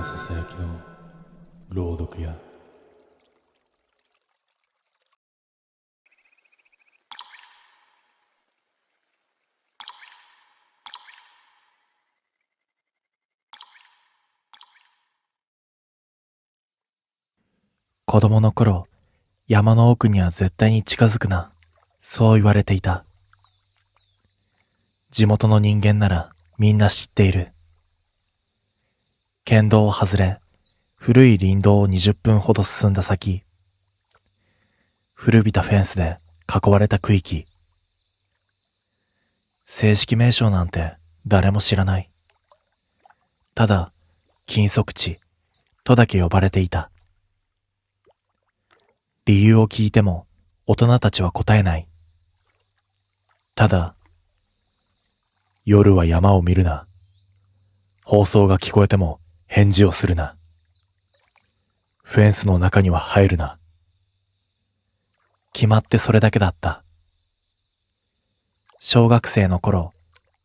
のささやきの朗読や子供の頃、山の奥には絶対に近づくな、そう言われていた。地元の人間ならみんな知っている。県道を外れ、古い林道を20分ほど進んだ先、古びたフェンスで囲われた区域。正式名称なんて誰も知らない。ただ、禁足地とだけ呼ばれていた。理由を聞いても大人たちは答えない。ただ、夜は山を見るな。放送が聞こえても返事をするな。フェンスの中には入るな。決まってそれだけだった。小学生の頃、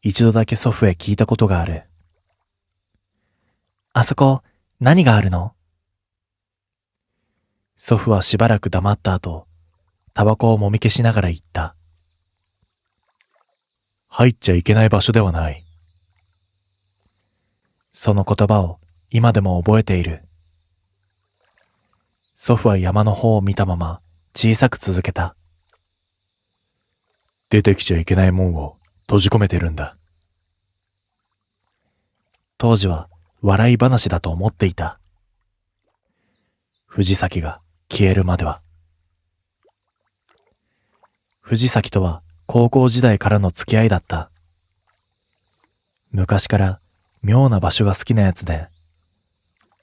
一度だけ祖父へ聞いたことがある。あそこ、何があるの？祖父はしばらく黙った後、タバコをもみ消しながら言った。入っちゃいけない場所ではない。その言葉を今でも覚えている。祖父は山の方を見たまま小さく続けた。出てきちゃいけないもんを閉じ込めてるんだ。当時は笑い話だと思っていた。藤崎が消えるまでは。藤崎とは高校時代からの付き合いだった。昔から妙な場所が好きなやつで、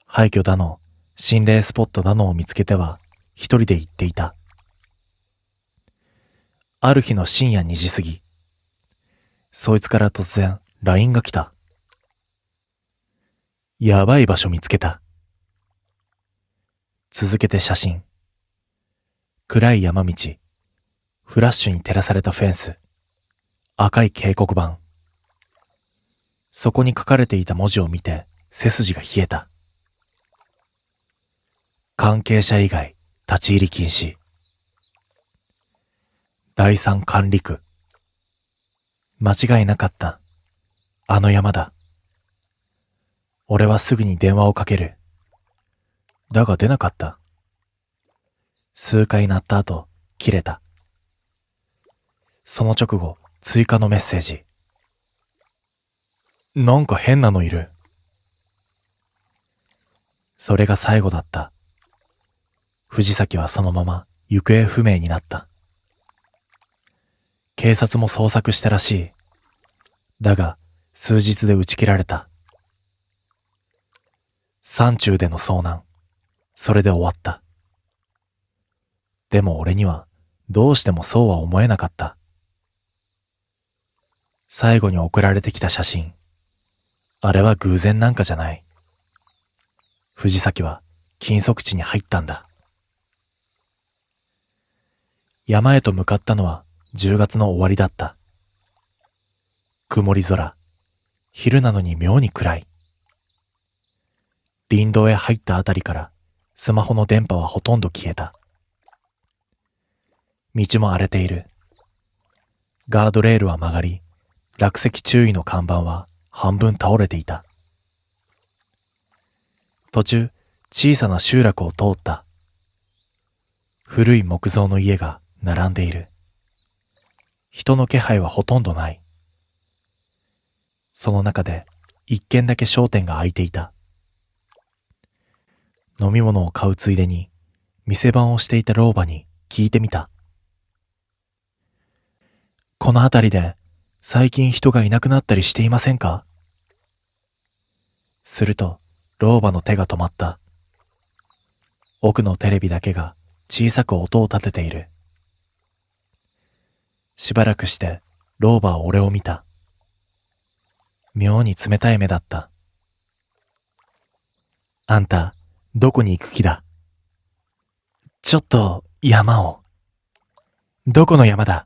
廃墟だの、心霊スポットだのを見つけては一人で行っていた。ある日の深夜2時過ぎ、そいつから突然 LINE が来た。やばい場所見つけた。続けて写真。暗い山道、フラッシュに照らされたフェンス、赤い警告板。そこに書かれていた文字を見て背筋が冷えた。関係者以外立ち入り禁止。第三管理区。間違いなかった。あの山だ。俺はすぐに電話をかける。だが出なかった。数回鳴った後、切れた。その直後、追加のメッセージ。なんか変なのいる。それが最後だった。藤崎はそのまま行方不明になった。警察も捜索したらしい。だが、数日で打ち切られた。山中での遭難。それで終わった。でも俺には、どうしてもそうは思えなかった。最後に送られてきた写真。あれは偶然なんかじゃない。藤崎は禁足地に入ったんだ。山へと向かったのは10月の終わりだった。曇り空。昼なのに妙に暗い。林道へ入ったあたりからスマホの電波はほとんど消えた。道も荒れている。ガードレールは曲がり、落石注意の看板は半分倒れていた。途中、小さな集落を通った。古い木造の家が並んでいる。人の気配はほとんどない。その中で一軒だけ商店が開いていた。飲み物を買うついでに店番をしていた老婆に聞いてみた。この辺りで最近人がいなくなったりしていませんか？すると老婆の手が止まった。奥のテレビだけが小さく音を立てている。しばらくして老婆は俺を見た。妙に冷たい目だった。あんた、どこに行く気だ？ちょっと山を。どこの山だ？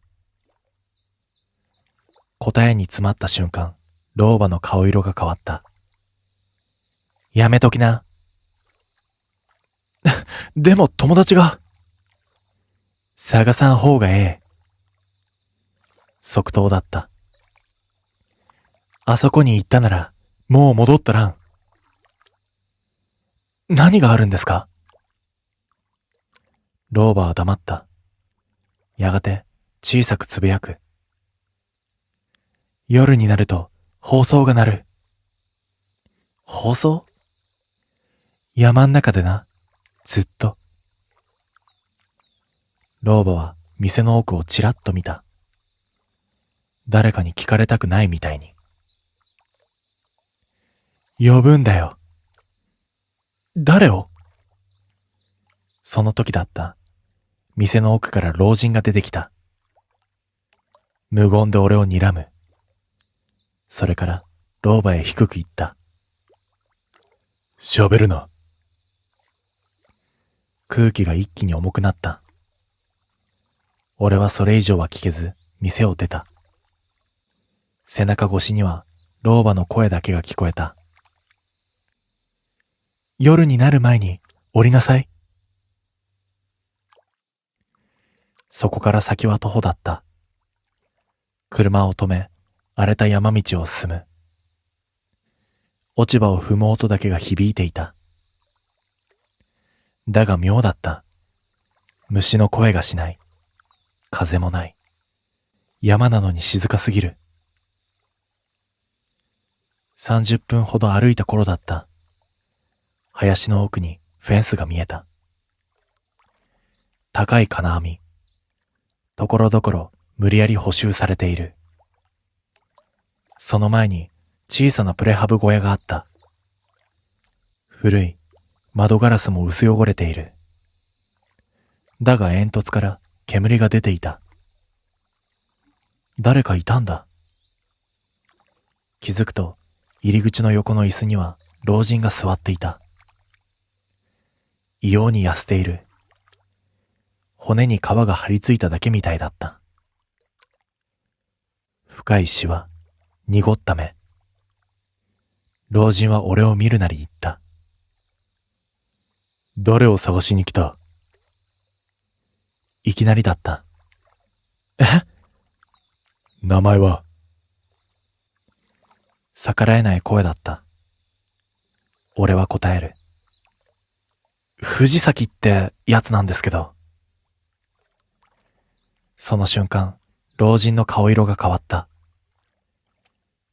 答えに詰まった瞬間、老婆の顔色が変わった。やめときな。でも友達が。探さん方がええ。即答だった。あそこに行ったなら、もう戻ったらん。何があるんですか？老婆は黙った。やがて小さくつぶやく。夜になると放送が鳴る。放送？山ん中でな、ずっと。老婆は店の奥をちらっと見た。誰かに聞かれたくないみたいに。呼ぶんだよ。誰を？その時だった。店の奥から老人が出てきた。無言で俺を睨む。それから老婆へ低く言った。喋るな。空気が一気に重くなった。俺はそれ以上は聞けず、店を出た。背中越しには老婆の声だけが聞こえた。夜になる前に降りなさい。そこから先は徒歩だった。車を止め、荒れた山道を進む。落ち葉を踏む音だけが響いていた。だが妙だった。虫の声がしない。風もない。山なのに静かすぎる。30分ほど歩いた頃だった。林の奥にフェンスが見えた。高い金網。ところどころ無理やり補修されている。その前に小さなプレハブ小屋があった。古い。窓ガラスも薄汚れている。だが煙突から煙が出ていた。誰かいたんだ。気づくと入り口の横の椅子には老人が座っていた。異様に痩せている。骨に皮が張り付いただけみたいだった。深いシワ、濁った目。老人は俺を見るなり言った。誰を探しに来た？いきなりだった。え？名前は？逆らえない声だった。俺は答える。藤崎ってやつなんですけど。その瞬間、老人の顔色が変わった。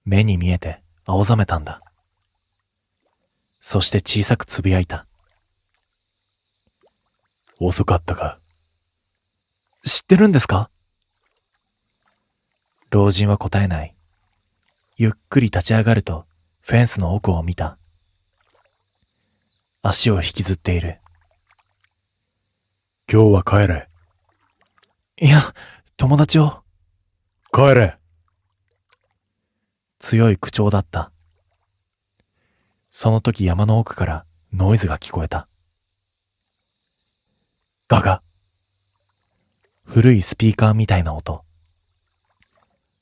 目に見えて青ざめたんだ。そして小さくつぶやいた。遅かったか。知ってるんですか？老人は答えない。ゆっくり立ち上がるとフェンスの奥を見た。足を引きずっている。今日は帰れ。いや、友達を。帰れ。強い口調だった。その時山の奥からノイズが聞こえた。ガガ。古いスピーカーみたいな音。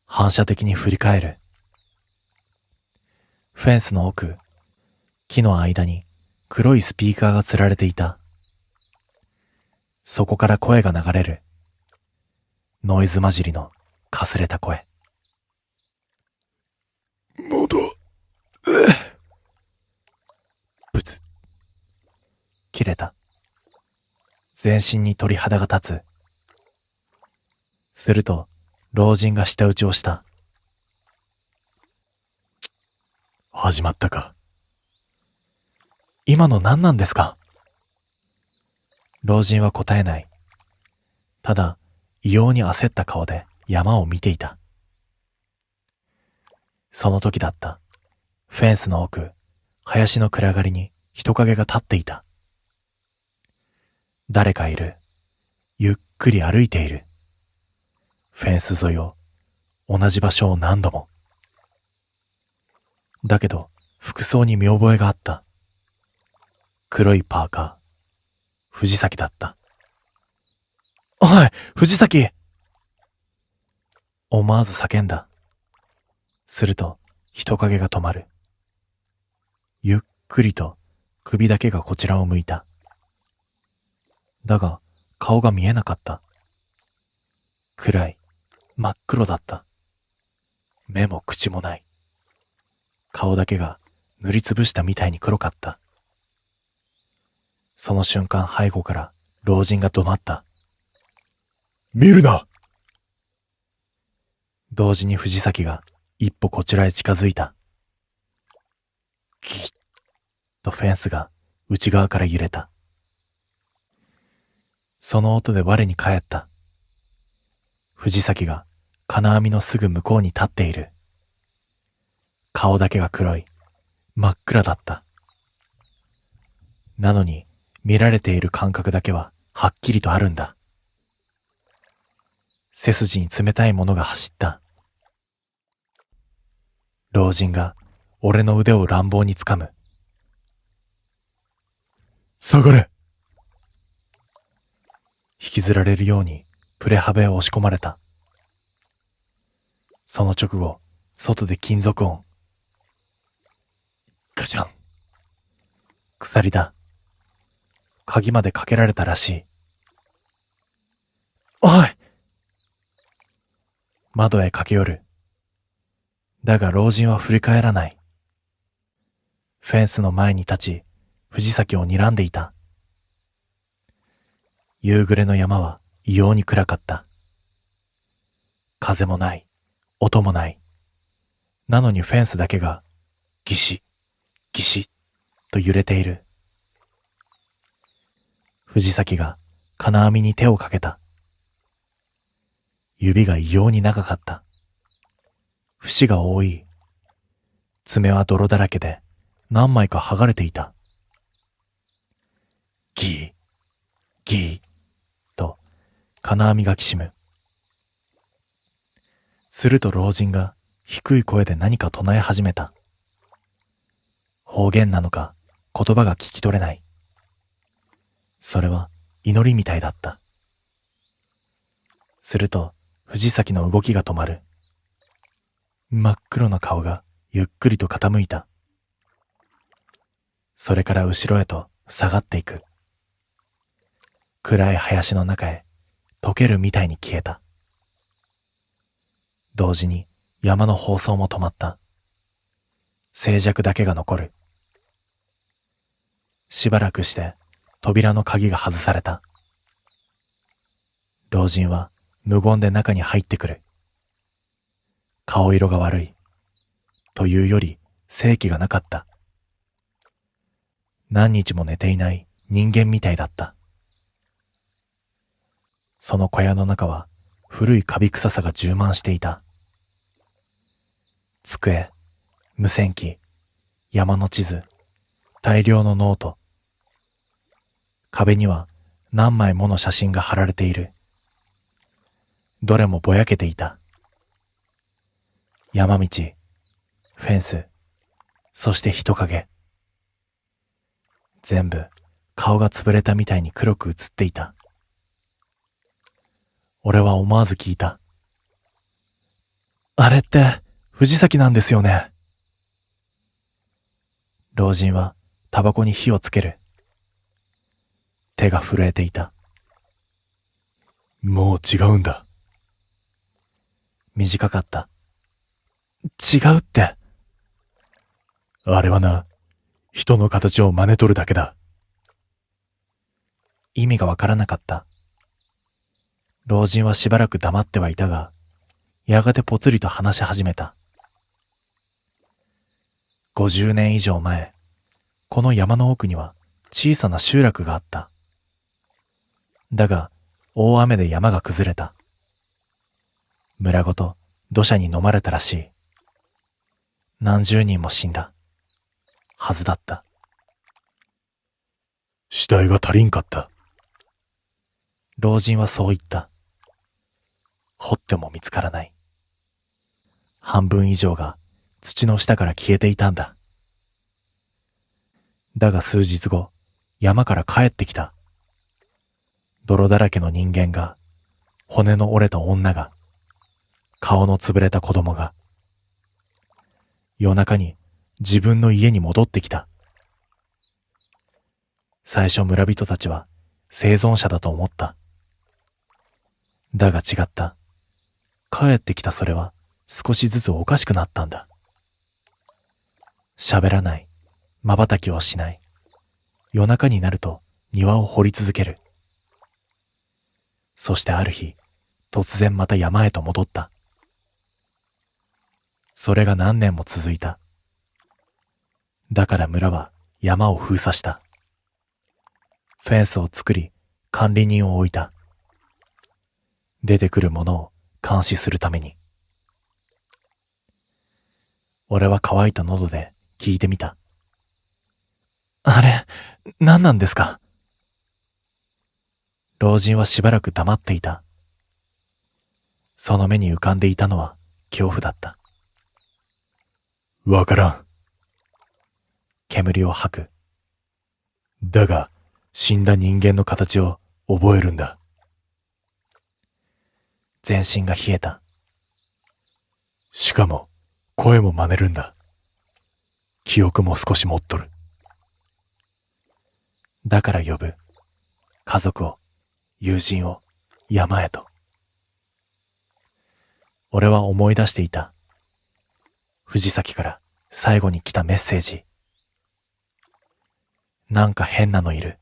反射的に振り返る。フェンスの奥、木の間に黒いスピーカーが吊られていた。そこから声が流れる。ノイズ混じりのかすれた声。ブツ。切れた。全身に鳥肌が立つ。すると、老人が舌打ちをした。始まったか。今の何なんですか？老人は答えない。ただ、異様に焦った顔で山を見ていた。その時だった。フェンスの奥、林の暗がりに人影が立っていた。誰かいる。ゆっくり歩いている。フェンス沿いを、同じ場所を何度も。だけど、服装に見覚えがあった。黒いパーカー、藤崎だった。おい、藤崎！思わず叫んだ。すると、人影が止まる。ゆっくりと首だけがこちらを向いた。だが顔が見えなかった。暗い、真っ黒だった。目も口もない。顔だけが塗りつぶしたみたいに黒かった。その瞬間背後から老人が怒鳴った。見るな。同時に藤崎が一歩こちらへ近づいた。ギッとフェンスが内側から揺れた。その音で我に返った。藤崎が金網のすぐ向こうに立っている。顔だけが黒い、真っ暗だった。なのに見られている感覚だけははっきりとあるんだ。背筋に冷たいものが走った。老人が俺の腕を乱暴につかむ。下がれ。引きずられるようにプレハブへ押し込まれた。その直後、外で金属音。ガシャン。鎖だ。鍵までかけられたらしい。おい！窓へ駆け寄る。だが老人は振り返らない。フェンスの前に立ち、藤崎を睨んでいた。夕暮れの山は異様に暗かった。風もない、音もない。なのにフェンスだけがギシッ、ギシッと揺れている。藤崎が金網に手をかけた。指が異様に長かった。節が多い。爪は泥だらけで何枚か剥がれていた。ギー、ギーと金網がきしむ。すると老人が低い声で何か唱え始めた。方言なのか言葉が聞き取れない。それは祈りみたいだった。すると藤崎の動きが止まる。真っ黒な顔がゆっくりと傾いた。それから後ろへと下がっていく。暗い林の中へ溶けるみたいに消えた。同時に山の放送も止まった。静寂だけが残る。しばらくして扉の鍵が外された。老人は無言で中に入ってくる。顔色が悪い。というより生気がなかった。何日も寝ていない人間みたいだった。その小屋の中は古いカビ臭さが充満していた。机、無線機、山の地図、大量のノート。壁には何枚もの写真が貼られている。どれもぼやけていた。山道、フェンス、そして人影。全部顔が潰れたみたいに黒く映っていた。俺は思わず聞いた。あれって藤崎なんですよね。老人はタバコに火をつける。手が震えていた。もう違うんだ。短かった。違うって。あれはな、人の形を真似とるだけだ。意味がわからなかった。老人はしばらく黙ってはいたが、やがてぽつりと話し始めた。50年以上前、この山の奥には小さな集落があった。だが、大雨で山が崩れた。村ごと土砂に飲まれたらしい。何十人も死んだ。はずだった。死体が足りんかった。老人はそう言った。掘っても見つからない。半分以上が土の下から消えていたんだ。だが数日後、山から帰ってきた。泥だらけの人間が、骨の折れた女が、顔の潰れた子供が。夜中に自分の家に戻ってきた。最初村人たちは生存者だと思った。だが違った。帰ってきたそれは少しずつおかしくなったんだ。喋らない。瞬きをしない。夜中になると庭を掘り続ける。そしてある日、突然また山へと戻った。それが何年も続いた。だから村は山を封鎖した。フェンスを作り、管理人を置いた。出てくるものを監視するために。俺は乾いた喉で聞いてみた。あれ、何なんですか？老人はしばらく黙っていた。その目に浮かんでいたのは恐怖だった。わからん。煙を吐く。だが、死んだ人間の形を覚えるんだ。全身が冷えた。しかも、声も真似るんだ。記憶も少し持っとる。だから呼ぶ。家族を、友人を、山へと。俺は思い出していた。藤崎から最後に来たメッセージ。なんか変なのいる。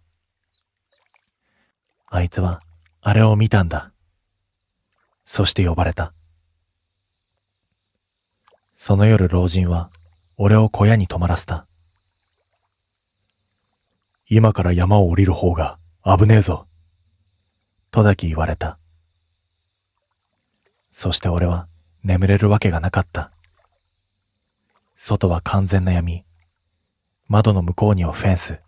あいつはあれを見たんだ。そして呼ばれた。その夜老人は俺を小屋に泊まらせた。今から山を降りる方が危ねえぞ。とだけ言われた。そして俺は眠れるわけがなかった。外は完全な闇。窓の向こうにはフェンス。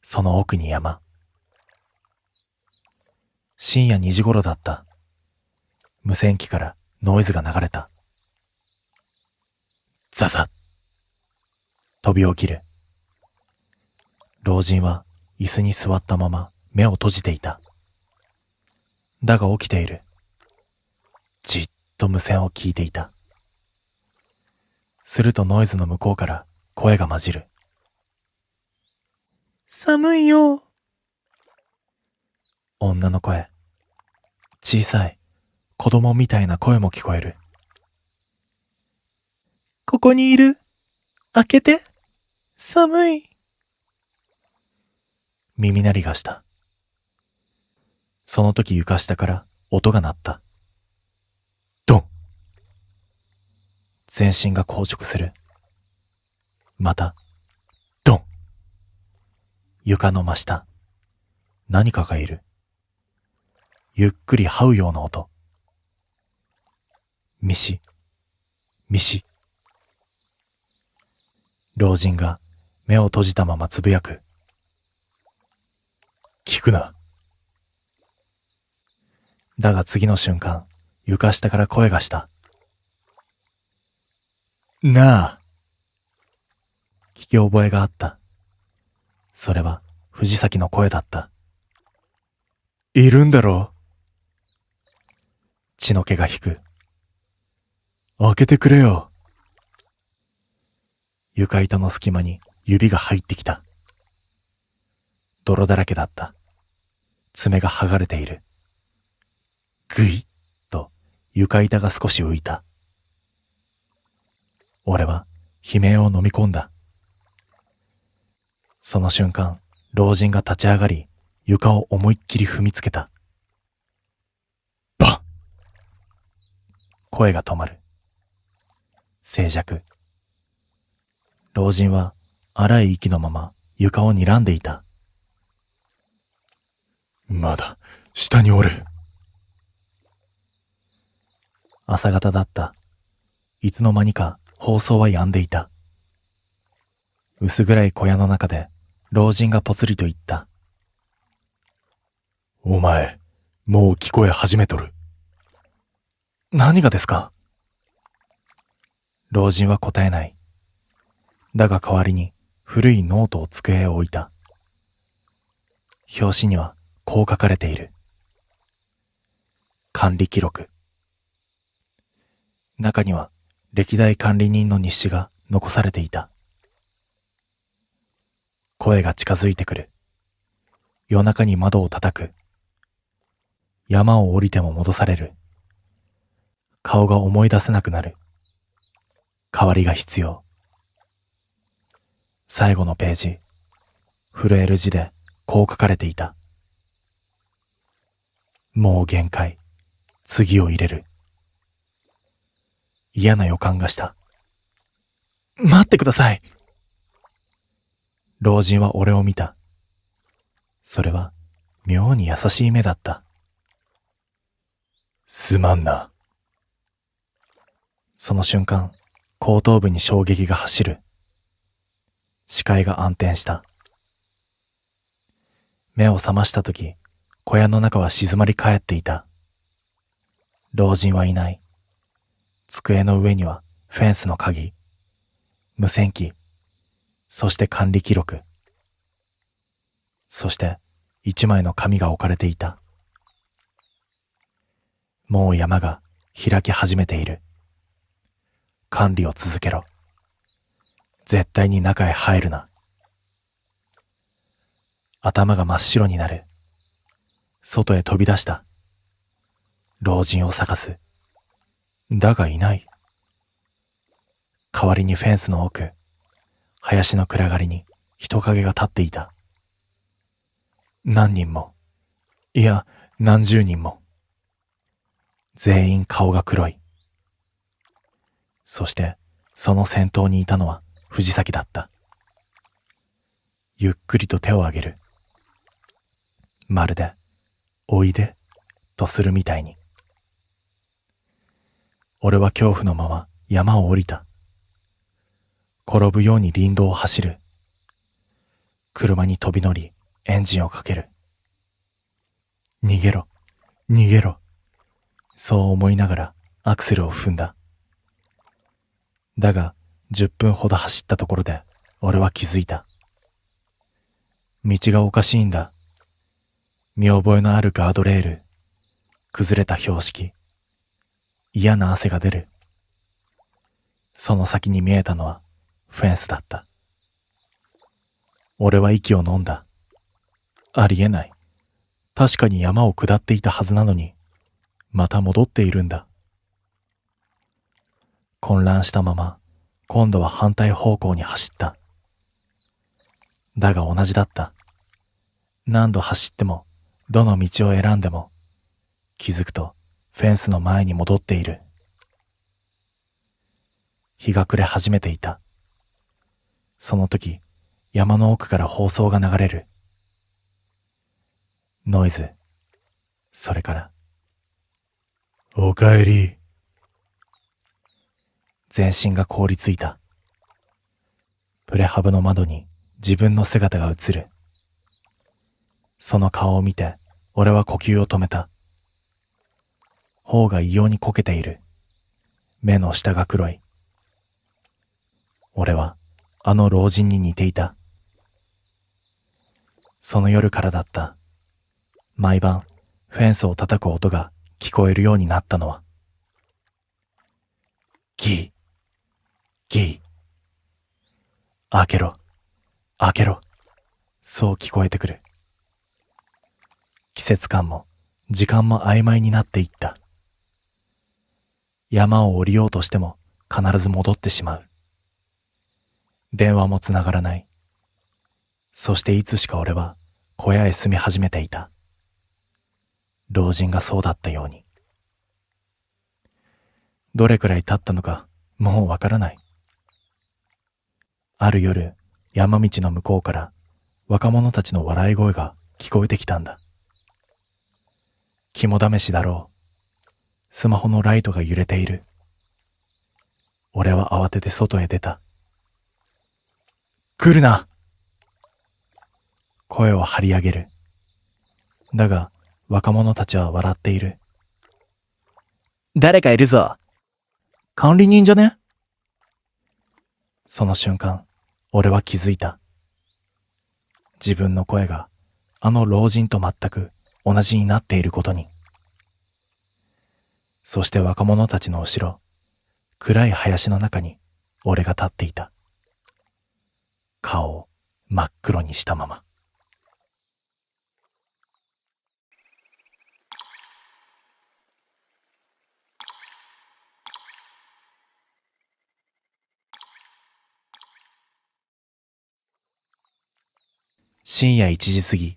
その奥に山。深夜2時頃だった。無線機からノイズが流れた。ザザッ。飛び起きる。老人は椅子に座ったまま目を閉じていた。だが起きている。じっと無線を聞いていた。するとノイズの向こうから声が混じる。寒いよ。女の声。小さい子供みたいな声も聞こえる。ここにいる。開けて。寒い。耳鳴りがした。その時床下から音が鳴った。ドン。全身が硬直する。また、ドン。床の真下。何かがいる。ゆっくり這うような音。ミシ、ミシ。老人が目を閉じたままつぶやく。聞くな。だが次の瞬間、床下から声がした。なあ。聞き覚えがあった。それは藤崎の声だった。いるんだろ血の気が引く。開けてくれよ。床板の隙間に指が入ってきた。泥だらけだった。爪が剥がれている。ぐいっと床板が少し浮いた。俺は悲鳴を飲み込んだ。その瞬間、老人が立ち上がり、床を思いっきり踏みつけた。バン！声が止まる。静寂。老人は荒い息のまま床を睨んでいた。まだ下におる。朝方だった。いつの間にか放送は止んでいた。薄暗い小屋の中で老人がぽつりと言った。お前、もう聞こえ始めとる。何がですか？老人は答えない。だが代わりに古いノートを机へ置いた。表紙にはこう書かれている。管理記録。中には歴代管理人の日誌が残されていた。声が近づいてくる。夜中に窓を叩く。山を降りても戻される。顔が思い出せなくなる。代わりが必要。最後のページ、震える字でこう書かれていた。もう限界。次を入れる。嫌な予感がした。待ってください。老人は俺を見た。それは妙に優しい目だった。すまんな。その瞬間、後頭部に衝撃が走る。視界が暗転した。目を覚ましたとき、小屋の中は静まり返っていた。老人はいない。机の上にはフェンスの鍵、無線機、そして管理記録。そして一枚の紙が置かれていた。もう山が開き始めている。管理を続けろ。絶対に中へ入るな。頭が真っ白になる。外へ飛び出した。老人を探す。だがいない。代わりにフェンスの奥、林の暗がりに人影が立っていた。何人も、いや何十人も。全員顔が黒い。そしてその先頭にいたのは藤崎だった。ゆっくりと手を挙げる。まるで、おいで、とするみたいに。俺は恐怖のまま山を降りた。転ぶように林道を走る。車に飛び乗り、エンジンをかける。逃げろ、逃げろ。そう思いながらアクセルを踏んだ。だが、10分ほど走ったところで、俺は気づいた。道がおかしいんだ。見覚えのあるガードレール、崩れた標識、嫌な汗が出る。その先に見えたのはフェンスだった。俺は息を飲んだ。ありえない。確かに山を下っていたはずなのに、また戻っているんだ。混乱したまま、今度は反対方向に走った。だが同じだった。何度走っても、どの道を選んでも、気づくとフェンスの前に戻っている。日が暮れ始めていた。その時、山の奥から放送が流れる。ノイズ、それから、おかえり。全身が凍りついた。プレハブの窓に自分の姿が映る。その顔を見て、俺は呼吸を止めた。頬が異様にこけている。目の下が黒い。俺は、あの老人に似ていた。その夜からだった。毎晩、フェンスを叩く音が聞こえるようになったのは。ギー、ギー。開けろ、開けろ。そう聞こえてくる。季節感も時間も曖昧になっていった。山を降りようとしても必ず戻ってしまう。電話もつながらない。そしていつしか俺は小屋へ住み始めていた。老人がそうだったように。どれくらい経ったのかもうわからない。ある夜、山道の向こうから若者たちの笑い声が聞こえてきたんだ。肝試しだろう。スマホのライトが揺れている。俺は慌てて外へ出た。来るな！声を張り上げる。だが、若者たちは笑っている。誰かいるぞ。管理人じゃね？その瞬間、俺は気づいた。自分の声があの老人と全く同じになっていることに。そして若者たちの後ろ、暗い林の中に俺が立っていた。顔を真っ黒にしたまま。深夜1時過ぎ、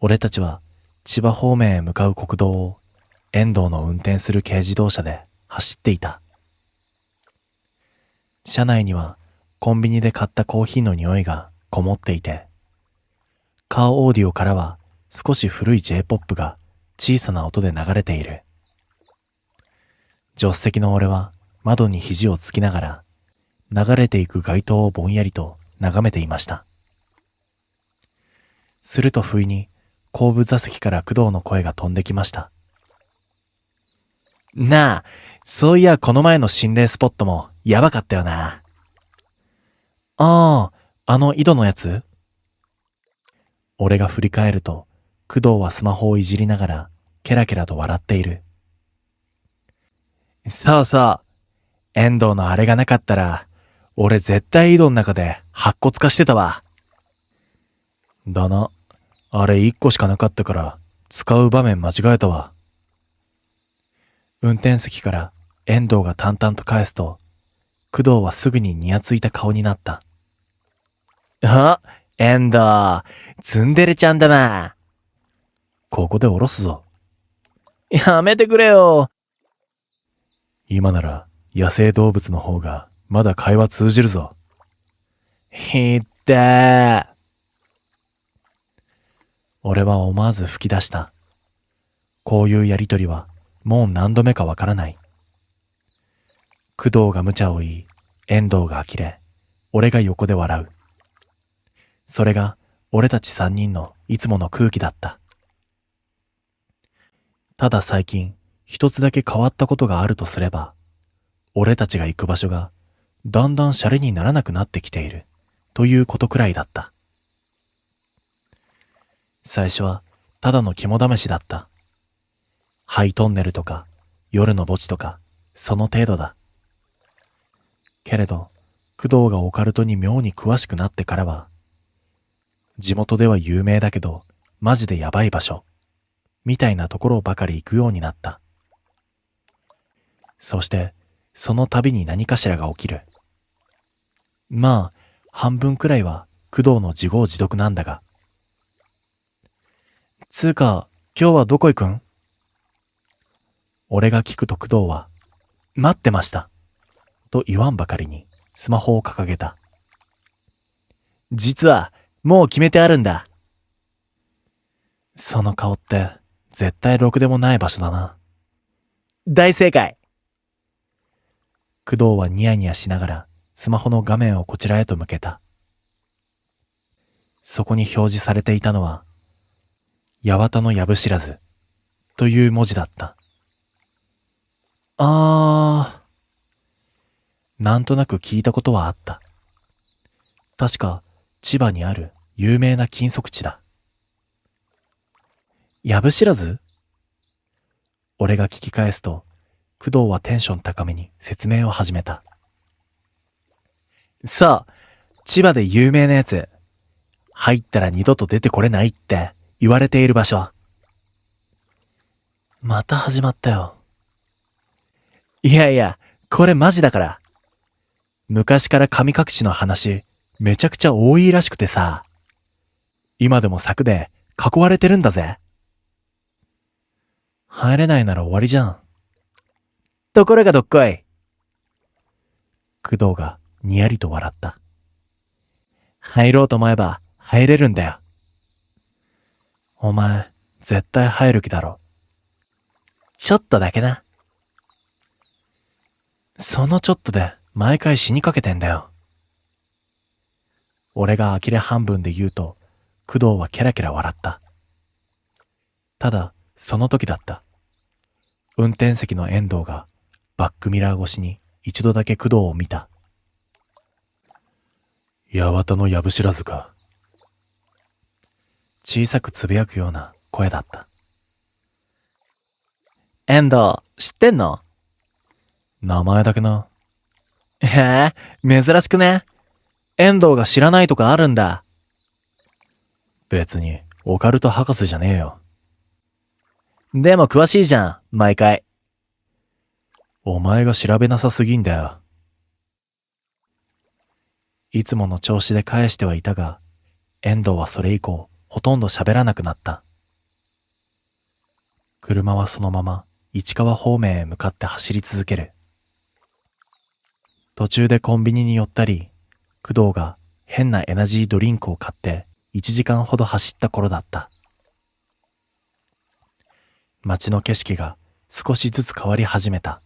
俺たちは千葉方面へ向かう国道を遠藤の運転する軽自動車で走っていた。車内にはコンビニで買ったコーヒーの匂いがこもっていて、カーオーディオからは少し古い J-POP が小さな音で流れている。助手席の俺は窓に肘をつきながら流れていく街灯をぼんやりと眺めていました。すると不意に後部座席から工藤の声が飛んできました。なあ、そういやこの前の心霊スポットもやばかったよな。ああ、あの井戸のやつ？俺が振り返ると、工藤はスマホをいじりながらケラケラと笑っている。そうそう。遠藤のあれがなかったら、俺絶対井戸の中で白骨化してたわ。だな。あれ1個しかなかったから使う場面間違えたわ。運転席から遠藤が淡々と返すと、工藤はすぐにニヤついた顔になった。あ、遠藤、ツンデレちゃんだな。ここで降ろすぞ。やめてくれよ。今なら野生動物の方がまだ会話通じるぞ。ひってー。俺は思わず吹き出した。こういうやりとりはもう何度目かわからない。工藤が無茶を言い、遠藤が呆れ、俺が横で笑う。それが俺たち三人のいつもの空気だった。ただ最近一つだけ変わったことがあるとすれば、俺たちが行く場所がだんだんシャレにならなくなってきているということくらいだった。最初はただの肝試しだった。ハイトンネルとか夜の墓地とかその程度だ。けれど工藤がオカルトに妙に詳しくなってからは、地元では有名だけどマジでやばい場所みたいなところばかり行くようになった。そしてその度に何かしらが起きる。まあ半分くらいは工藤の自業自得なんだが。つーか、今日はどこ行くん？俺が聞くと工藤は、待ってました。と言わんばかりにスマホを掲げた。実は、もう決めてあるんだ。その顔って、絶対ろくでもない場所だな。大正解。工藤はニヤニヤしながら、スマホの画面をこちらへと向けた。そこに表示されていたのは、八幡の藪知らずという文字だった。なんとなく聞いたことはあった。確か千葉にある有名な金属地だ。藪知らず？俺が聞き返すと、工藤はテンション高めに説明を始めた。さあ、千葉で有名なやつ。入ったら二度と出てこれないって言われている場所。また始まったよ。いやいや、これマジだから。昔から神隠しの話、めちゃくちゃ多いらしくてさ。今でも柵で囲われてるんだぜ。入れないなら終わりじゃん。ところがどっこい。工藤がにやりと笑った。入ろうと思えば入れるんだよ。お前、絶対入る気だろ。ちょっとだけな。そのちょっとで毎回死にかけてんだよ。俺が呆れ半分で言うと、工藤はケラケラ笑った。ただ、その時だった。運転席の遠藤がバックミラー越しに一度だけ工藤を見た。八幡の藪知らずか。小さくつぶやくような声だった。遠藤、知ってんの？名前だけな。へえ、珍しくね。遠藤が知らないとかあるんだ。別に、オカルト博士じゃねえよ。でも詳しいじゃん、毎回。お前が調べなさすぎんだよ。いつもの調子で返してはいたが、遠藤はそれ以降、ほとんど喋らなくなった。車はそのまま市川方面へ向かって走り続ける。途中でコンビニに寄ったり、工藤が変なエナジードリンクを買って1時間ほど走った頃だった。街の景色が少しずつ変わり始めた。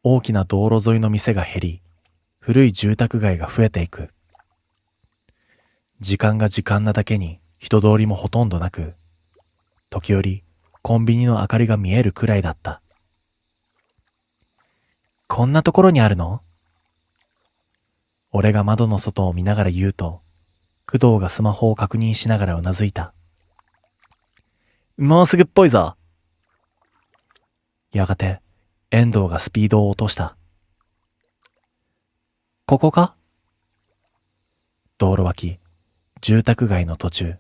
大きな道路沿いの店が減り、古い住宅街が増えていく。時間が時間なだけに人通りもほとんどなく、時折コンビニの明かりが見えるくらいだった。こんなところにあるの？俺が窓の外を見ながら言うと、工藤がスマホを確認しながらうなずいた。もうすぐっぽいぞ。やがて遠藤がスピードを落とした。ここか？道路脇、住宅街の途中、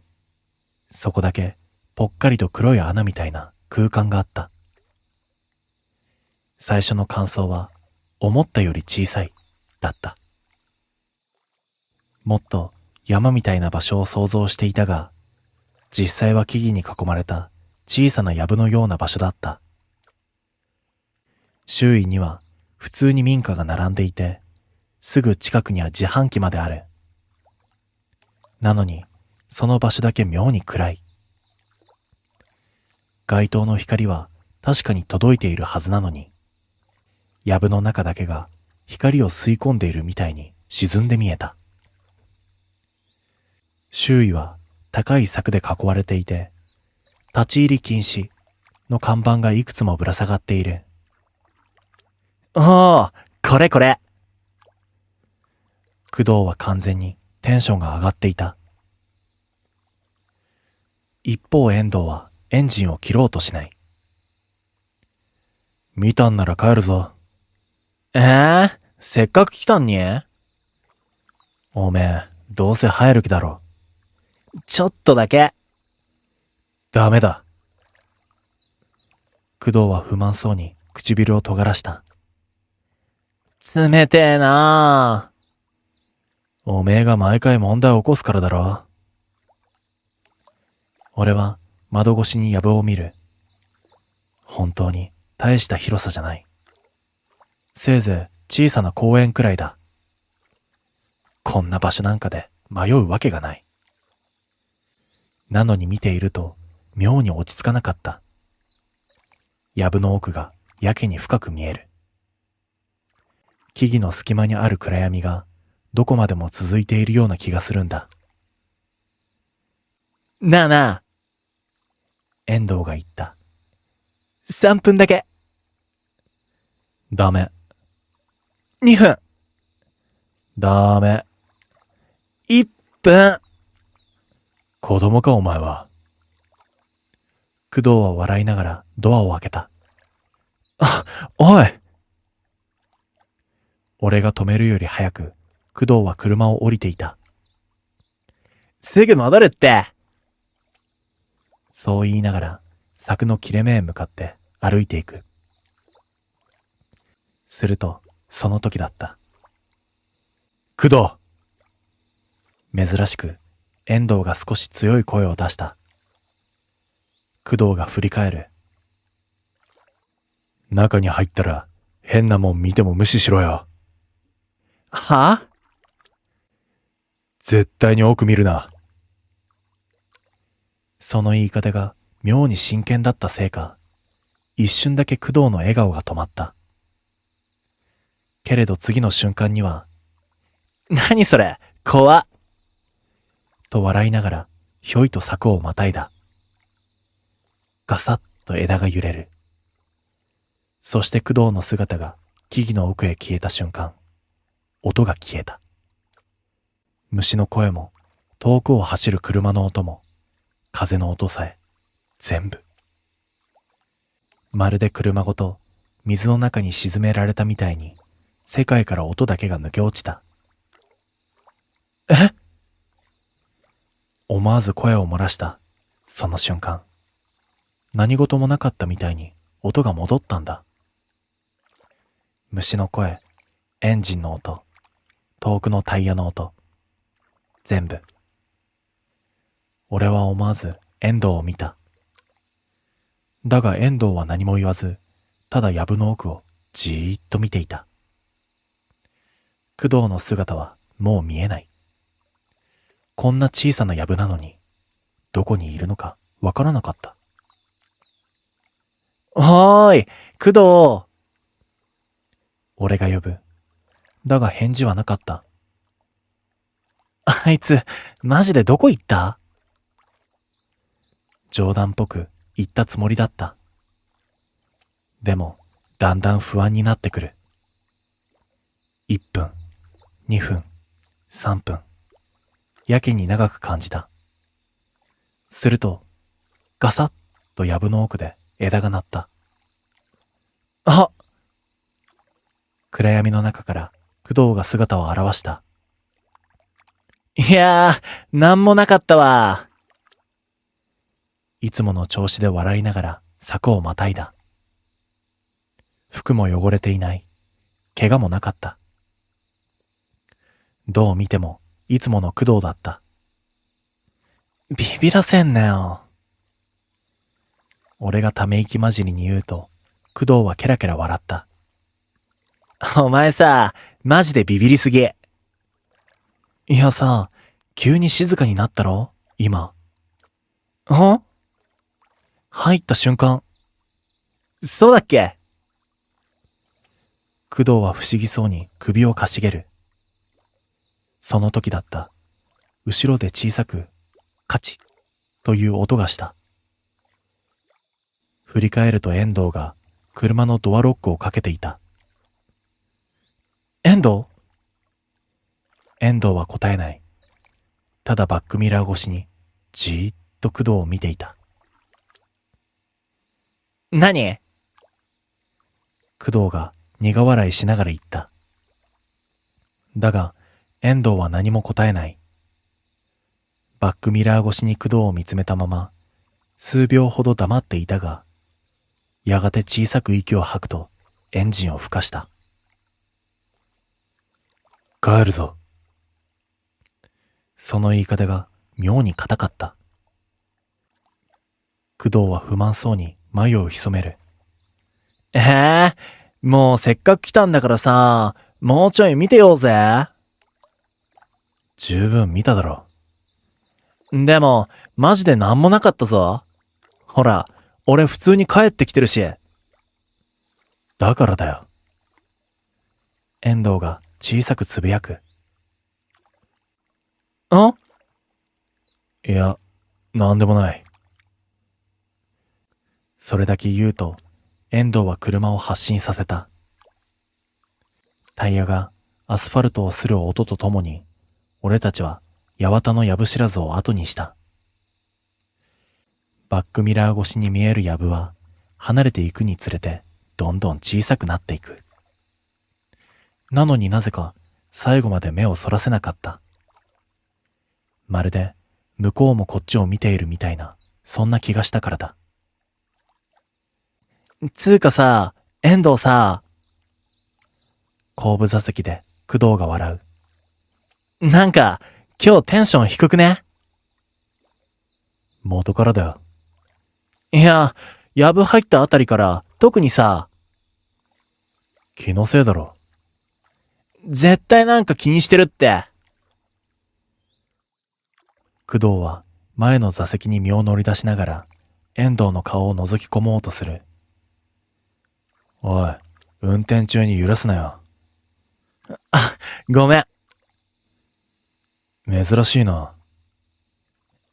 そこだけぽっかりと黒い穴みたいな空間があった。最初の感想は思ったより小さいだった。もっと山みたいな場所を想像していたが、実際は木々に囲まれた小さな藪のような場所だった。周囲には普通に民家が並んでいて、すぐ近くには自販機まである。なのに、その場所だけ妙に暗い。街灯の光は確かに届いているはずなのに、藪の中だけが光を吸い込んでいるみたいに沈んで見えた。周囲は高い柵で囲われていて、立ち入り禁止の看板がいくつもぶら下がっている。おー、これこれ。工藤は完全にテンションが上がっていた。一方遠藤はエンジンを切ろうとしない。見たんなら帰るぞ。せっかく来たんに？おめえ、どうせ入る気だろ。ちょっとだけ。ダメだ。工藤は不満そうに唇を尖らした。冷てえなあ。おめえが毎回問題を起こすからだろ。俺は窓越しに藪を見る。本当に大した広さじゃない。せいぜい小さな公園くらいだ。こんな場所なんかで迷うわけがない。なのに見ていると妙に落ち着かなかった。藪の奥がやけに深く見える。木々の隙間にある暗闇がどこまでも続いているような気がするんだ。なあなあ。遠藤が言った。3分だけ。ダメ。2分。ダメ。1分。子供かお前は。工藤は笑いながらドアを開けた。おい。俺が止めるより早く工藤は車を降りていた。すぐ戻るって。そう言いながら柵の切れ目へ向かって歩いていく。するとその時だった。工藤。珍しく遠藤が少し強い声を出した。工藤が振り返る。中に入ったら変なもん見ても無視しろよ。は？絶対に奥見るな。その言い方が妙に真剣だったせいか、一瞬だけ工藤の笑顔が止まった。けれど次の瞬間には、何それ、怖っ。と笑いながら、ひょいと柵をまたいだ。ガサッと枝が揺れる。そして工藤の姿が木々の奥へ消えた瞬間、音が消えた。虫の声も、遠くを走る車の音も、風の音さえ、全部。まるで車ごと水の中に沈められたみたいに、世界から音だけが抜け落ちた。思わず声を漏らした。その瞬間、何事もなかったみたいに音が戻ったんだ。虫の声、エンジンの音、遠くのタイヤの音、全部。俺は思わず遠藤を見た。だが遠藤は何も言わず、ただ藪の奥をじーっと見ていた。工藤の姿はもう見えない。こんな小さな藪なのに、どこにいるのかわからなかった。おーい、工藤。俺が呼ぶ。だが返事はなかった。あいつ、マジでどこ行った？冗談っぽく言ったつもりだった。でも、だんだん不安になってくる。1分、2分、3分。やけに長く感じた。すると、ガサッと藪の奥で枝が鳴った。あ！暗闇の中から工藤が姿を現した。いやー、なんもなかったわ。いつもの調子で笑いながら柵をまたいだ。服も汚れていない。怪我もなかった。どう見てもいつもの工藤だった。ビビらせんなよ。俺がため息混じりに言うと、工藤はケラケラ笑った。お前さ、マジでビビりすぎ。いやさ、急に静かになったろ今。ん？入った瞬間。そうだっけ？工藤は不思議そうに首をかしげる。その時だった。後ろで小さく、カチッという音がした。振り返ると遠藤が車のドアロックをかけていた。遠藤？遠藤は答えない。ただバックミラー越しにじーっと工藤を見ていた。何？工藤が苦笑いしながら言った。だが遠藤は何も答えない。バックミラー越しに工藤を見つめたまま数秒ほど黙っていたが、やがて小さく息を吐くとエンジンを吹かした。帰るぞ。その言い方が妙に硬かった。工藤は不満そうに眉を潜める。もうせっかく来たんだからさ、もうちょい見てようぜ。十分見ただろ。でも、マジでなんもなかったぞ。ほら、俺普通に帰ってきてるし。だからだよ。遠藤が小さくつぶやく。ん？いや、なんでもない。それだけ言うと、遠藤は車を発進させた。タイヤがアスファルトを擦る音とともに、俺たちは八幡の藪知らずを後にした。バックミラー越しに見える藪は、離れていくにつれて、どんどん小さくなっていく。なのになぜか、最後まで目をそらせなかった。まるで、向こうもこっちを見ているみたいな、そんな気がしたからだ。つーかさ、遠藤さ。後部座席で工藤が笑う。なんか、今日テンション低くね？元からだよ。いや、藪入ったあたりから特にさ。気のせいだろ。絶対なんか気にしてるって。工藤は前の座席に身を乗り出しながら遠藤の顔を覗き込もうとする。おい、運転中に揺らすなよ。あ、ごめん。珍しいな。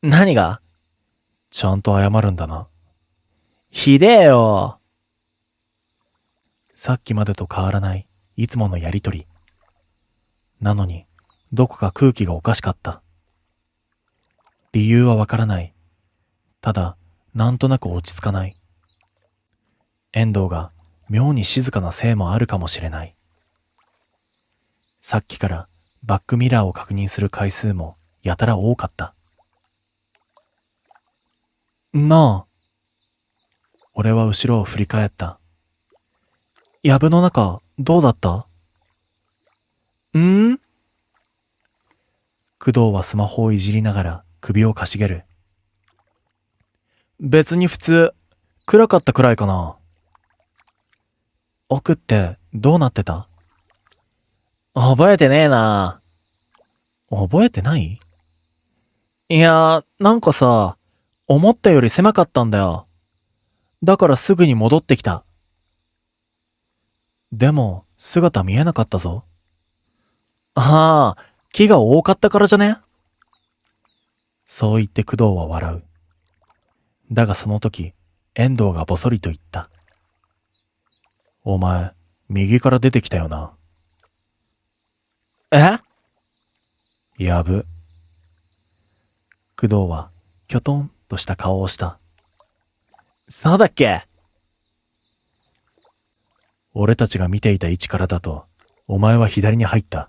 何が？ちゃんと謝るんだな。ひでえよ。さっきまでと変わらないいつものやりとり。なのに、どこか空気がおかしかった。理由はわからない。ただ、なんとなく落ち着かない。遠藤が妙に静かなせいもあるかもしれない。さっきからバックミラーを確認する回数もやたら多かった。なあ。俺は後ろを振り返った。藪の中、どうだった？工藤はスマホをいじりながら首をかしげる。別に普通、暗かったくらいかな。奥ってどうなってた？覚えてねえな。覚えてない？いやー、なんかさ、思ったより狭かったんだよ。だからすぐに戻ってきた。でも、姿見えなかったぞ。ああ、木が多かったからじゃね？そう言って工藤は笑う。だがその時、遠藤がぼそりと言った。お前、右から出てきたよな。え？やぶ。工藤は、きょとんとした顔をした。そうだっけ？俺たちが見ていた位置からだと、お前は左に入った。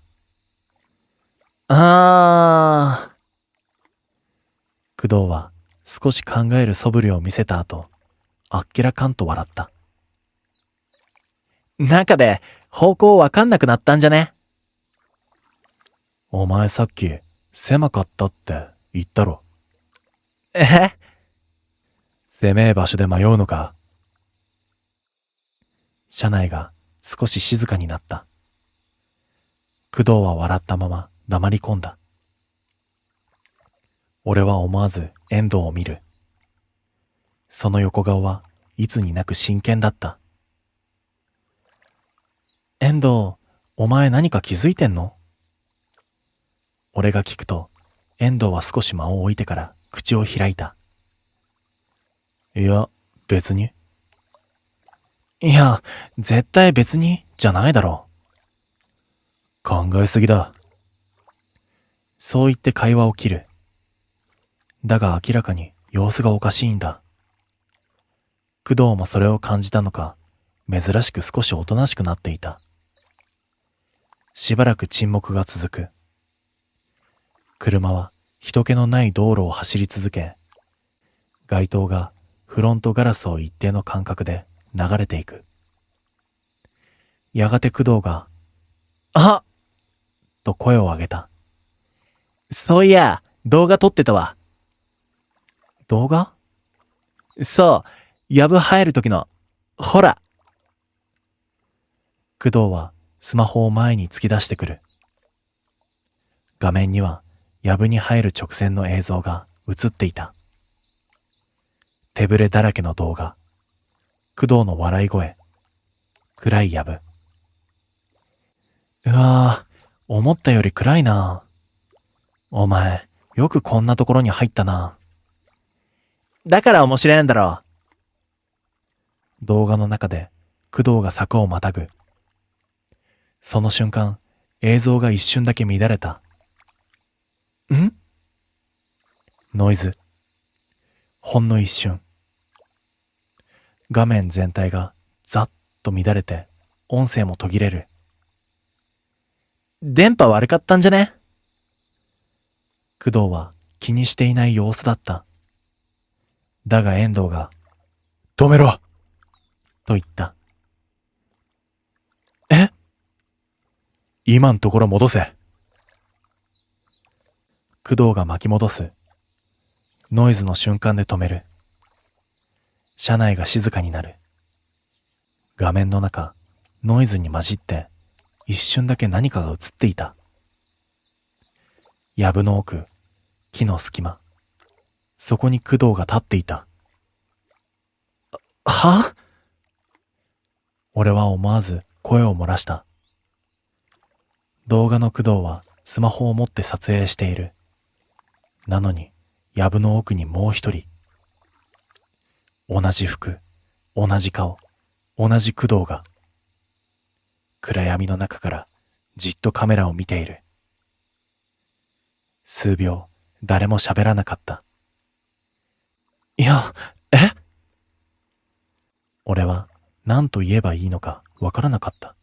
工藤は少し考える素振りを見せた後、あっけらかんと笑った。中で方向わかんなくなったんじゃね？お前さっき狭かったって言ったろ。え？狭え場所で迷うのか。車内が少し静かになった。工藤は笑ったまま黙り込んだ。俺は思わず遠藤を見る。その横顔はいつになく真剣だった。遠藤、お前何か気づいてんの？俺が聞くと、遠藤は少し間を置いてから口を開いた。いや、別に。いや、絶対別に、じゃないだろう。考えすぎだ。そう言って会話を切る。だが明らかに様子がおかしいんだ。工藤もそれを感じたのか、珍しく少しおとなしくなっていた。しばらく沈黙が続く。車は人気のない道路を走り続け、街灯がフロントガラスを一定の間隔で流れていく。やがて工藤が、あっと声を上げた。そういや、動画撮ってたわ。動画？そう、やぶ入る時の、ほら。工藤はスマホを前に突き出してくる。画面には、やぶに入る直線の映像が映っていた。手ぶれだらけの動画。工藤の笑い声。暗いやぶ。うわぁ、思ったより暗いな。お前、よくこんなところに入ったな。だから面白いんだろう。動画の中で工藤が坂をまたぐ。その瞬間、映像が一瞬だけ乱れた。ん？ノイズ。ほんの一瞬。画面全体がザッと乱れて、音声も途切れる。電波悪かったんじゃね？工藤は気にしていない様子だった。だが遠藤が、止めろと言った。え？今んところ戻せ。工藤が巻き戻す。ノイズの瞬間で止める。車内が静かになる。画面の中、ノイズに混じって一瞬だけ何かが映っていた。藪の奥、木の隙間。そこに工藤が立っていた。は？俺は思わず声を漏らした。動画の工藤はスマホを持って撮影している。なのに、藪の奥にもう一人。同じ服、同じ顔、同じ工藤が。暗闇の中からじっとカメラを見ている。数秒、誰も喋らなかった。いや、え？俺は何と言えばいいのかわからなかった。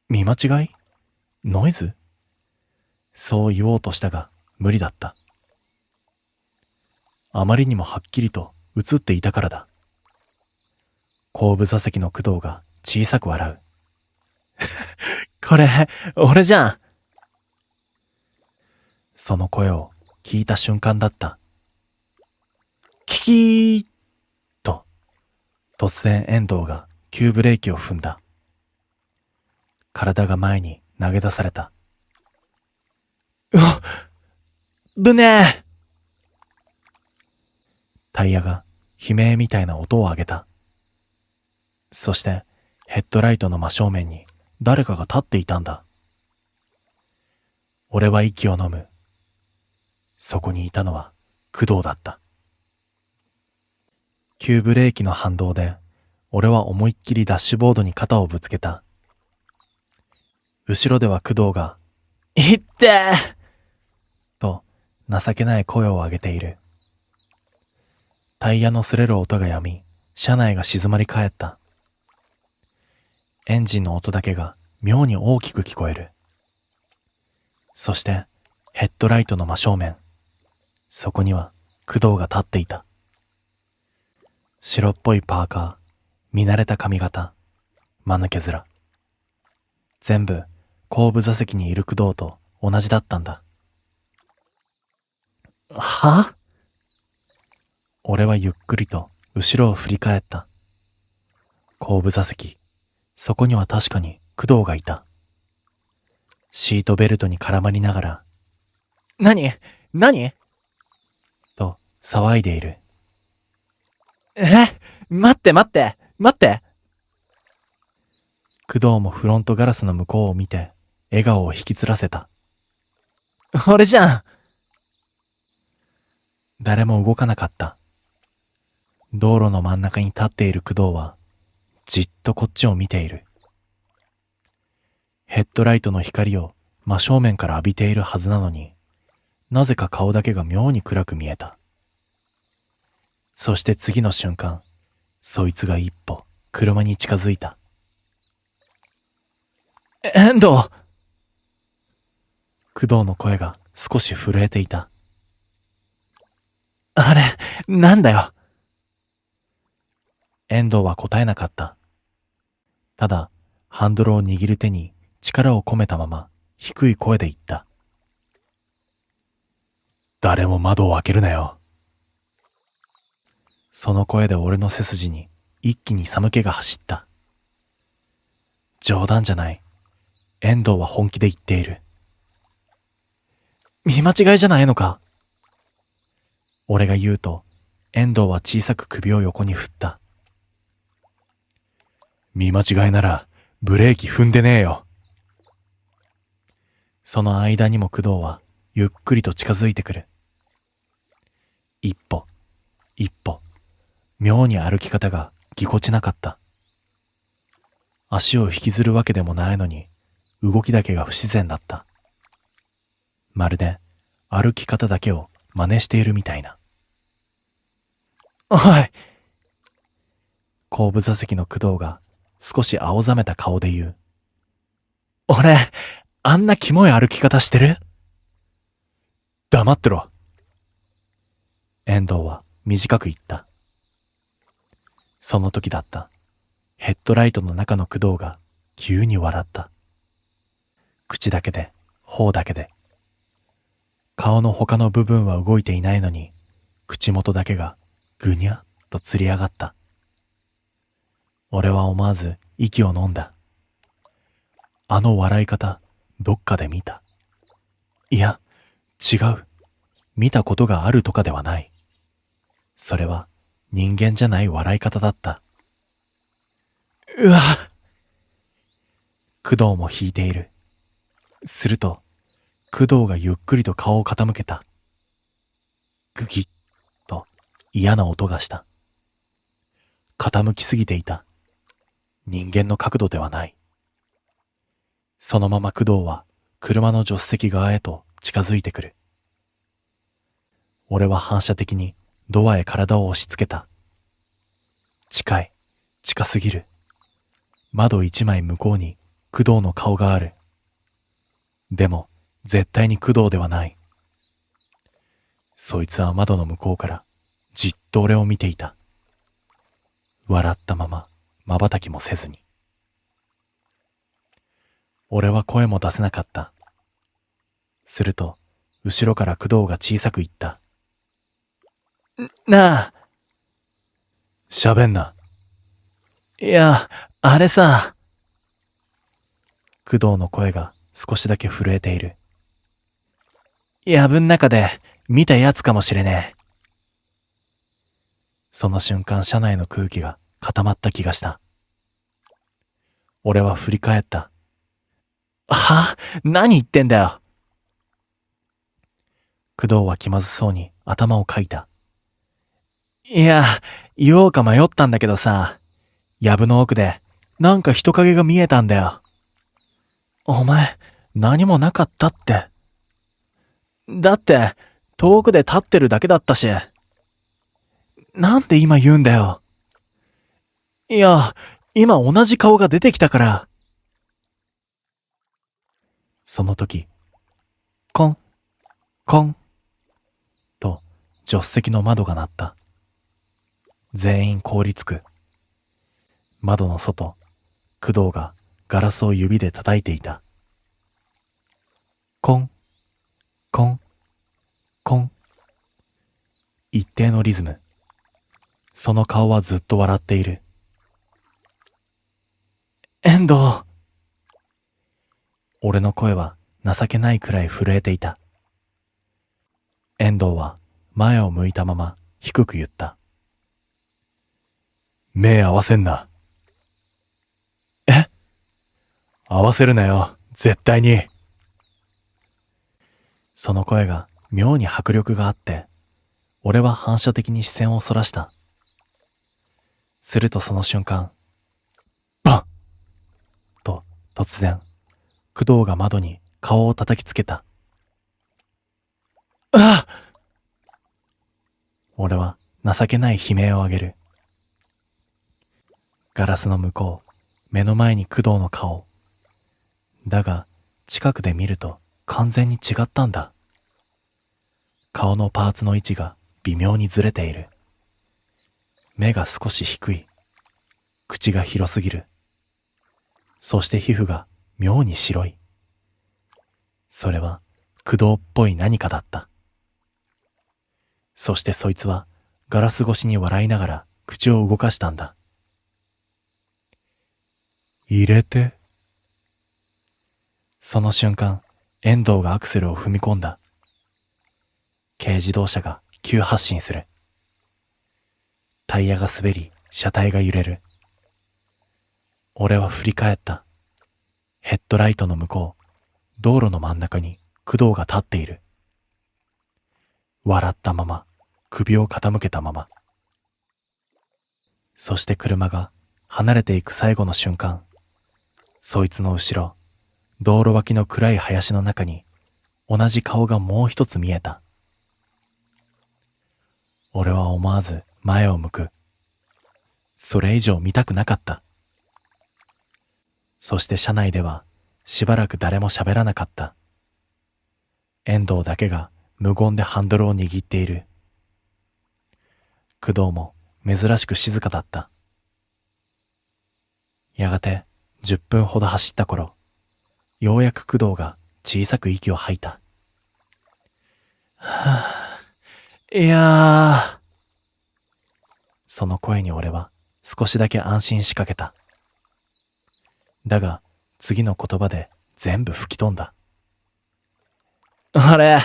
見間違い？ノイズ？そう言おうとしたが無理だった。あまりにもはっきりと映っていたからだ。後部座席の工藤が小さく笑う。これ、俺じゃん。その声を聞いた瞬間だった。キキーと、突然遠藤が急ブレーキを踏んだ。体が前に投げ出された。うわっ、ぶねえ。タイヤが悲鳴みたいな音を上げた。そしてヘッドライトの真正面に誰かが立っていたんだ。俺は息を飲む。そこにいたのは工藤だった。急ブレーキの反動で俺は思いっきりダッシュボードに肩をぶつけた。後ろでは工藤が「いってー!」と情けない声を上げている。タイヤの擦れる音が止み、車内が静まり返った。エンジンの音だけが妙に大きく聞こえる。そしてヘッドライトの真正面、そこには工藤が立っていた。白っぽいパーカー、見慣れた髪型、間抜け面。全部後部座席にいる工藤と同じだったんだ。は？俺はゆっくりと後ろを振り返った。後部座席、そこには確かに工藤がいた。シートベルトに絡まりながら、何と騒いでいる。待って工藤もフロントガラスの向こうを見て、笑顔を引きつらせた。俺じゃん。誰も動かなかった。道路の真ん中に立っている工藤は、じっとこっちを見ている。ヘッドライトの光を真正面から浴びているはずなのに、なぜか顔だけが妙に暗く見えた。そして次の瞬間、そいつが一歩車に近づいた。遠藤！工藤の声が少し震えていた。あれ、なんだよ。遠藤は答えなかった。ただ、ハンドルを握る手に力を込めたまま低い声で言った。誰も窓を開けるなよ。その声で俺の背筋に一気に寒気が走った。冗談じゃない。遠藤は本気で言っている。見間違いじゃないのか。俺が言うと、遠藤は小さく首を横に振った。見間違いならブレーキ踏んでねえよ。その間にも工藤はゆっくりと近づいてくる。一歩、妙に歩き方がぎこちなかった。足を引きずるわけでもないのに、動きだけが不自然だった。まるで歩き方だけを真似しているみたいな。おい！後部座席の工藤が少し青ざめた顔で言う。俺、あんなキモい歩き方してる？黙ってろ。遠藤は短く言った。その時だった。ヘッドライトの中の工藤が急に笑った。口だけで、頬だけで。顔の他の部分は動いていないのに、口元だけがぐにゃっとつり上がった。俺は思わず息を飲んだ。あの笑い方、どっかで見た。いや、違う。見たことがあるとかではない。それは人間じゃない笑い方だった。うわ！工藤も引いている。すると、工藤がゆっくりと顔を傾けた。グギッと嫌な音がした。傾きすぎていた。人間の角度ではない。そのまま工藤は車の助手席側へと近づいてくる。俺は反射的にドアへ体を押し付けた。近すぎる。窓一枚向こうに工藤の顔がある。でも絶対に工藤ではない。そいつは窓の向こうからじっと俺を見ていた。笑ったまま、瞬きもせずに。俺は声も出せなかった。すると、後ろから工藤が小さく言った。なあ。喋んな。いや、あれさ。工藤の声が少しだけ震えている。藪ん中で見たやつかもしれねえ。その瞬間、車内の空気が固まった気がした。俺は振り返った。は？何言ってんだよ。工藤は気まずそうに頭をかいた。いや、言おうか迷ったんだけどさ、藪の奥でなんか人影が見えたんだよ。お前、何もなかったって。だって、遠くで立ってるだけだったし。なんで今言うんだよ。いや、今同じ顔が出てきたから。その時、コン、コン、と助手席の窓が鳴った。全員凍りつく。窓の外、工藤がガラスを指で叩いていた。コン、コン、コン。一定のリズム。その顔はずっと笑っている。遠藤。俺の声は情けないくらい震えていた。遠藤は前を向いたまま低く言った。目合わせんな。え？合わせるなよ、絶対に。その声が妙に迫力があって、俺は反射的に視線をそらした。するとその瞬間、バンと突然、工藤が窓に顔を叩きつけた。ああ！俺は情けない悲鳴を上げる。ガラスの向こう、目の前に工藤の顔。だが、近くで見ると完全に違ったんだ。顔のパーツの位置が微妙にずれている。目が少し低い。口が広すぎる。そして皮膚が妙に白い。それは工藤っぽい何かだった。そしてそいつはガラス越しに笑いながら口を動かしたんだ。入れて。その瞬間、遠藤がアクセルを踏み込んだ。軽自動車が急発進する。タイヤが滑り、車体が揺れる。俺は振り返った。ヘッドライトの向こう、道路の真ん中に工藤が立っている。笑ったまま、首を傾けたまま。そして車が離れていく最後の瞬間、そいつの後ろ、道路脇の暗い林の中に同じ顔がもう一つ見えた。俺は思わず前を向く。それ以上見たくなかった。そして車内ではしばらく誰も喋らなかった。遠藤だけが無言でハンドルを握っている。工藤も珍しく静かだった。やがて10分ほど走った頃、ようやく工藤が小さく息を吐いた。はぁ、いやー。その声に俺は少しだけ安心しかけた。だが次の言葉で全部吹き飛んだ。俺、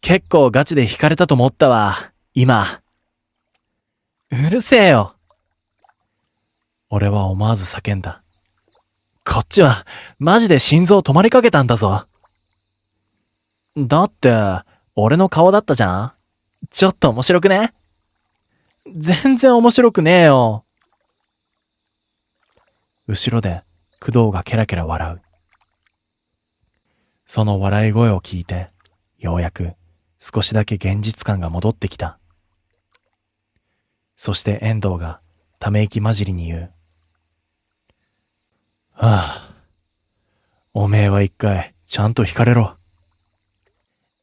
結構ガチで惹かれたと思ったわ、今。うるせえよ。俺は思わず叫んだ。こっちはマジで心臓止まりかけたんだぞ。だって、俺の顔だったじゃん。ちょっと面白くね？全然面白くねえよ。後ろで工藤がケラケラ笑う。その笑い声を聞いて、ようやく少しだけ現実感が戻ってきた。そして遠藤がため息混じりに言う。はあ、おめえは一回ちゃんと惹かれろ。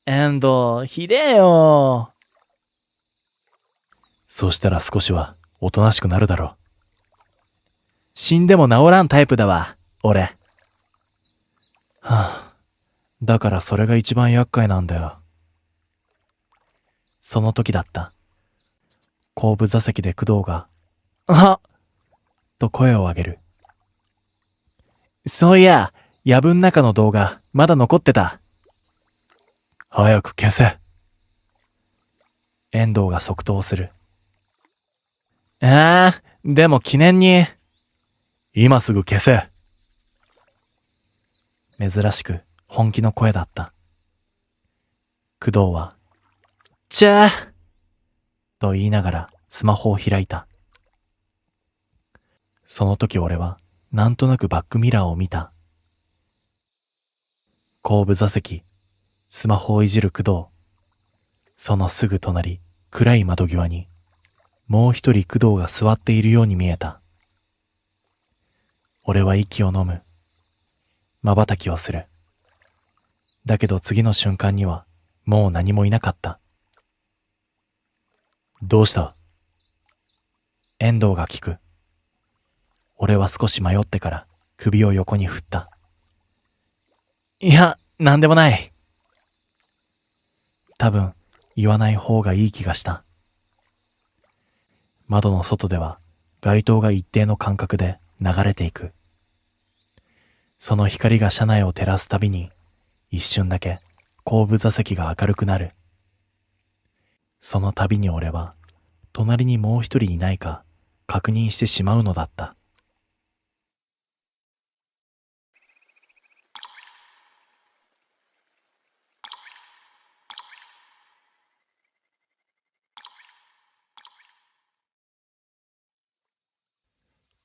遠藤、ひでえよ。そうしたら少しはおとなしくなるだろう。死んでも治らんタイプだわ、俺。はあ、だからそれが一番厄介なんだよ。その時だった。後部座席で工藤が、あっと声を上げる。そういや、藪ん中の動画、まだ残ってた。早く消せ。遠藤が即答する。でも記念に。今すぐ消せ。珍しく本気の声だった。工藤は、ちゃーと言いながらスマホを開いた。その時俺はなんとなくバックミラーを見た。後部座席、スマホをいじる工藤。そのすぐ隣、暗い窓際に、もう一人工藤が座っているように見えた。俺は息を飲む。瞬きをする。だけど次の瞬間にはもう何もいなかった。どうした？遠藤が聞く。俺は少し迷ってから首を横に振った。いや、なんでもない。多分言わない方がいい気がした。窓の外では街灯が一定の間隔で流れていく。その光が車内を照らすたびに一瞬だけ後部座席が明るくなる。その度に俺は隣にもう一人いないか確認してしまうのだった。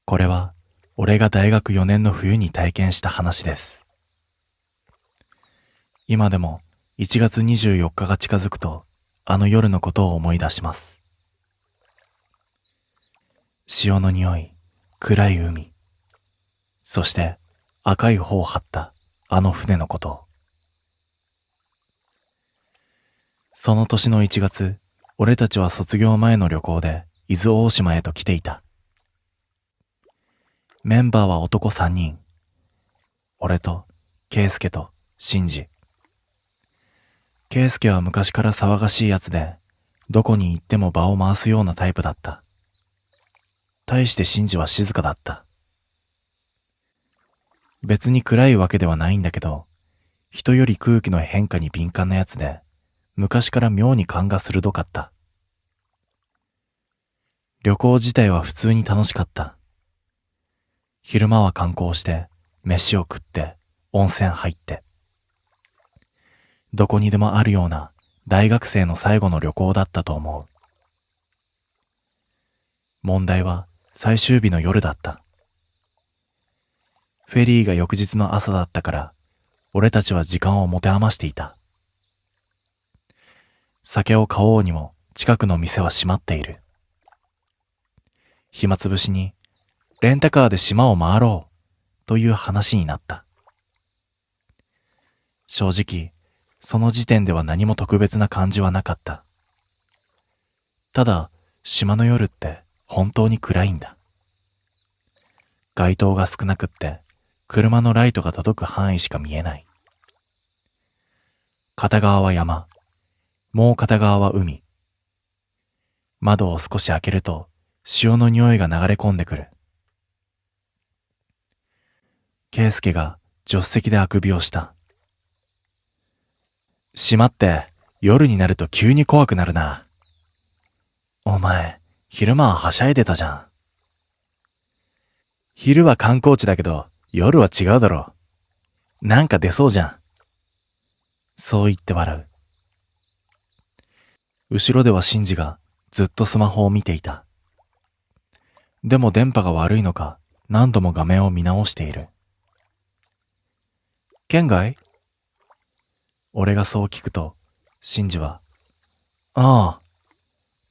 これは俺が大学4年の冬に体験した話です。今でも1月24日が近づくとあの夜のことを思い出します。潮の匂い、暗い海、そして赤い帆を張ったあの船のことを。その年の1月、俺たちは卒業前の旅行で伊豆大島へと来ていた。メンバーは男3人。俺と、圭介と、真治。圭介は昔から騒がしいやつで、どこに行っても場を回すようなタイプだった。対して真治は静かだった。別に暗いわけではないんだけど、人より空気の変化に敏感なやつで、昔から妙に勘が鋭かった。旅行自体は普通に楽しかった。昼間は観光して、飯を食って、温泉入って。どこにでもあるような大学生の最後の旅行だったと思う。問題は最終日の夜だった。フェリーが翌日の朝だったから、俺たちは時間を持て余していた。酒を買おうにも近くの店は閉まっている。暇つぶしに、レンタカーで島を回ろうという話になった。正直、その時点では何も特別な感じはなかった。ただ、島の夜って本当に暗いんだ。街灯が少なくって、車のライトが届く範囲しか見えない。片側は山、もう片側は海。窓を少し開けると、潮の匂いが流れ込んでくる。圭介が助手席であくびをした。島って夜になると急に怖くなるな。お前、昼間ははしゃいでたじゃん。昼は観光地だけど、夜は違うだろう。なんか出そうじゃん。そう言って笑う。後ろではシンジがずっとスマホを見ていた。でも電波が悪いのか、何度も画面を見直している。県外？俺がそう聞くと、シンジは、ああ、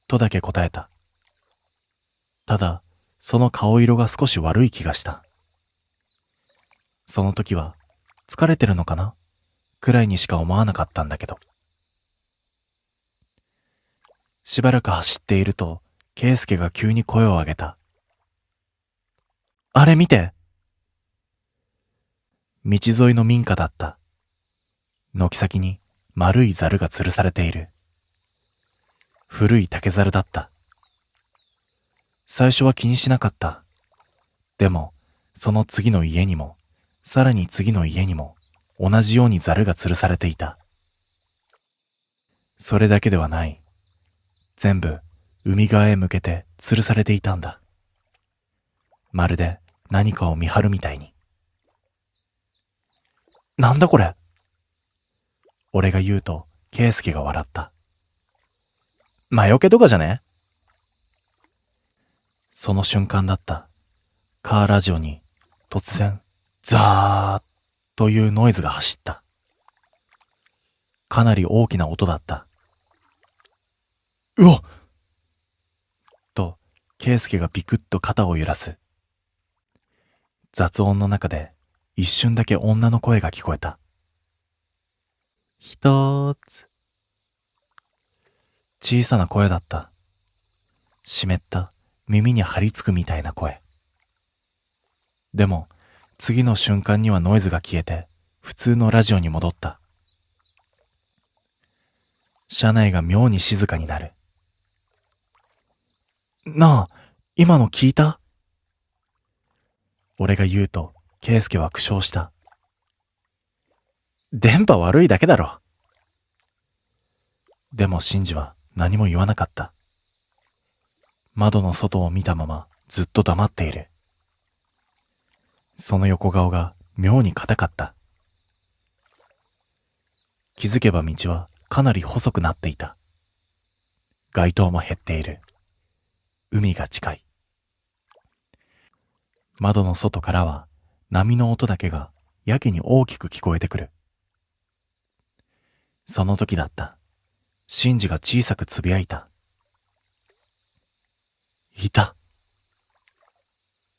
とだけ答えた。ただ、その顔色が少し悪い気がした。その時は、疲れてるのかな？くらいにしか思わなかったんだけど。しばらく走っていると、圭介が急に声を上げた。あれ見て。道沿いの民家だった。軒先に丸いザルが吊るされている。古い竹ザルだった。最初は気にしなかった。でも、その次の家にも、さらに次の家にも、同じようにザルが吊るされていた。それだけではない。全部、海側へ向けて吊るされていたんだ。まるで何かを見張るみたいに。なんだこれ。俺が言うと、圭介が笑った。魔除けとかじゃね？その瞬間だった。カーラジオに突然、ザーッというノイズが走った。かなり大きな音だった。うわっと、圭介がビクッと肩を揺らす。雑音の中で一瞬だけ女の声が聞こえた。一つ。小さな声だった。湿った耳に張り付くみたいな声。でも次の瞬間にはノイズが消えて普通のラジオに戻った。車内が妙に静かになる。なあ、今の聞いた？俺が言うと圭介は苦笑した。電波悪いだけだろ。でもシンジは何も言わなかった。窓の外を見たままずっと黙っている。その横顔が妙に硬かった。気づけば道はかなり細くなっていた。街灯も減っている。海が近い。窓の外からは波の音だけがやけに大きく聞こえてくる。その時だった。シンジが小さくつぶやいた。いた。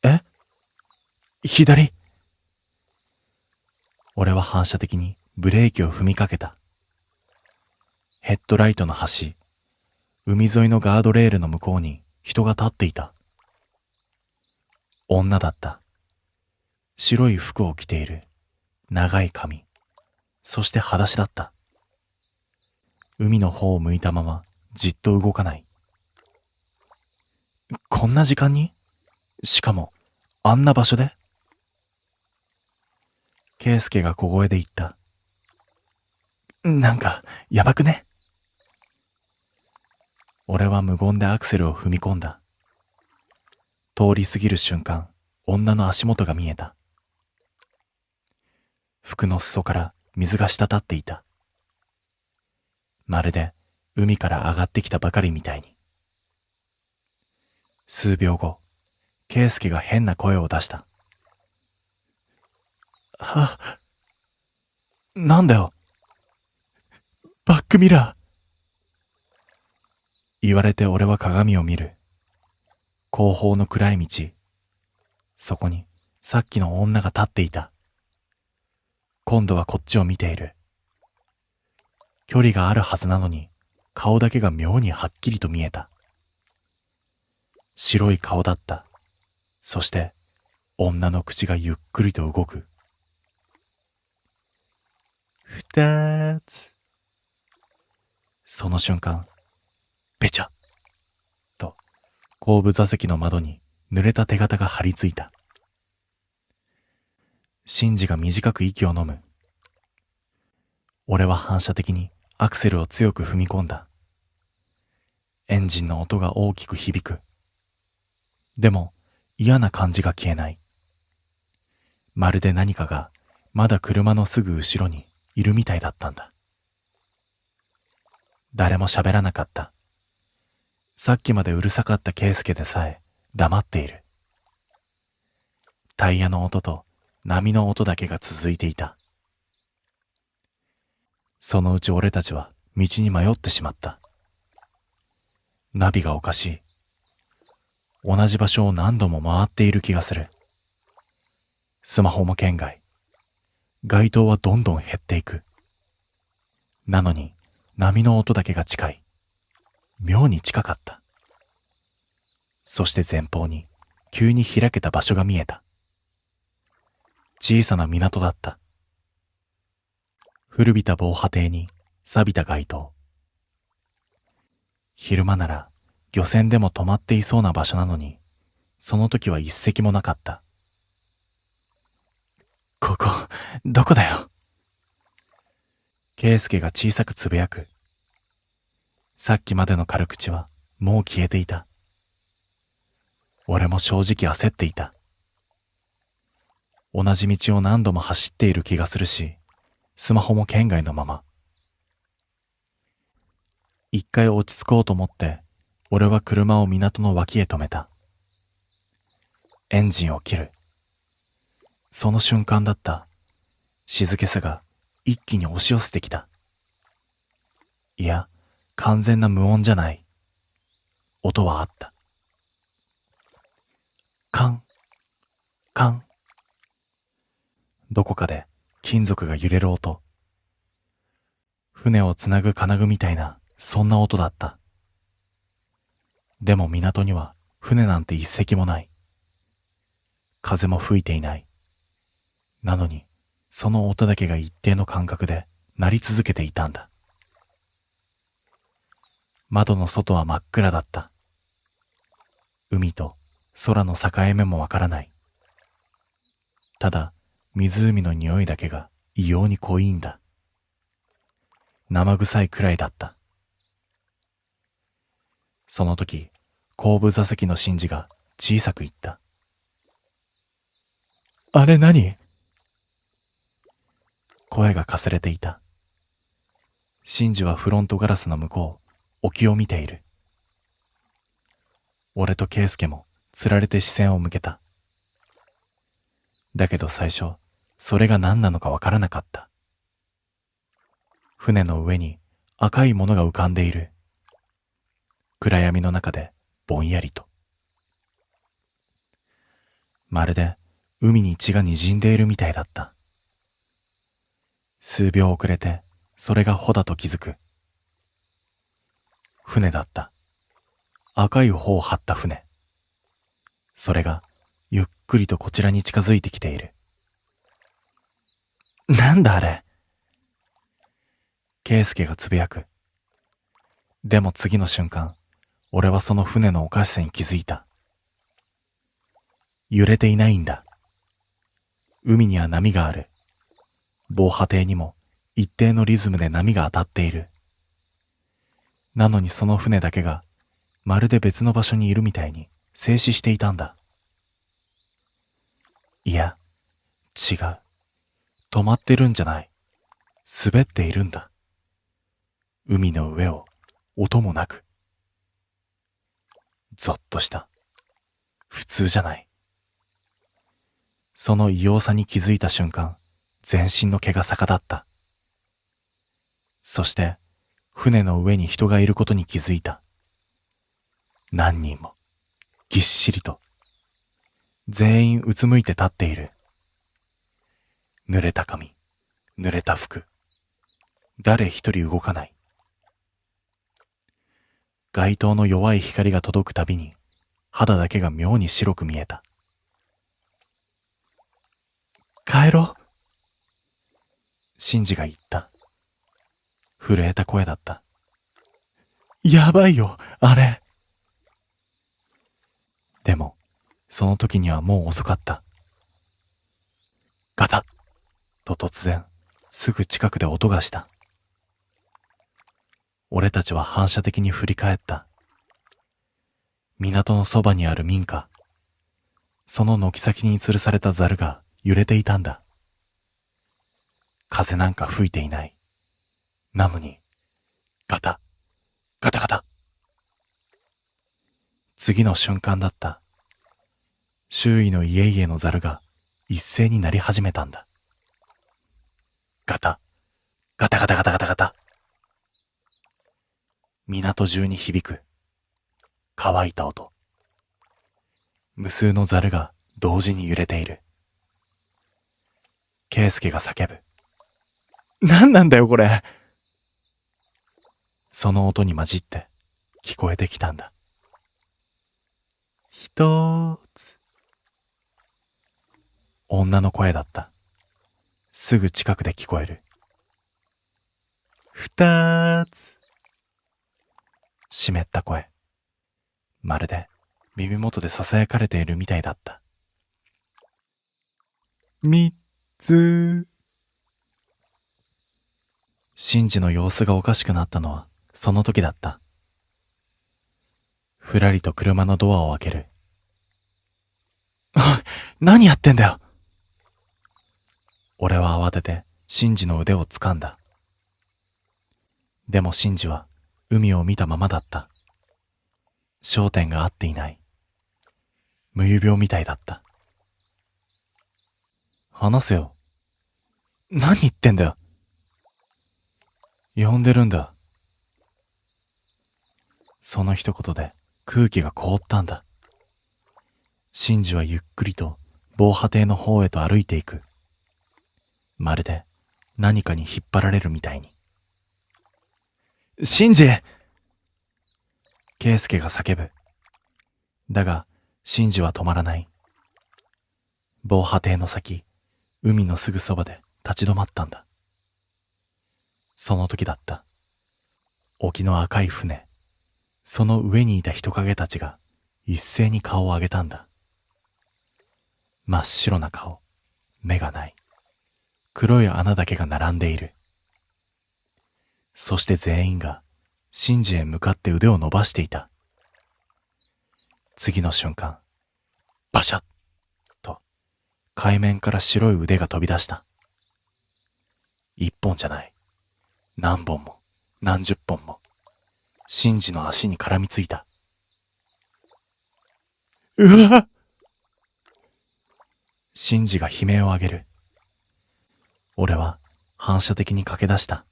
え？左。俺は反射的にブレーキを踏みかけた。ヘッドライトの端、海沿いのガードレールの向こうに人が立っていた。女だった。白い服を着ている。長い髪。そして裸足だった。海の方を向いたままじっと動かない。こんな時間に？しかも、あんな場所で？圭介が小声で言った。なんか、やばくね？俺は無言でアクセルを踏み込んだ。通り過ぎる瞬間、女の足元が見えた。服の裾から水が滴っていた。まるで海から上がってきたばかりみたいに。数秒後、圭介が変な声を出した。なんだよ。バックミラー。言われて俺は鏡を見る。後方の暗い道。そこにさっきの女が立っていた。今度はこっちを見ている。距離があるはずなのに、顔だけが妙にはっきりと見えた。白い顔だった。そして、女の口がゆっくりと動く。二つ。その瞬間、べちゃっと後部座席の窓に濡れた手形が張り付いた。シンジが短く息を飲む。俺は反射的にアクセルを強く踏み込んだ。エンジンの音が大きく響く。でも嫌な感じが消えない。まるで何かがまだ車のすぐ後ろにいるみたいだったんだ。誰も喋らなかった。さっきまでうるさかった圭介でさえ黙っている。タイヤの音と波の音だけが続いていた。そのうち俺たちは道に迷ってしまった。ナビがおかしい。同じ場所を何度も回っている気がする。スマホも圏外。街灯はどんどん減っていく。なのに波の音だけが近い。妙に近かった。そして前方に急に開けた場所が見えた。小さな港だった。古びた防波堤に錆びた街灯。昼間なら漁船でも止まっていそうな場所なのに、その時は一隻もなかった。ここ、どこだよ。圭介が小さくつぶやく。さっきまでの軽口はもう消えていた。俺も正直焦っていた。同じ道を何度も走っている気がするし、スマホも圏外のまま。一回落ち着こうと思って、俺は車を港の脇へ止めた。エンジンを切る。その瞬間だった。静けさが一気に押し寄せてきた。いや、完全な無音じゃない。音はあった。カン、カン。どこかで金属が揺れる音。船をつなぐ金具みたいな、そんな音だった。でも港には船なんて一隻もない。風も吹いていない。なのに、その音だけが一定の間隔で鳴り続けていたんだ。窓の外は真っ暗だった。海と空の境目もわからない。ただ、湖の匂いだけが異様に濃いんだ。生臭いくらいだった。その時、後部座席のシンジが小さく言った。あれ何？声がかすれていた。シンジはフロントガラスの向こう、沖を見ている。俺とケイスケもつられて視線を向けた。だけど最初、それが何なのかわからなかった。船の上に赤いものが浮かんでいる。暗闇の中でぼんやりと。まるで海に血が滲んでいるみたいだった。数秒遅れてそれが帆だと気づく。船だった。赤い帆を張った船。それがゆっくりとこちらに近づいてきている。なんだあれ。圭介がつぶやく。でも次の瞬間、俺はその船のおかしさに気づいた。揺れていないんだ。海には波がある。防波堤にも一定のリズムで波が当たっている。なのにその船だけがまるで別の場所にいるみたいに静止していたんだ。いや、違う。止まってるんじゃない。滑っているんだ。海の上を音もなく。ゾッとした。普通じゃない。その異様さに気づいた瞬間、全身の毛が逆立った。そして、船の上に人がいることに気づいた。何人も、ぎっしりと。全員うつむいて立っている。濡れた髪、濡れた服。誰一人動かない。街灯の弱い光が届くたびに、肌だけが妙に白く見えた。帰ろう。シンジが言った。震えた声だった。やばいよ、あれ。でも、その時にはもう遅かった。ガタッと突然、すぐ近くで音がした。俺たちは反射的に振り返った。港のそばにある民家。その軒先に吊るされたザルが揺れていたんだ。風なんか吹いていない。なのに、ガタ、ガタガタ。次の瞬間だった。周囲の家々のザルが一斉に鳴り始めたんだ。ガタ、ガタガタガタガタガタ。港中に響く。乾いた音。無数のザルが同時に揺れている。圭介が叫ぶ。何なんだよこれ。その音に混じって聞こえてきたんだ。一つ。女の声だった。すぐ近くで聞こえる。二つ。湿った声。まるで耳元で囁かれているみたいだった。三つ。シンジの様子がおかしくなったのはその時だった。ふらりと車のドアを開ける。何やってんだよ。俺は慌ててシンジの腕を掴んだ。でもシンジは海を見たままだった。焦点が合っていない。無遊病みたいだった。話せよ。何言ってんだよ。呼んでるんだ。その一言で空気が凍ったんだ。シンジはゆっくりと防波堤の方へと歩いていく。まるで何かに引っ張られるみたいに。シンジ！ケイスケが叫ぶ。だが、シンジは止まらない。防波堤の先、海のすぐそばで立ち止まったんだ。その時だった。沖の赤い船、その上にいた人影たちが一斉に顔を上げたんだ。真っ白な顔、目がない。黒い穴だけが並んでいる。そして全員がシンジへ向かって腕を伸ばしていた。次の瞬間、バシャッと海面から白い腕が飛び出した。一本じゃない。何本も何十本もシンジの足に絡みついた。うわっ！シンジが悲鳴を上げる。俺は反射的に駆け出した。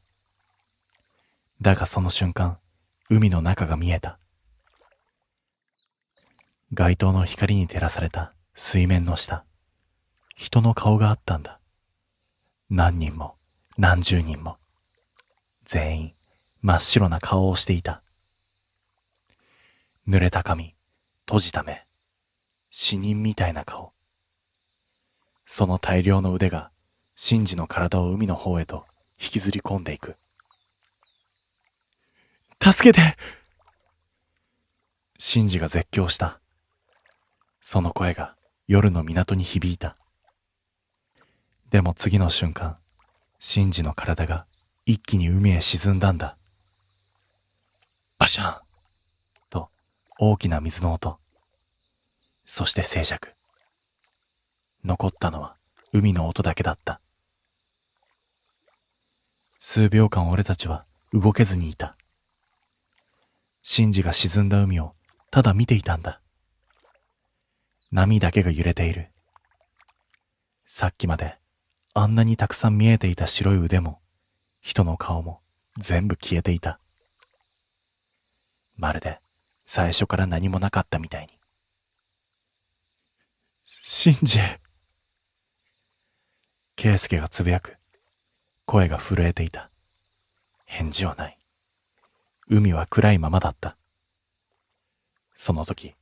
だがその瞬間、海の中が見えた。街灯の光に照らされた水面の下、人の顔があったんだ。何人も何十人も、全員真っ白な顔をしていた。濡れた髪、閉じた目、死人みたいな顔。その大量の腕がシンジの体を海の方へと引きずり込んでいく。助けて！シンジが絶叫した。その声が夜の港に響いた。でも次の瞬間、シンジの体が一気に海へ沈んだんだ。バシャンと大きな水の音。そして静寂。残ったのは海の音だけだった。数秒間俺たちは動けずにいた。シンジが沈んだ海をただ見ていたんだ。波だけが揺れている。さっきまであんなにたくさん見えていた白い腕も人の顔も全部消えていた。まるで最初から何もなかったみたいに。シンジ！ケイスケがつぶやく。声が震えていた。返事はない。海は暗いままだった。その時、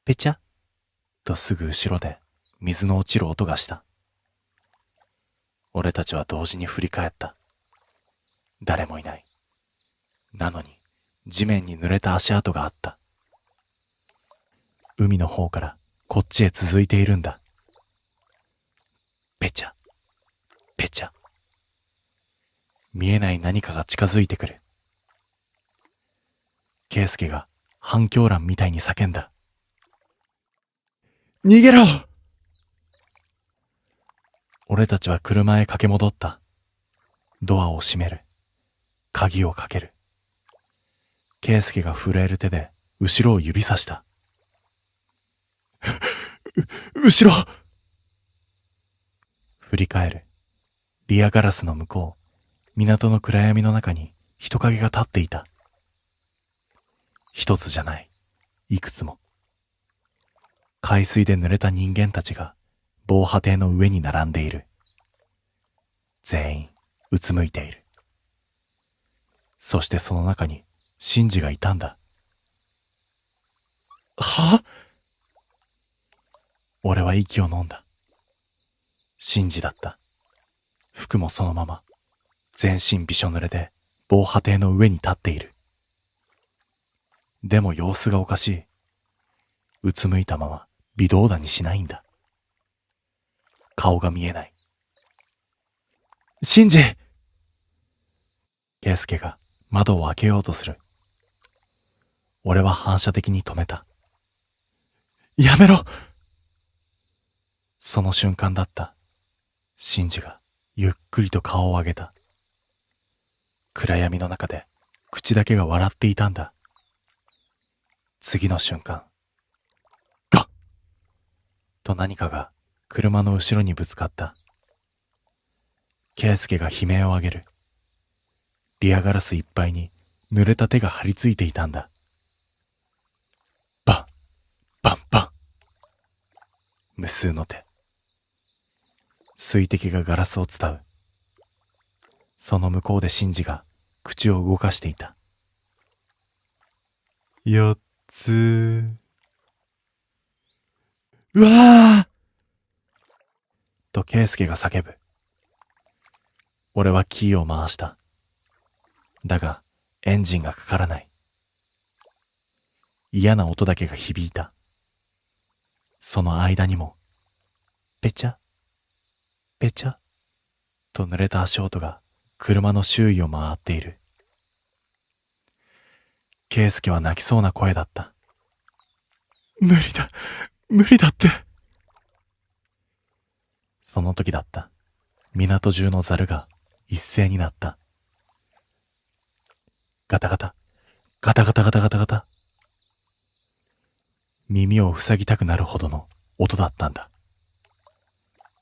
ペチャッとすぐ後ろで水の落ちる音がした。俺たちは同時に振り返った。誰もいない。なのに地面に濡れた足跡があった。海の方からこっちへ続いているんだ。ペチャ、ペチャ。見えない何かが近づいてくる。ケイスケが反響欄みたいに叫んだ。逃げろ！俺たちは車へ駆け戻った。ドアを閉める。鍵をかける。ケイスケが震える手で後ろを指さした。後ろ！振り返る。リアガラスの向こう、港の暗闇の中に人影が立っていた。一つじゃない。いくつも。海水で濡れた人間たちが防波堤の上に並んでいる。全員うつむいている。そしてその中にシンジがいたんだ。は？俺は息を飲んだ。シンジだった。服もそのまま、全身びしょ濡れで防波堤の上に立っている。でも様子がおかしい。うつむいたまま微動だにしないんだ。顔が見えない。シンジ！ケイスケが窓を開けようとする。俺は反射的に止めた。やめろ！その瞬間だった。シンジがゆっくりと顔を上げた。暗闇の中で口だけが笑っていたんだ。次の瞬間、ガッと何かが車の後ろにぶつかった。ケイスケが悲鳴を上げる。リアガラスいっぱいに濡れた手が張り付いていたんだ。バン、バンバン。無数の手。水滴がガラスを伝う。その向こうでシンジが口を動かしていた。4つ。うわーとケイスケが叫ぶ。俺はキーを回した。だがエンジンがかからない。嫌な音だけが響いた。その間にも、ペチャ、ペチャと濡れた足音が車の周囲を回っている。ケイスケは泣きそうな声だった。無理だ、無理だって。その時だった。港中のザルが一斉になった。ガタガタ、ガタガタガタガタガタ。耳を塞ぎたくなるほどの音だったんだ。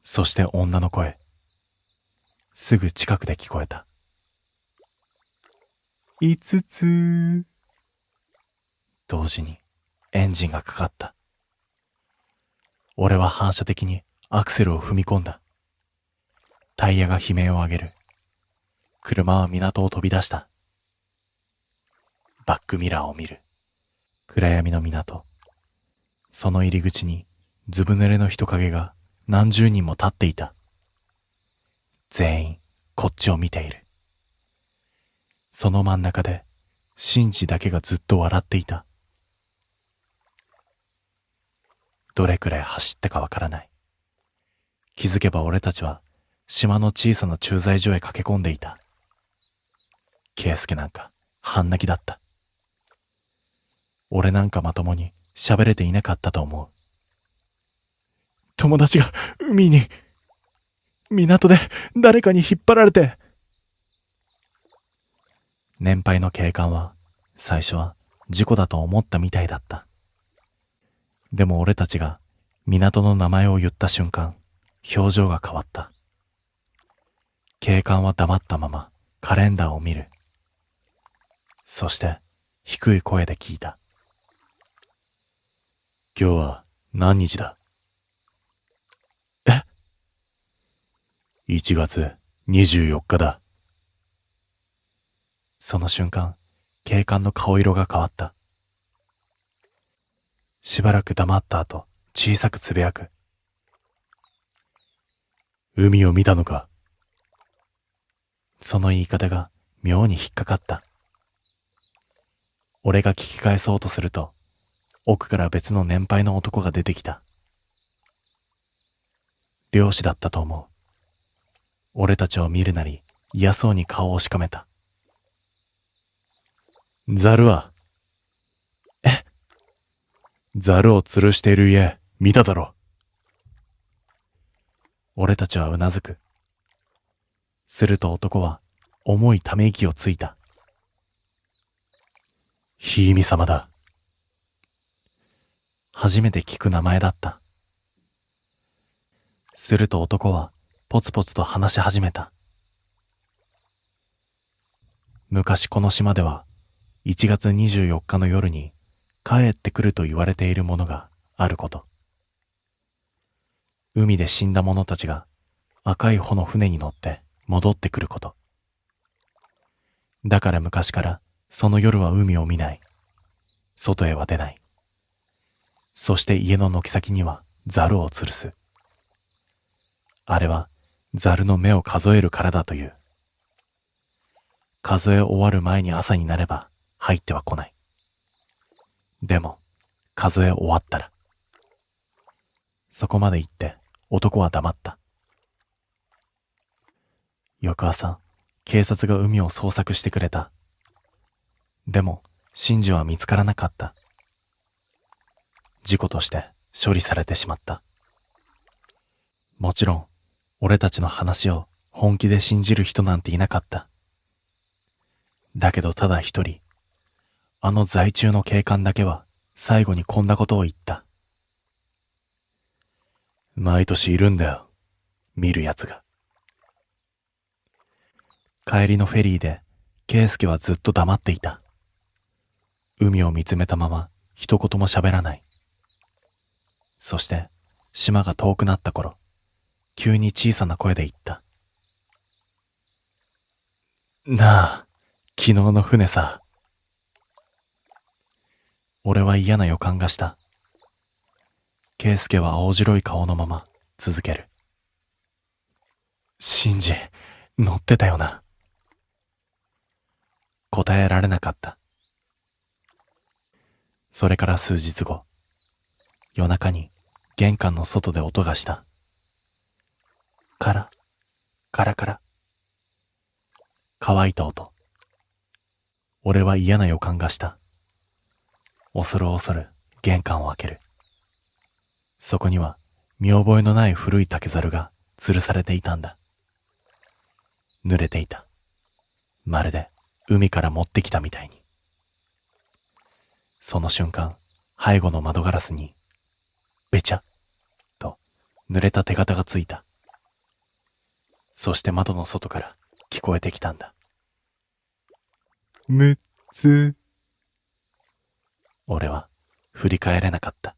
そして女の声。すぐ近くで聞こえた。5つ。同時にエンジンがかかった。俺は反射的にアクセルを踏み込んだ。タイヤが悲鳴を上げる。車は港を飛び出した。バックミラーを見る。暗闇の港。その入り口にずぶ濡れの人影が何十人も立っていた。全員こっちを見ている。その真ん中でシンジだけがずっと笑っていた。どれくらい走ったかわからない。気づけば俺たちは島の小さな駐在所へ駆け込んでいた。ケイスケなんか半泣きだった。俺なんかまともに喋れていなかったと思う。友達が海に、港で誰かに引っ張られて。年配の警官は最初は事故だと思ったみたいだった。でも俺たちが港の名前を言った瞬間、表情が変わった。警官は黙ったままカレンダーを見る。そして低い声で聞いた。今日は何日だ？え？ 1 月24日だ。その瞬間、警官の顔色が変わった。しばらく黙った後、小さくつぶやく。海を見たのか？その言い方が妙に引っかかった。俺が聞き返そうとすると、奥から別の年配の男が出てきた。漁師だったと思う。俺たちを見るなり嫌そうに顔をしかめた。ザルは？え？ザルを吊るしている家見ただろ？俺たちはうなずく。すると男は重いため息をついた。ひいみ様だ。初めて聞く名前だった。すると男はポツポツと話し始めた。昔この島では1月24日の夜に帰ってくると言われているものがあること。海で死んだ者たちが赤い帆の船に乗って戻ってくること。だから昔からその夜は海を見ない。外へは出ない。そして家の軒先にはザルを吊るす。あれはザルの目を数えるからだという。数え終わる前に朝になれば入っては来ない。でも数え終わったら。そこまで言って男は黙った。翌朝、警察が海を捜索してくれた。でも真珠は見つからなかった。事故として処理されてしまった。もちろん俺たちの話を本気で信じる人なんていなかった。だけどただ一人、あの在中の警官だけは最後にこんなことを言った。毎年いるんだよ、見る奴が。帰りのフェリーで圭介はずっと黙っていた。海を見つめたまま一言も喋らない。そして島が遠くなった頃、急に小さな声で言った。なあ、昨日の船さ。俺は嫌な予感がした。圭介は青白い顔のまま続ける。シンジ、乗ってたよな。答えられなかった。それから数日後、夜中に玄関の外で音がした。カラ、カラカラ。乾いた音。俺は嫌な予感がした。恐る恐る玄関を開ける。そこには見覚えのない古い竹猿が吊るされていたんだ。濡れていた。まるで海から持ってきたみたいに。その瞬間、背後の窓ガラスにべちゃっと濡れた手形がついた。そして窓の外から聞こえてきたんだ。6つ。俺は振り返れなかった。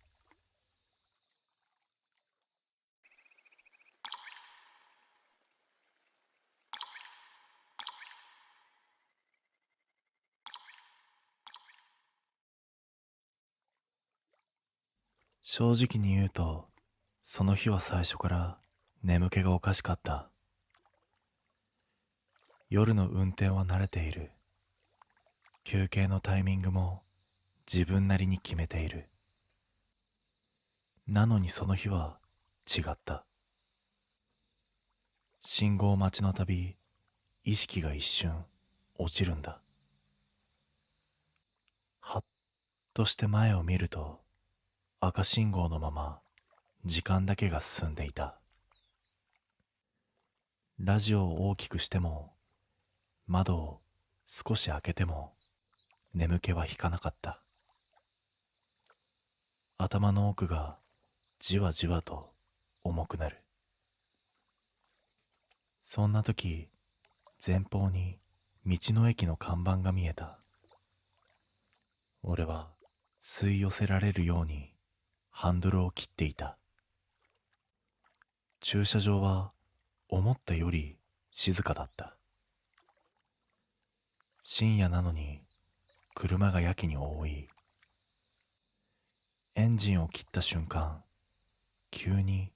正直に言うと、その日は最初から眠気がおかしかった。夜の運転は慣れている。休憩のタイミングも自分なりに決めている。なのにその日は違った。信号待ちのたび、意識が一瞬落ちるんだ。はっとして前を見ると、赤信号のまま時間だけが進んでいた。ラジオを大きくしても、窓を少し開けても眠気は引かなかった。頭の奥がじわじわと重くなる。そんな時、前方に道の駅の看板が見えた。俺は吸い寄せられるようにハンドルを切っていた。駐車場は思ったより静かだった。深夜なのに車がやけに多い。エンジンを切った瞬間、急に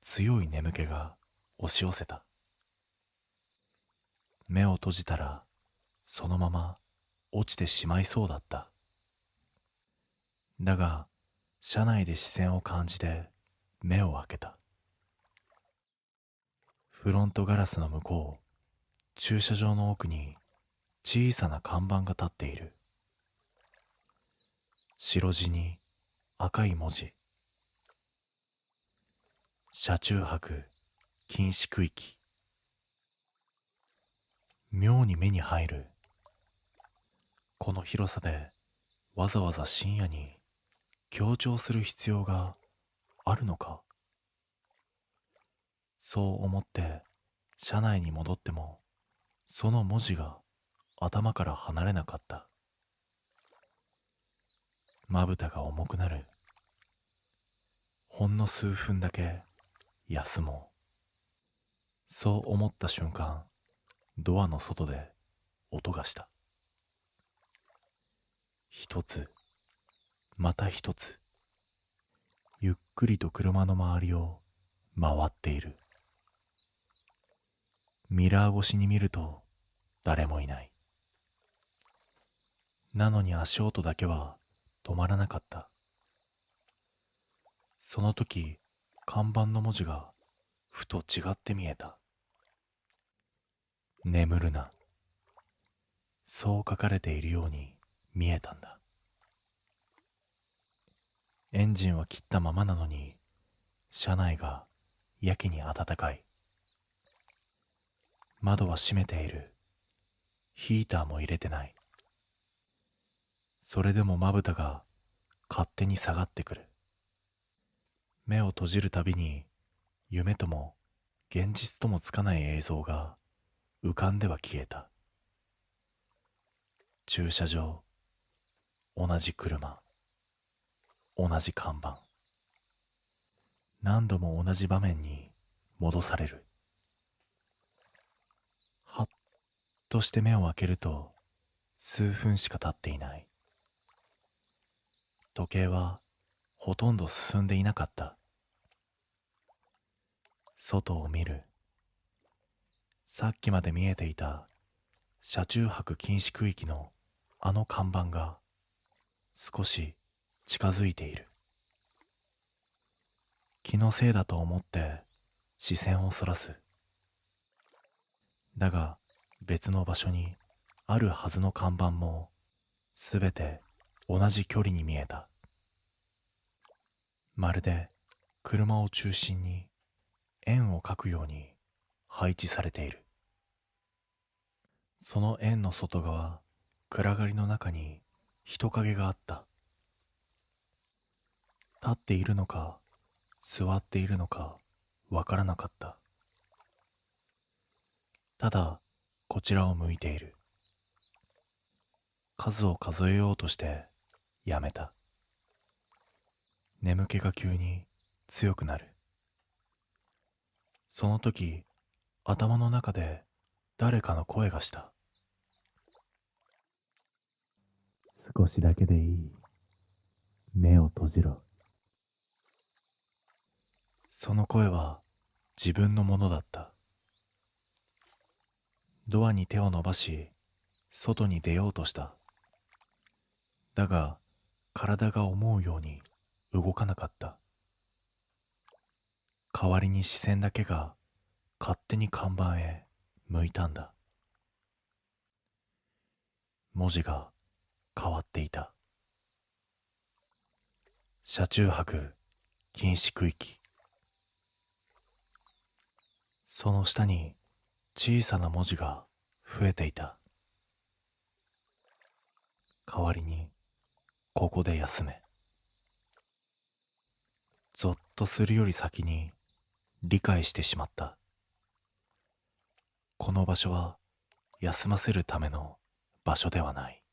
強い眠気が押し寄せた。目を閉じたらそのまま落ちてしまいそうだった。だが車内で視線を感じて目を開けた。フロントガラスの向こう、駐車場の奥に小さな看板が立っている。白地に赤い文字。車中泊禁止区域。妙に目に入る。この広さでわざわざ深夜に強調する必要があるのか。そう思って車内に戻っても、その文字が頭から離れなかった。まぶたが重くなる。ほんの数分だけ休もう。そう思った瞬間、ドアの外で音がした。一つ、また一つ。ゆっくりと車の周りを回っている。ミラー越しに見ると誰もいない。なのに足音だけは止まらなかった。その時、看板の文字がふと違って見えた。眠るな。そう書かれているように見えたんだ。エンジンは切ったままなのに、車内がやけに暖かい。窓は閉めている。ヒーターも入れてない。それでもまぶたが勝手に下がってくる。目を閉じるたびに夢とも現実ともつかない映像が浮かんでは消えた。駐車場、同じ車、同じ看板。何度も同じ場面に戻される。はっとして目を開けると数分しか経っていない。時計はほとんど進んでいなかった。外を見る。さっきまで見えていた車中泊禁止区域のあの看板が少し近づいている。気のせいだと思って視線をそらす。だが別の場所にあるはずの看板もすべて同じ距離に見えた。まるで車を中心に円を描くように配置されている。その円の外側、暗がりの中に人影があった。立っているのか座っているのかわからなかった。ただこちらを向いている。数を数えようとしてやめた。眠気が急に強くなる。その時、頭の中で誰かの声がした。少しだけでいい。目を閉じろ。その声は自分のものだった。ドアに手を伸ばし、外に出ようとした。だが、体が思うように動かなかった。代わりに視線だけが勝手に看板へ向いたんだ。文字が変わっていた。車中泊禁止区域。その下に小さな文字が増えていた。代わりにここで休め。ゾッとするより先に理解してしまった。この場所は休ませるための場所ではない。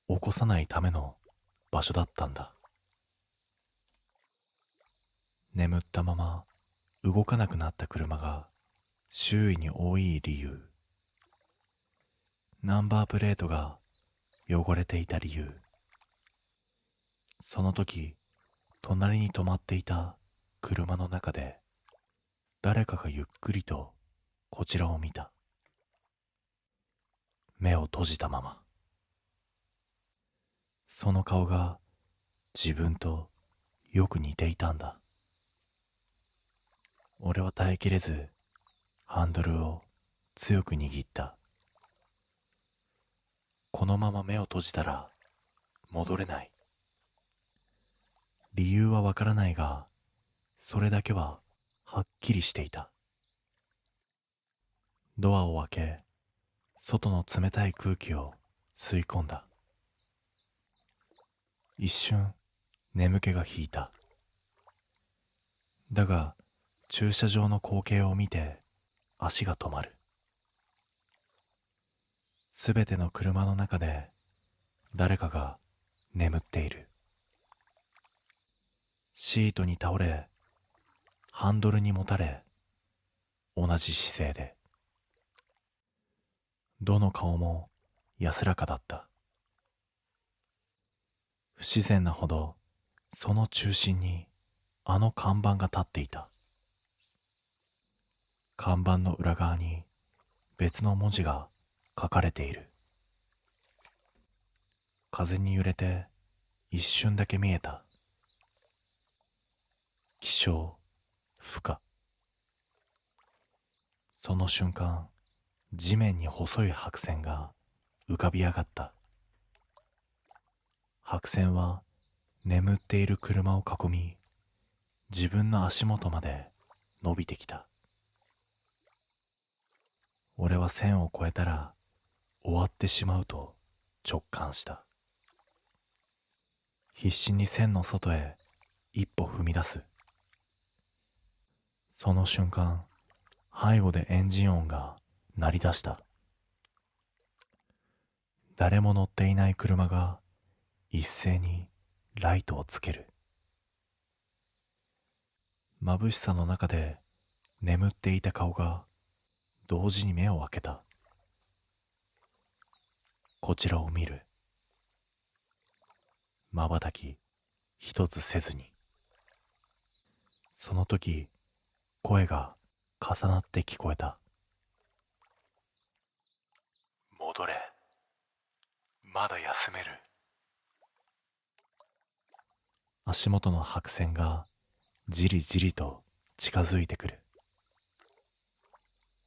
起こさないための場所だったんだ。眠ったまま動かなくなった車が周囲に多い理由。ナンバープレートが汚れていた理由。その時、隣に止まっていた車の中で誰かがゆっくりとこちらを見た。目を閉じたまま。その顔が自分とよく似ていたんだ。俺は耐えきれずハンドルを強く握った。このまま目を閉じたら戻れない。理由はわからないが、それだけははっきりしていた。ドアを開け、外の冷たい空気を吸い込んだ。一瞬眠気が引いた。だが駐車場の光景を見て足が止まる。すべての車の中で誰かが眠っている。シートに倒れ、ハンドルにもたれ、同じ姿勢で。どの顔も安らかだった。不自然なほどその中心にあの看板が立っていた。看板の裏側に別の文字が書かれている。風に揺れて一瞬だけ見えた。気象不可。その瞬間、地面に細い白線が浮かび上がった。白線は眠っている車を囲み、自分の足元まで伸びてきた。俺は線を越えたら終わってしまうと直感した。必死に線の外へ一歩踏み出す。その瞬間、背後でエンジン音が鳴り出した。誰も乗っていない車が一斉にライトをつける。眩しさの中で眠っていた顔が同時に目を開けた。こちらを見る。瞬き一つせずに。その時、声が重なって聞こえた。戻れ。まだ休める。足元の白線がじりじりと近づいてくる。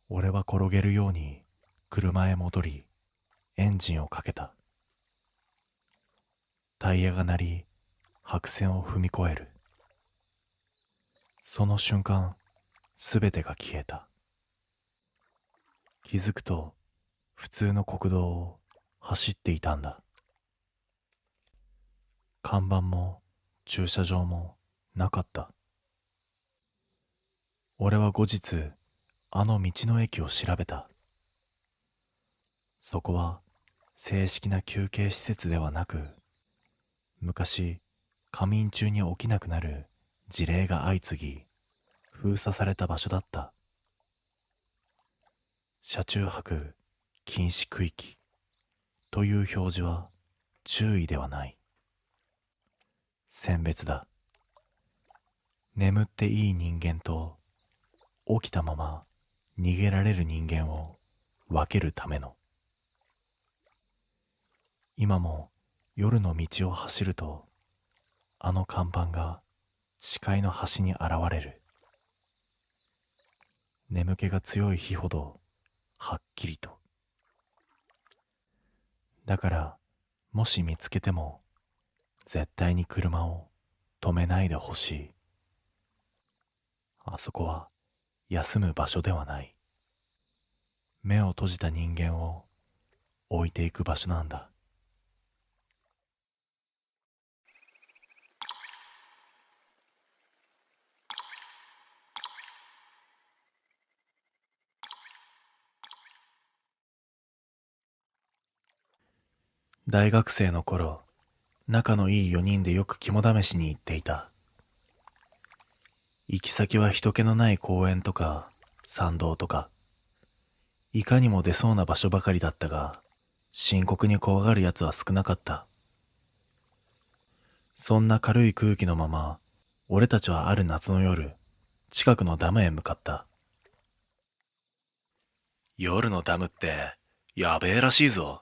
俺は転げるように車へ戻り、エンジンをかけた。タイヤが鳴り、白線を踏み越える。その瞬間、すべてが消えた。気づくと、普通の国道を走っていたんだ。看板も駐車場もなかった。俺は後日、あの道の駅を調べた。そこは正式な休憩施設ではなく、昔仮眠中に起きなくなる事例が相次ぎ、封鎖された場所だった。車中泊禁止区域という表示は注意ではない。選別だ。眠っていい人間と起きたまま逃げられる人間を分けるための。今も夜の道を走ると、あの看板が視界の端に現れる。眠気が強い日ほどはっきりと。だからもし見つけても絶対に車を止めないでほしい。あそこは休む場所ではない。目を閉じた人間を置いていく場所なんだ。大学生の頃、仲のいい4人でよく肝試しに行っていた。行き先は人気のない公園とか山道とか、いかにも出そうな場所ばかりだったが、深刻に怖がる奴は少なかった。そんな軽い空気のまま、俺たちはある夏の夜、近くのダムへ向かった。夜のダムって、やべえらしいぞ。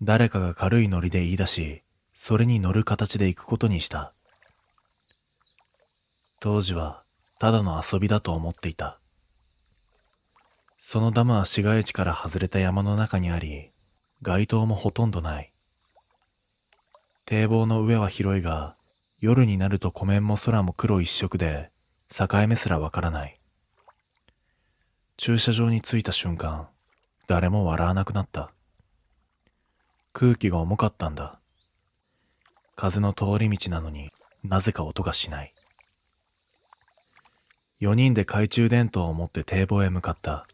誰かが軽いノリで言い出し、それに乗る形で行くことにした。当時は、ただの遊びだと思っていた。そのダムは市街地から外れた山の中にあり、街灯もほとんどない。堤防の上は広いが、夜になると湖面も空も黒一色で、境目すらわからない。駐車場に着いた瞬間、誰も笑わなくなった。空気が重かったんだ。風の通り道なのになぜか音がしない。4人で懐中電灯を持って堤防へ向かった。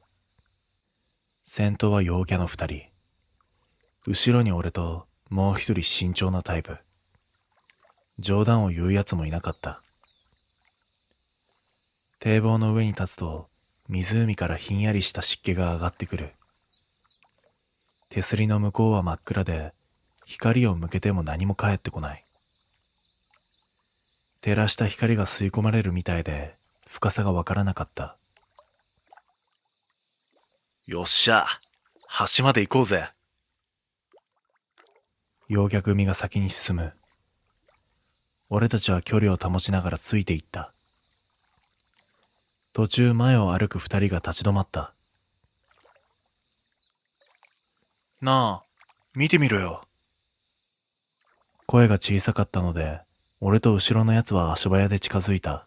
先頭は陽キャの2人。後ろに俺ともう一人慎重なタイプ。冗談を言うやつもいなかった。堤防の上に立つと湖からひんやりした湿気が上がってくる。手すりの向こうは真っ暗で、光を向けても何も返ってこない。照らした光が吸い込まれるみたいで深さがわからなかった。よっしゃ、橋まで行こうぜ。陽キャ組が先に進む。俺たちは距離を保ちながらついていった。途中前を歩く二人が立ち止まった。なあ、見てみろよ。声が小さかったので、俺と後ろのやつは足早で近づいた。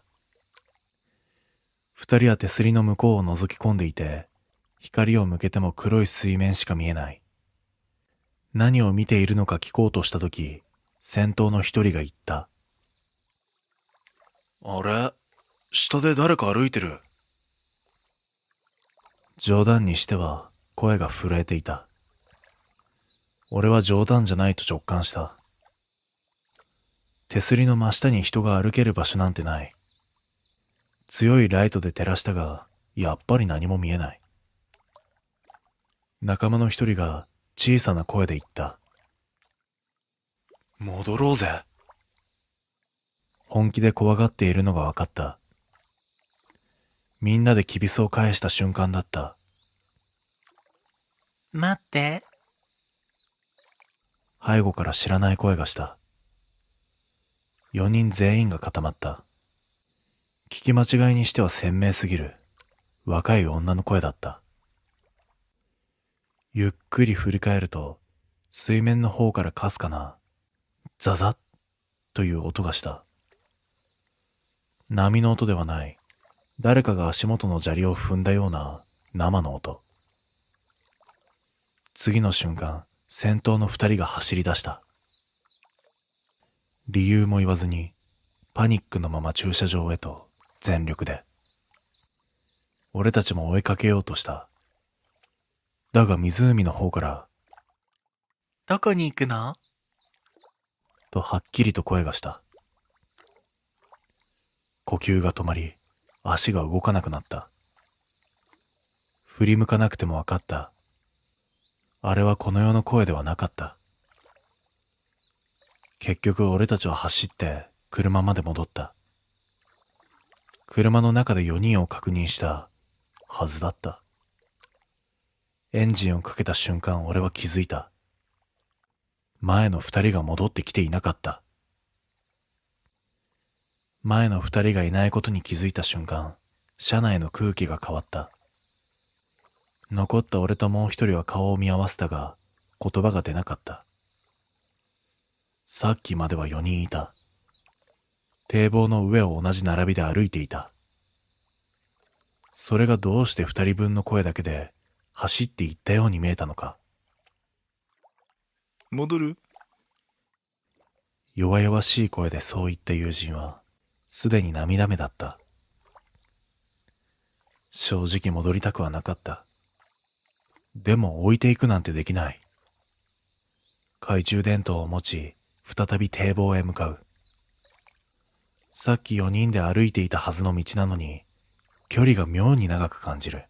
二人は手すりの向こうを覗き込んでいて、光を向けても黒い水面しか見えない。何を見ているのか聞こうとしたとき、先頭の一人が言った。あれ？下で誰か歩いてる。冗談にしては声が震えていた。俺は冗談じゃないと直感した。手すりの真下に人が歩ける場所なんてない。強いライトで照らしたが、やっぱり何も見えない。仲間の一人が小さな声で言った。戻ろうぜ。本気で怖がっているのが分かった。みんなできびすを返した瞬間だった。待って。背後から知らない声がした。4人全員が固まった。聞き間違いにしては鮮明すぎる若い女の声だった。ゆっくり振り返ると、水面の方からかすかなザザッという音がした。波の音ではない。誰かが足元の砂利を踏んだような生の音。次の瞬間、先頭の二人が走り出した。理由も言わずに、パニックのまま駐車場へと全力で。俺たちも追いかけようとした。だが湖の方から、どこに行くの？とはっきりと声がした。呼吸が止まり、足が動かなくなった。振り向かなくても分かった。あれはこの世の声ではなかった。結局俺たちは走って車まで戻った。車の中で4人を確認したはずだった。エンジンをかけた瞬間俺は気づいた。前の2人が戻ってきていなかった。前の2人がいないことに気づいた瞬間、車内の空気が変わった。残った俺ともう一人は顔を見合わせたが、言葉が出なかった。さっきまでは4人いた。堤防の上を同じ並びで歩いていた。それがどうして2人分の声だけで走っていったように見えたのか。戻る？弱々しい声でそう言った友人は、すでに涙目だった。正直戻りたくはなかった。でも置いていくなんてできない。懐中電灯を持ち、再び堤防へ向かう。さっき4人で歩いていたはずの道なのに、距離が妙に長く感じる。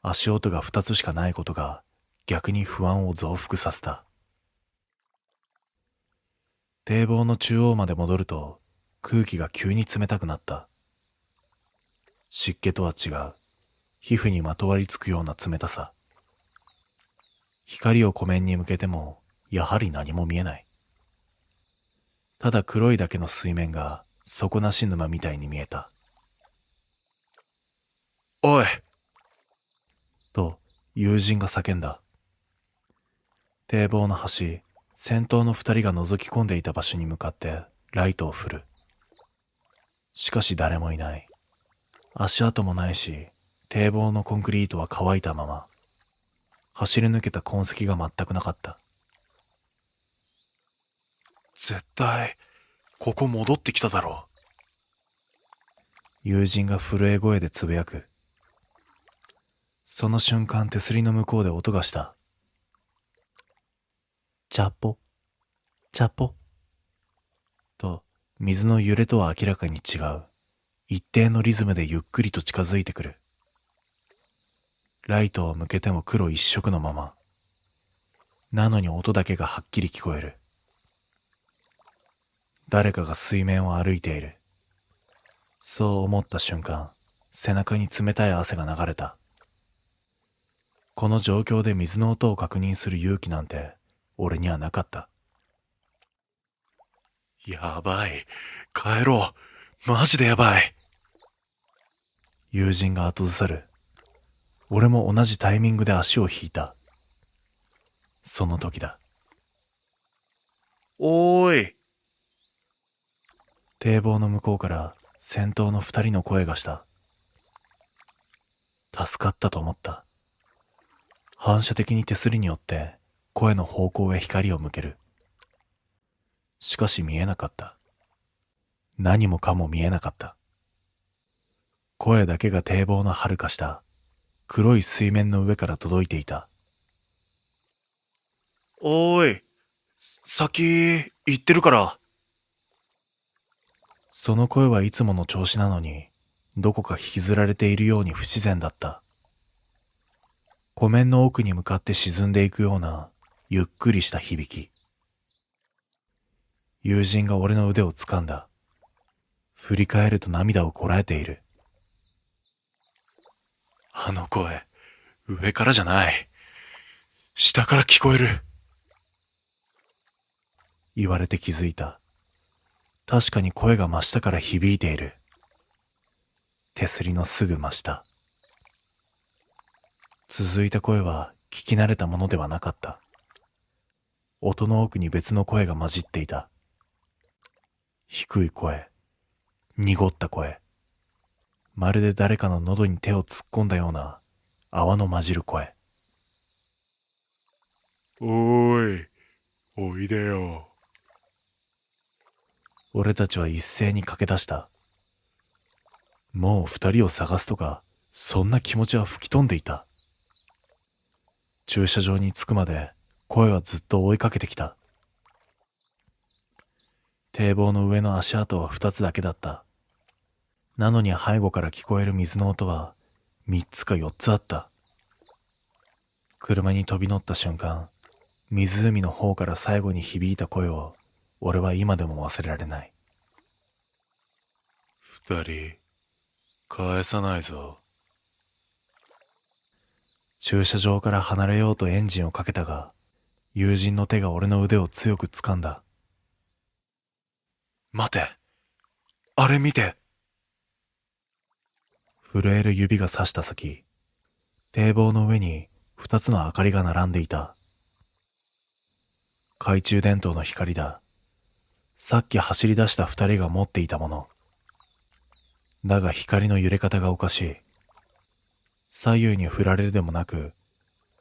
足音が2つしかないことが逆に不安を増幅させた。堤防の中央まで戻ると空気が急に冷たくなった。湿気とは違う、皮膚にまとわりつくような冷たさ。光を湖面に向けてもやはり何も見えない。ただ黒いだけの水面が底なし沼みたいに見えた。おい！と友人が叫んだ。堤防の端、先頭の二人が覗き込んでいた場所に向かってライトを振る。しかし誰もいない。足跡もないし、堤防のコンクリートは乾いたまま。走り抜けた痕跡が全くなかった。絶対、ここ戻ってきただろう。友人が震え声でつぶやく。その瞬間手すりの向こうで音がした。チャポ、チャポ。と、水の揺れとは明らかに違う。一定のリズムでゆっくりと近づいてくる。ライトを向けても黒一色のまま。なのに音だけがはっきり聞こえる。誰かが水面を歩いている。そう思った瞬間、背中に冷たい汗が流れた。この状況で水の音を確認する勇気なんて俺にはなかった。やばい。帰ろう。マジでやばい。友人が後ずさる。俺も同じタイミングで足を引いた。その時だ。おーい。堤防の向こうから先頭の二人の声がした。助かったと思った。反射的に手すりによって声の方向へ光を向ける。しかし見えなかった。何もかも見えなかった。声だけが堤防の遥か下、黒い水面の上から届いていた。おーい。先、行ってるから。その声はいつもの調子なのに、どこか引きずられているように不自然だった。湖面の奥に向かって沈んでいくような、ゆっくりした響き。友人が俺の腕を掴んだ。振り返ると涙をこらえている。あの声、上からじゃない。下から聞こえる。言われて気づいた。確かに声が真下から響いている。手すりのすぐ真下。続いた声は聞き慣れたものではなかった。音の奥に別の声が混じっていた。低い声、濁った声、まるで誰かの喉に手を突っ込んだような泡の混じる声。おーい、おいでよ。俺たちは一斉に駆け出した。もう二人を探すとか、そんな気持ちは吹き飛んでいた。駐車場に着くまで声はずっと追いかけてきた。堤防の上の足跡は二つだけだった。なのに背後から聞こえる水の音は三つか四つあった。車に飛び乗った瞬間、湖の方から最後に響いた声を俺は今でも忘れられない。二人、返さないぞ。駐車場から離れようとエンジンをかけたが、友人の手が俺の腕を強く掴んだ。待て。あれ見て。震える指が指した先、堤防の上に二つの明かりが並んでいた。懐中電灯の光だ。さっき走り出した二人が持っていたもの。だが光の揺れ方がおかしい。左右に振られるでもなく、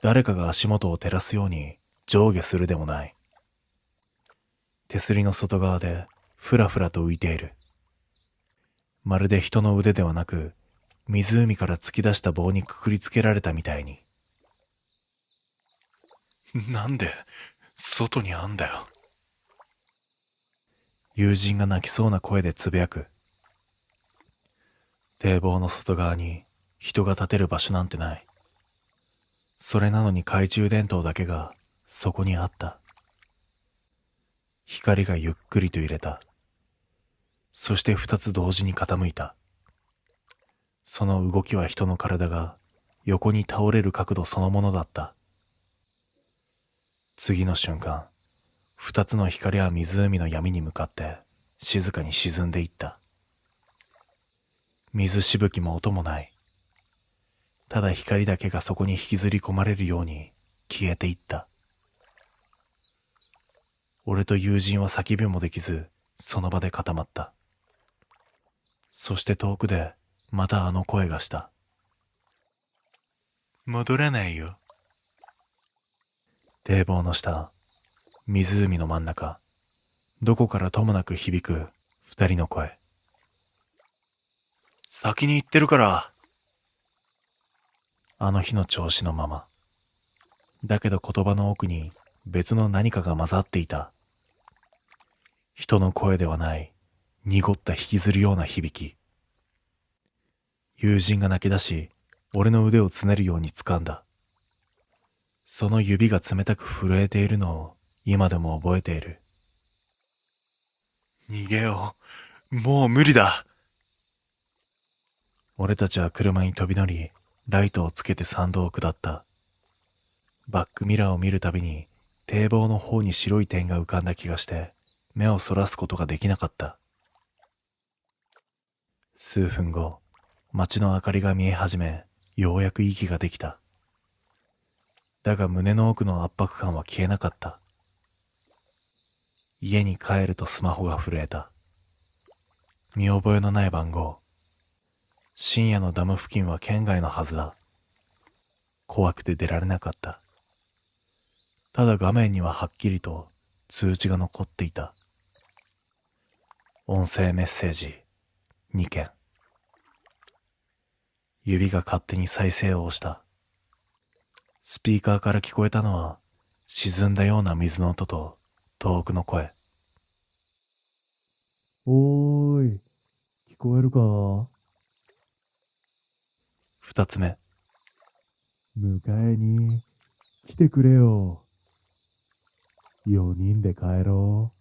誰かが足元を照らすように上下するでもない。手すりの外側でふらふらと浮いている。まるで人の腕ではなく、湖から突き出した棒にくくりつけられたみたいに。なんで、外にあんだよ。友人が泣きそうな声でつぶやく。堤防の外側に人が立てる場所なんてない。それなのに懐中電灯だけがそこにあった。光がゆっくりと揺れた。そして二つ同時に傾いた。その動きは人の体が横に倒れる角度そのものだった。次の瞬間、二つの光は湖の闇に向かって静かに沈んでいった。水しぶきも音もない。ただ光だけがそこに引きずり込まれるように消えていった。俺と友人は叫びもできず、その場で固まった。そして遠くでまたあの声がした。戻らないよ。堤防の下、湖の真ん中、どこからともなく響く二人の声。先に行ってるから。あの日の調子のまま。だけど言葉の奥に別の何かが混ざっていた。人の声ではない、濁った引きずるような響き。友人が泣き出し、俺の腕をつねるように掴んだ。その指が冷たく震えているのを今でも覚えている。逃げよう。もう無理だ。俺たちは車に飛び乗り、ライトをつけて山道を下った。バックミラーを見るたびに、堤防の方に白い点が浮かんだ気がして、目をそらすことができなかった。数分後、街の明かりが見え始め、ようやく息ができた。だが胸の奥の圧迫感は消えなかった。家に帰るとスマホが震えた。見覚えのない番号。深夜のダム付近は県外のはずだ。怖くて出られなかった。ただ画面にははっきりと通知が残っていた。音声メッセージ2件。指が勝手に再生を押した。スピーカーから聞こえたのは沈んだような水の音と遠くの声。おーい、聞こえるか？二つ目。迎えに来てくれよ。4人で帰ろう。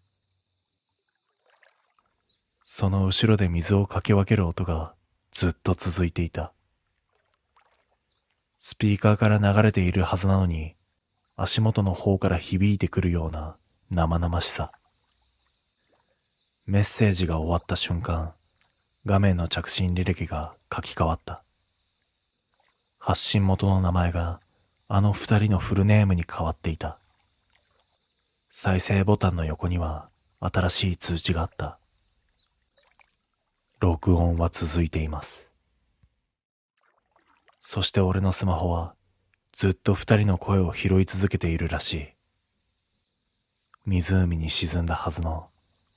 その後ろで水をかき分ける音がずっと続いていた。スピーカーから流れているはずなのに、足元の方から響いてくるような生々しさ。メッセージが終わった瞬間、画面の着信履歴が書き換わった。発信元の名前があの二人のフルネームに変わっていた。再生ボタンの横には新しい通知があった。録音は続いています。そして俺のスマホはずっと二人の声を拾い続けているらしい。湖に沈んだはずの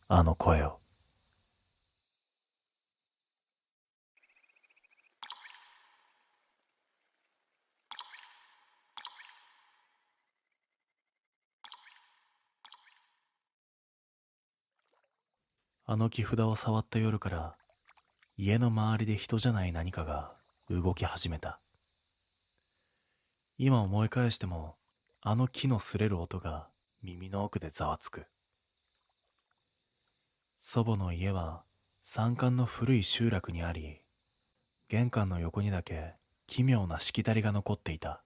あの声を。あの木札を触った夜から家の周りで人じゃない何かが動き始めた。今思い返してもあの木の擦れる音が耳の奥でざわつく。祖母の家は山間の古い集落にあり、玄関の横にだけ奇妙なしきたりが残っていた。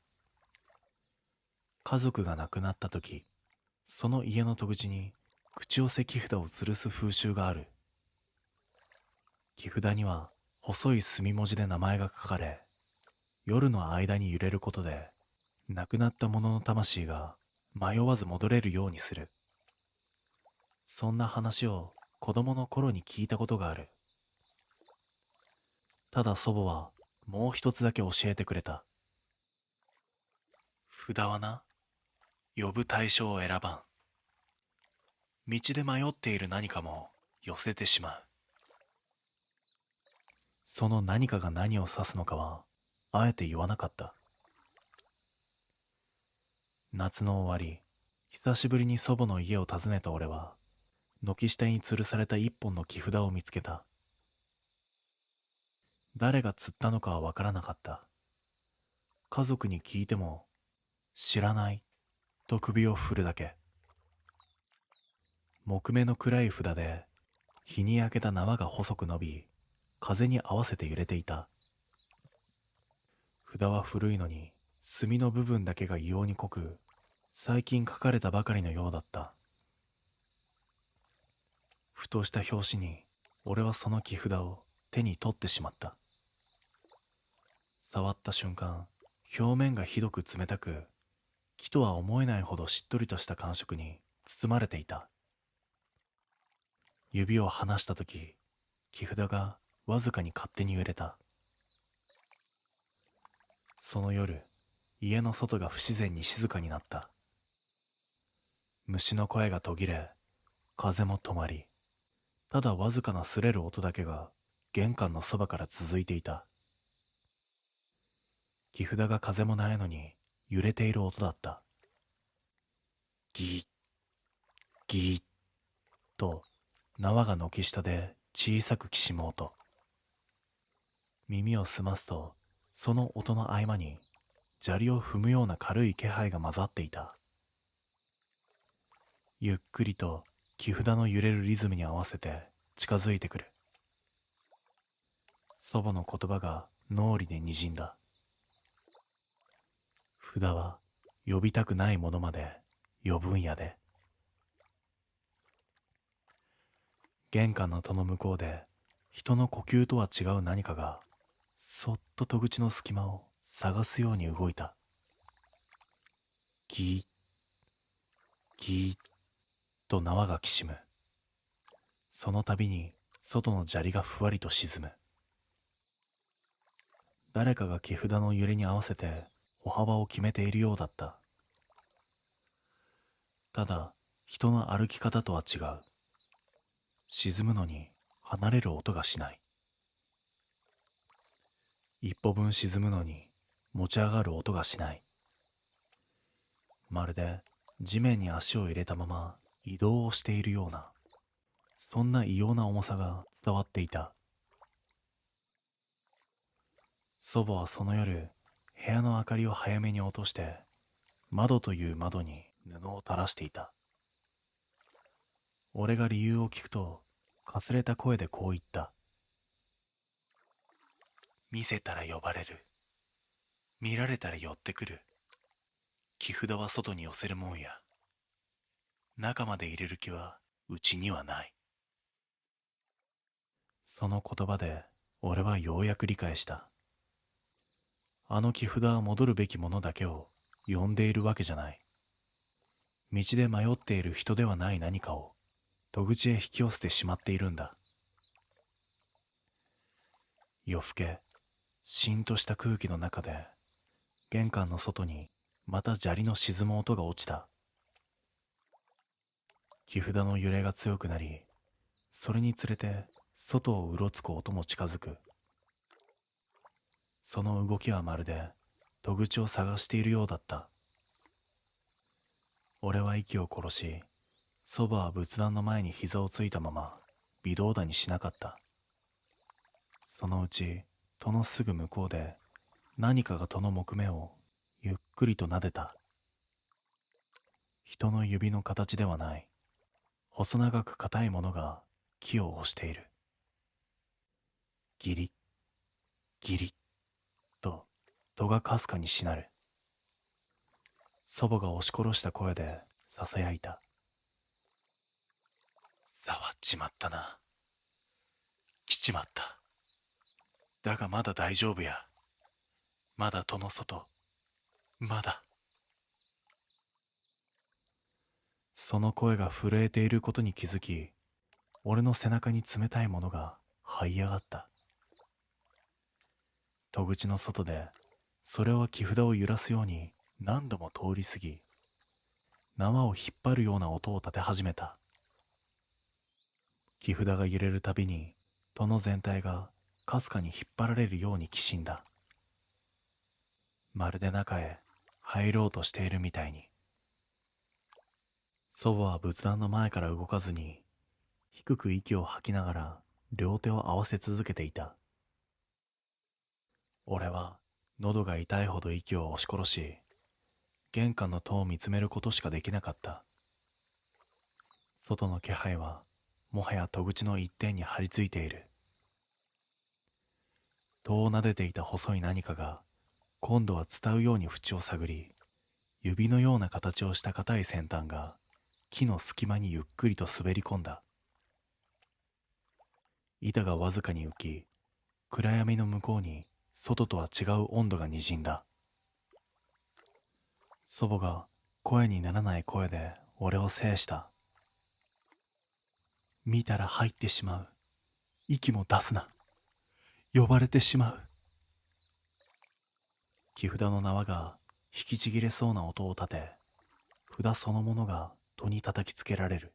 家族が亡くなった時、その家の戸口に口寄せ木札を吊るす風習がある。木札には細い墨文字で名前が書かれ、夜の間に揺れることで亡くなった者の魂が迷わず戻れるようにする。そんな話を子供の頃に聞いたことがある。ただ祖母はもう一つだけ教えてくれた。札はな、呼ぶ対象を選ばん。道で迷っている何かも寄せてしまう。その何かが何を指すのかはあえて言わなかった。夏の終わり、久しぶりに祖母の家を訪ねた俺は軒下に吊るされた一本の木札を見つけた。誰が釣ったのかはわからなかった。家族に聞いても知らないと首を振るだけ。木目の暗い札で日に焼けた縄が細く伸び、風に合わせて揺れていた。札は古いのに墨の部分だけが異様に濃く、最近書かれたばかりのようだった。ふとした拍子に俺はその木札を手に取ってしまった。触った瞬間、表面がひどく冷たく、木とは思えないほどしっとりとした感触に包まれていた。指を離したとき、木札がわずかに勝手に揺れた。その夜、家の外が不自然に静かになった。虫の声が途切れ、風も止まり、ただわずかな擦れる音だけが玄関のそばから続いていた。木札が風もないのに揺れている音だった。ギーッ、ギーッと縄が軒下で小さくきしむ音。耳を澄ますと、その音の合間に砂利を踏むような軽い気配が混ざっていた。ゆっくりと木札の揺れるリズムに合わせて近づいてくる。祖母の言葉が脳裏で滲んだ。札は呼びたくないものまで呼ぶんやで。玄関の戸の向こうで人の呼吸とは違う何かがそっと戸口の隙間を探すように動いた。ギーッ、ギーッと縄がきしむ。その度に外の砂利がふわりと沈む。誰かが木札の揺れに合わせて歩幅を決めているようだった。ただ人の歩き方とは違う。沈むのに離れる音がしない。一歩分沈むのに持ち上がる音がしない。まるで地面に足を入れたまま移動をしているような、そんな異様な重さが伝わっていた。祖母はその夜、部屋の明かりを早めに落として、窓という窓に布を垂らしていた。俺が理由を聞くと、かすれた声でこう言った。見せたら呼ばれる。見られたら寄ってくる。木札は外に寄せるもんや。中まで入れる気はうちにはない。その言葉で俺はようやく理解した。あの木札は戻るべきものだけを呼んでいるわけじゃない。道で迷っている人ではない何かを戸口へ引き寄せてしまっているんだ。夜更け、しんとした空気の中で玄関の外にまた砂利の沈む音が落ちた。木札の揺れが強くなり、それにつれて外をうろつく音も近づく。その動きはまるで戸口を探しているようだった。俺は息を殺し、祖母は仏壇の前に膝をついたまま微動だにしなかった。そのうち戸のすぐ向こうで何かが戸の木目をゆっくりと撫でた。人の指の形ではない、細長く硬いものが木を押している。ギリッ、ギリッと戸がかすかにしなる。祖母が押し殺した声でささやいた。触っちまったな。来ちまった。だがまだ大丈夫や。まだ戸の外。まだ。その声が震えていることに気づき、俺の背中に冷たいものが這い上がった。戸口の外で、それは木札を揺らすように何度も通り過ぎ、縄を引っ張るような音を立て始めた。木札が揺れるたびに、戸の全体がかすかに引っ張られるようにきしんだ。まるで中へ入ろうとしているみたいに。祖母は仏壇の前から動かずに、低く息を吐きながら両手を合わせ続けていた。俺は喉が痛いほど息を押し殺し、玄関の戸を見つめることしかできなかった。外の気配はもはや戸口の一点に張り付いている。戸を撫でていた細い何かが今度は伝うように縁を探り、指のような形をした硬い先端が木の隙間にゆっくりと滑り込んだ。板がわずかに浮き、暗闇の向こうに外とは違う温度がにじんだ。祖母が声にならない声で俺を制した。見たら入ってしまう。息も出すな。呼ばれてしまう。木札の縄が引きちぎれそうな音を立て、札そのものが戸に叩きつけられる。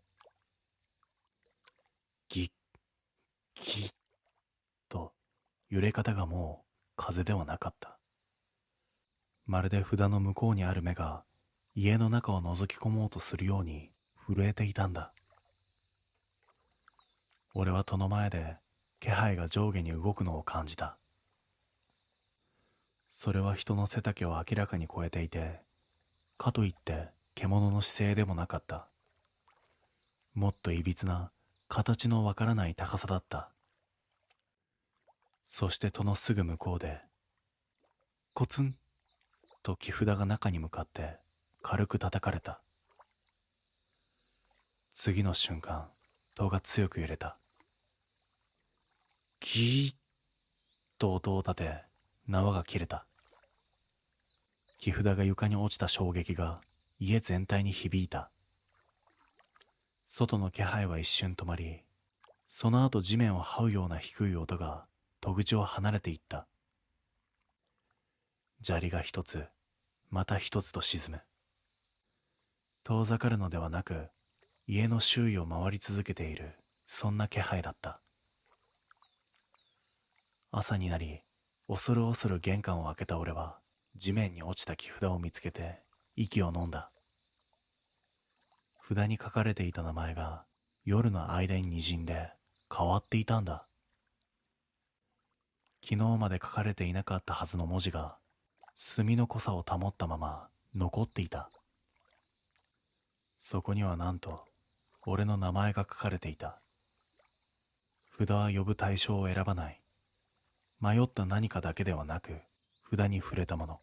ギッ、ギッと揺れ方がもう風ではなかった。まるで札の向こうにある目が家の中を覗き込もうとするように震えていたんだ。俺は戸の前で気配が上下に動くのを感じた。それは人の背丈を明らかに超えていて、かといって獣の姿勢でもなかった。もっといびつな形のわからない高さだった。そして戸のすぐ向こうで、コツンと木札が中に向かって軽く叩かれた。次の瞬間、戸が強く揺れた。ギーッと音を立て、縄が切れた。木札が床に落ちた衝撃が家全体に響いた。外の気配は一瞬止まり、その後地面を這うような低い音が戸口を離れていった。砂利が一つ、また一つと沈む。遠ざかるのではなく、家の周囲を回り続けている、そんな気配だった。朝になり、恐る恐る玄関を開けた俺は、地面に落ちた木札を見つけて、息を飲んだ。札に書かれていた名前が、夜の間に滲んで、変わっていたんだ。昨日まで書かれていなかったはずの文字が、墨の濃さを保ったまま、残っていた。そこにはなんと、俺の名前が書かれていた。札は呼ぶ対象を選ばない。迷った何かだけではなく、札に触れたもの。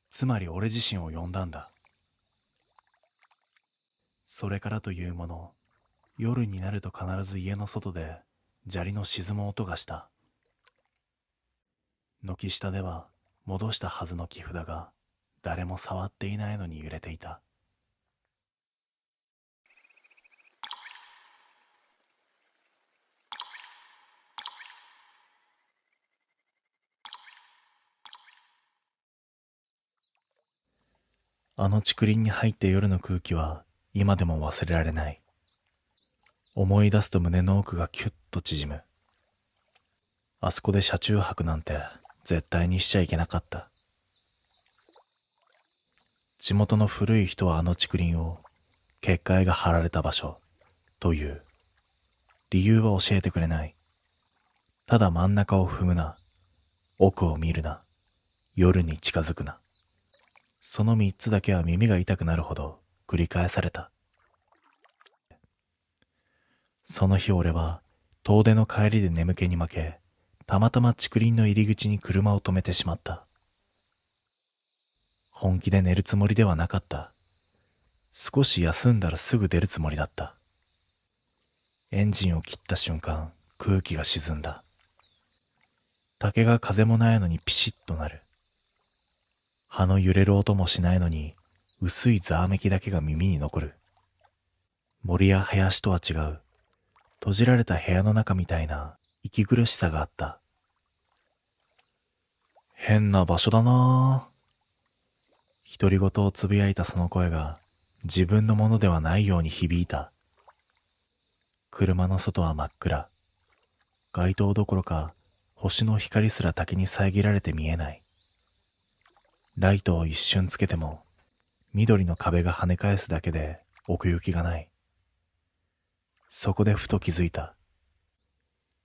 つまり俺自身を呼んだんだ。それからというもの、夜になると必ず家の外で砂利の沈む音がした。軒下では戻したはずの木札が誰も触っていないのに揺れていた。あの竹林に入って夜の空気は今でも忘れられない。思い出すと胸の奥がキュッと縮む。あそこで車中泊なんて絶対にしちゃいけなかった。地元の古い人はあの竹林を結界が張られた場所という。理由は教えてくれない。ただ真ん中を踏むな、奥を見るな、夜に近づくな。その三つだけは耳が痛くなるほど繰り返された。その日俺は遠出の帰りで眠気に負け、たまたま竹林の入り口に車を止めてしまった。本気で寝るつもりではなかった。少し休んだらすぐ出るつもりだった。エンジンを切った瞬間、空気が沈んだ。竹が風もないのにピシッとなる。葉の揺れる音もしないのに、薄いざわめきだけが耳に残る。森や林とは違う、閉じられた部屋の中みたいな息苦しさがあった。変な場所だなぁ。独り言をつぶやいたその声が自分のものではないように響いた。車の外は真っ暗。街灯どころか星の光すら竹に遮られて見えない。ライトを一瞬つけても緑の壁が跳ね返すだけで奥行きがない。そこでふと気づいた。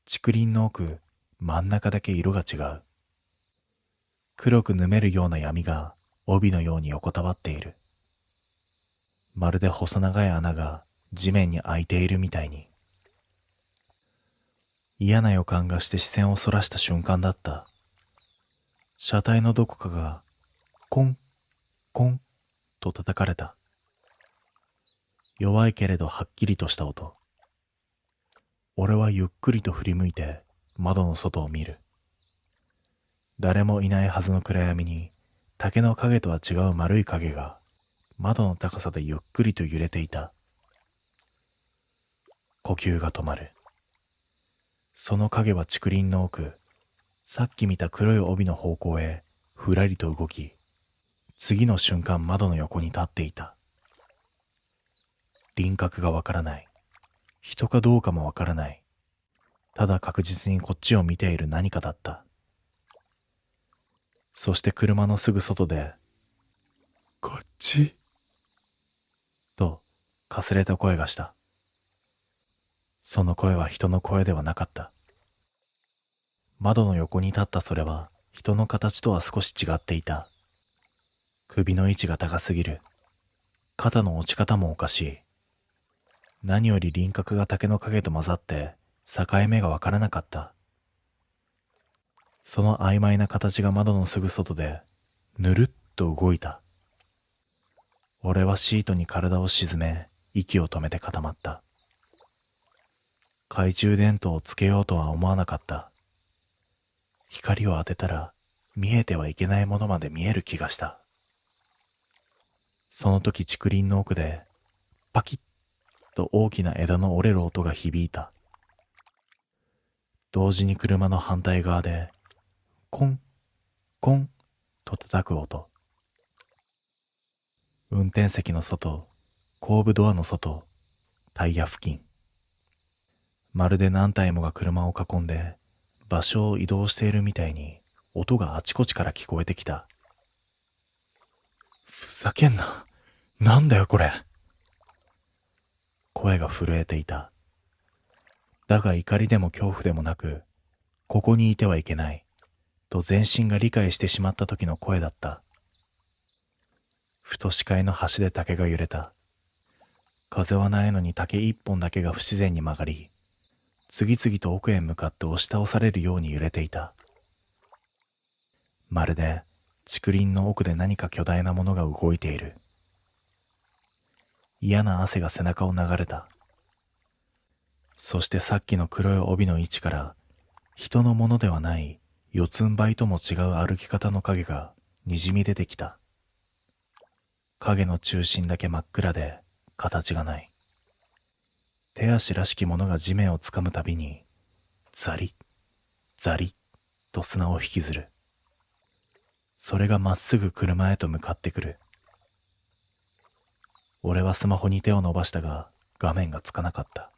竹林の奥、真ん中だけ色が違う。黒くぬめるような闇が帯のように横たわっている。まるで細長い穴が地面に開いているみたいに。嫌な予感がして視線をそらした瞬間だった。車体のどこかがコン、コンと叩かれた。弱いけれどはっきりとした音。俺はゆっくりと振り向いて窓の外を見る。誰もいないはずの暗闇に竹の影とは違う丸い影が窓の高さでゆっくりと揺れていた。呼吸が止まる。その影は竹林の奥、さっき見た黒い帯の方向へふらりと動き、次の瞬間窓の横に立っていた。輪郭がわからない。人かどうかもわからない。ただ確実にこっちを見ている何かだった。そして車のすぐ外で、こっちとかすれた声がした。その声は人の声ではなかった。窓の横に立ったそれは人の形とは少し違っていた。首の位置が高すぎる。肩の落ち方もおかしい。何より輪郭が竹の影と混ざって境目がわからなかった。その曖昧な形が窓のすぐ外でぬるっと動いた。俺はシートに体を沈め、息を止めて固まった。懐中電灯をつけようとは思わなかった。光を当てたら見えてはいけないものまで見える気がした。その時竹林の奥でパキッと大きな枝の折れる音が響いた。同時に車の反対側でコンコンと叩く音。運転席の外、後部ドアの外、タイヤ付近。まるで何体もが車を囲んで場所を移動しているみたいに音があちこちから聞こえてきた。ふざけんな。なんだよこれ。声が震えていた。だが怒りでも恐怖でもなく、ここにいてはいけないと全身が理解してしまった時の声だった。ふと視界の端で竹が揺れた。風はないのに竹一本だけが不自然に曲がり、次々と奥へ向かって押し倒されるように揺れていた。まるで竹林の奥で何か巨大なものが動いている。嫌な汗が背中を流れた。そしてさっきの黒い帯の位置から人のものではない四つん這いとも違う歩き方の影がにじみ出てきた。影の中心だけ真っ暗で形がない。手足らしきものが地面をつかむたびにザリッザリッと砂を引きずる。それがまっすぐ車へと向かってくる。俺はスマホに手を伸ばしたが画面がつかなかった。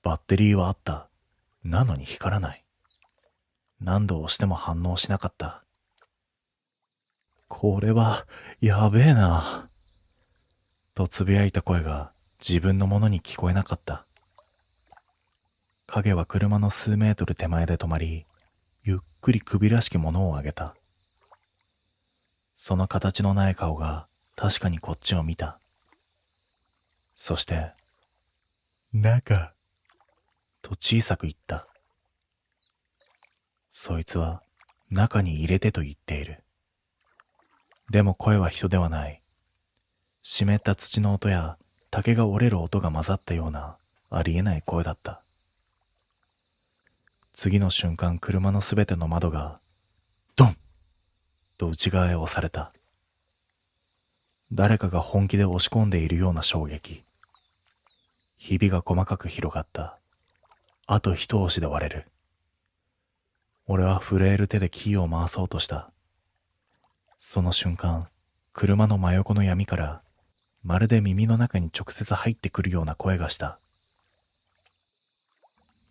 バッテリーはあった。なのに光らない。何度押しても反応しなかった。これはやべえなとつぶやいた声が自分のものに聞こえなかった。影は車の数メートル手前で止まり、ゆっくり首らしきものを上げた。その形のない顔が確かにこっちを見た。そして中と小さく言った。そいつは中に入れてと言っている。でも声は人ではない。湿った土の音や竹が折れる音が混ざったようなありえない声だった。次の瞬間、車のすべての窓がドンと内側へ押された。誰かが本気で押し込んでいるような衝撃。ひびが細かく広がった。あと一押しで割れる。俺は震える手でキーを回そうとした。その瞬間、車の真横の闇からまるで耳の中に直接入ってくるような声がした。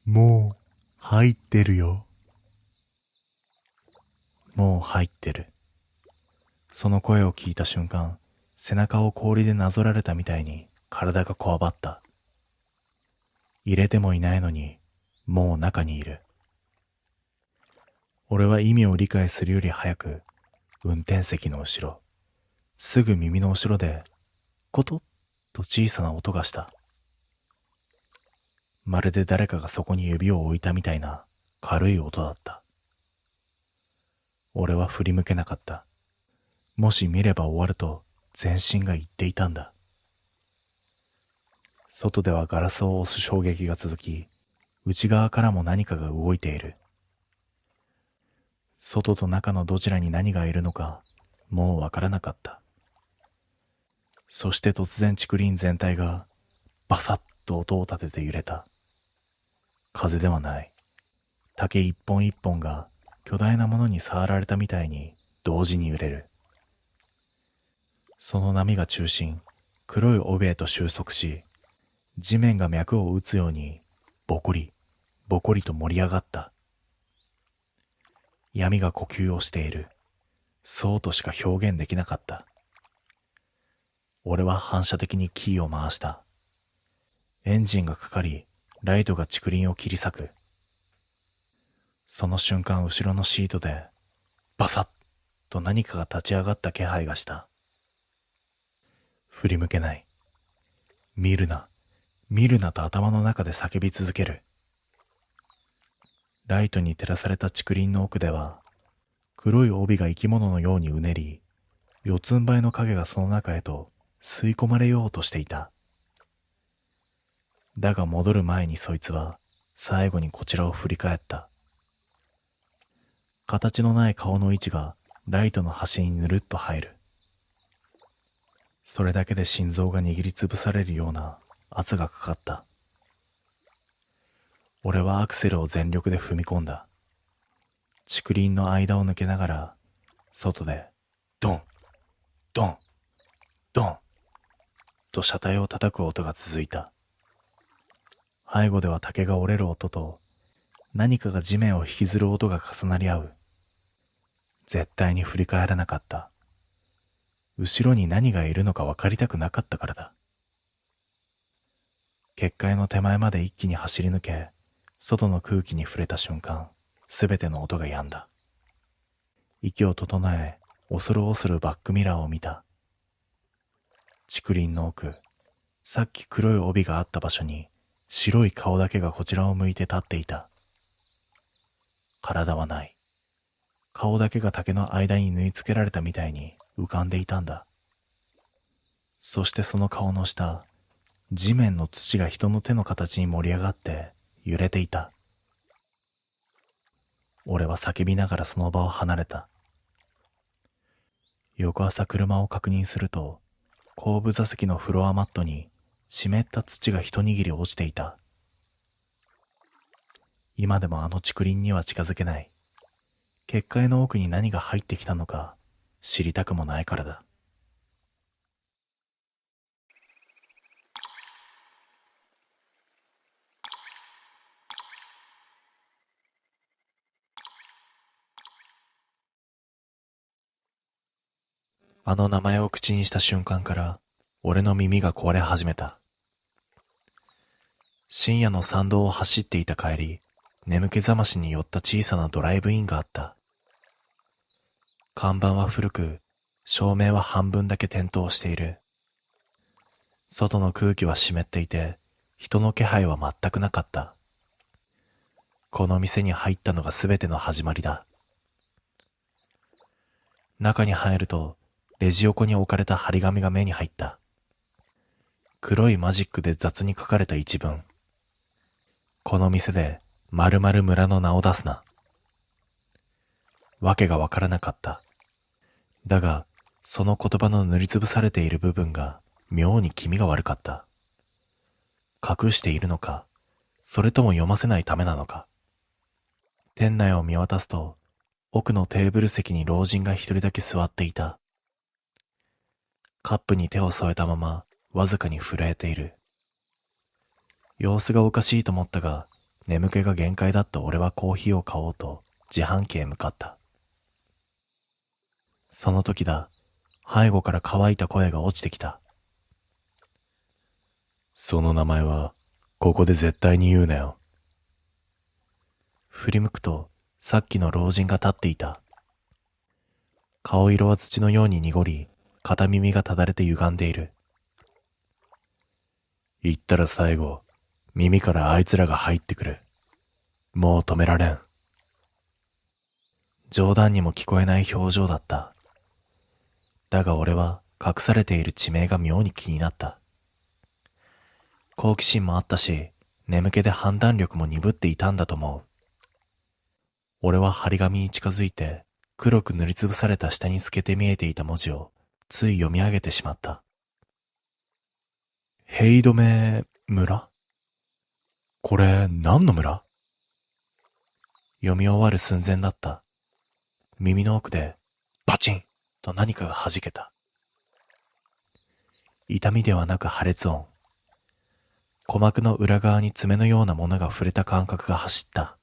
もう入ってるよ。もう入ってる。その声を聞いた瞬間、背中を氷でなぞられたみたいに体がこわばった。入れてもいないのに、もう中にいる。俺は意味を理解するより早く、運転席の後ろ、すぐ耳の後ろで、コトッと小さな音がした。まるで誰かがそこに指を置いたみたいな軽い音だった。俺は振り向けなかった。もし見れば終わると全身が言っていたんだ。外ではガラスを押す衝撃が続き、内側からも何かが動いている。外と中のどちらに何がいるのか、もうわからなかった。そして突然竹林全体がバサッと音を立てて揺れた。風ではない。竹一本一本が巨大なものに触られたみたいに同時に揺れる。その波が中心、黒い帯へと収束し、地面が脈を打つようにボコリ、ボコリと盛り上がった。闇が呼吸をしている。そうとしか表現できなかった。俺は反射的にキーを回した。エンジンがかかり、ライトが竹林を切り裂く。その瞬間、後ろのシートでバサッと何かが立ち上がった気配がした。振り向けない。見るな。見るなと頭の中で叫び続ける。ライトに照らされた竹林の奥では、黒い帯が生き物のようにうねり、四つん這いの影がその中へと吸い込まれようとしていた。だが戻る前にそいつは最後にこちらを振り返った。形のない顔の位置がライトの端にぬるっと入る。それだけで心臓が握りつぶされるような圧がかかった。俺はアクセルを全力で踏み込んだ。竹林の間を抜けながら、外でドン、ドン、ドンと車体を叩く音が続いた。背後では竹が折れる音と何かが地面を引きずる音が重なり合う。絶対に振り返らなかった。後ろに何がいるのか分かりたくなかったからだ。結界の手前まで一気に走り抜け、外の空気に触れた瞬間、すべての音が止んだ。息を整え、恐る恐るバックミラーを見た。竹林の奥、さっき黒い帯があった場所に白い顔だけがこちらを向いて立っていた。体はない。顔だけが竹の間に縫い付けられたみたいに浮かんでいたんだ。そしてその顔の下、地面の土が人の手の形に盛り上がって揺れていた。俺は叫びながらその場を離れた。翌朝車を確認すると、後部座席のフロアマットに湿った土が一握り落ちていた。今でもあの竹林には近づけない。結界の奥に何が入ってきたのか知りたくもないからだ。あの名前を口にした瞬間から俺の耳が壊れ始めた。深夜の山道を走っていた帰り、眠気覚ましに寄った小さなドライブインがあった。看板は古く、照明は半分だけ点灯している。外の空気は湿っていて、人の気配は全くなかった。この店に入ったのが全ての始まりだ。中に入ると、レジ横に置かれた張り紙が目に入った。黒いマジックで雑に書かれた一文。この店で〇〇村の名を出すな。わけがわからなかった。だが、その言葉の塗りつぶされている部分が妙に気味が悪かった。隠しているのか、それとも読ませないためなのか。店内を見渡すと、奥のテーブル席に老人が一人だけ座っていた。カップに手を添えたまま、わずかに震えている。様子がおかしいと思ったが、眠気が限界だった俺はコーヒーを買おうと自販機へ向かった。その時だ、背後から乾いた声が落ちてきた。その名前は、ここで絶対に言うなよ。振り向くと、さっきの老人が立っていた。顔色は土のように濁り、片耳がただれて歪んでいる。言ったら最後、耳からあいつらが入ってくる。もう止められん。冗談にも聞こえない表情だった。だが俺は隠されている地名が妙に気になった。好奇心もあったし、眠気で判断力も鈍っていたんだと思う。俺は張り紙に近づいて、黒く塗りつぶされた下に透けて見えていた文字をつい読み上げてしまった。ヘイドメ村？これ何の村？読み終わる寸前だった。耳の奥でバチンと何かが弾けた。痛みではなく破裂音。鼓膜の裏側に爪のようなものが触れた感覚が走った。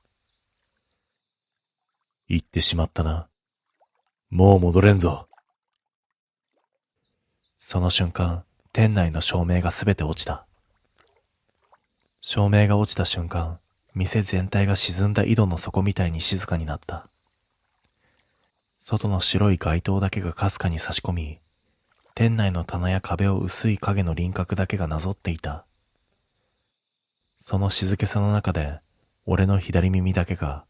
言ってしまったな。もう戻れんぞ。その瞬間、店内の照明がすべて落ちた。照明が落ちた瞬間、店全体が沈んだ井戸の底みたいに静かになった。外の白い街灯だけがかすかに差し込み、店内の棚や壁を薄い影の輪郭だけがなぞっていた。その静けさの中で、俺の左耳だけが、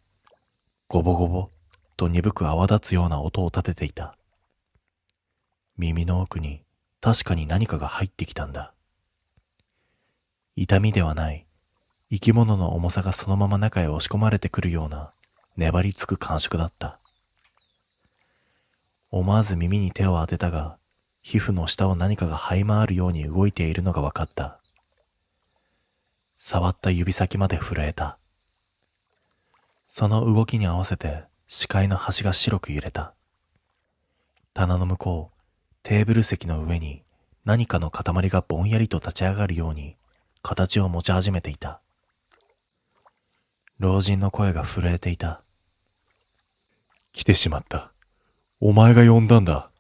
ゴボゴボと鈍く泡立つような音を立てていた。耳の奥に確かに何かが入ってきたんだ。痛みではない、生き物の重さがそのまま中へ押し込まれてくるような粘りつく感触だった。思わず耳に手を当てたが、皮膚の下を何かが這い回るように動いているのが分かった。触った指先まで震えた。その動きに合わせて視界の端が白く揺れた。棚の向こう、テーブル席の上に何かの塊がぼんやりと立ち上がるように形を持ち始めていた。老人の声が震えていた。来てしまった。お前が呼んだんだ。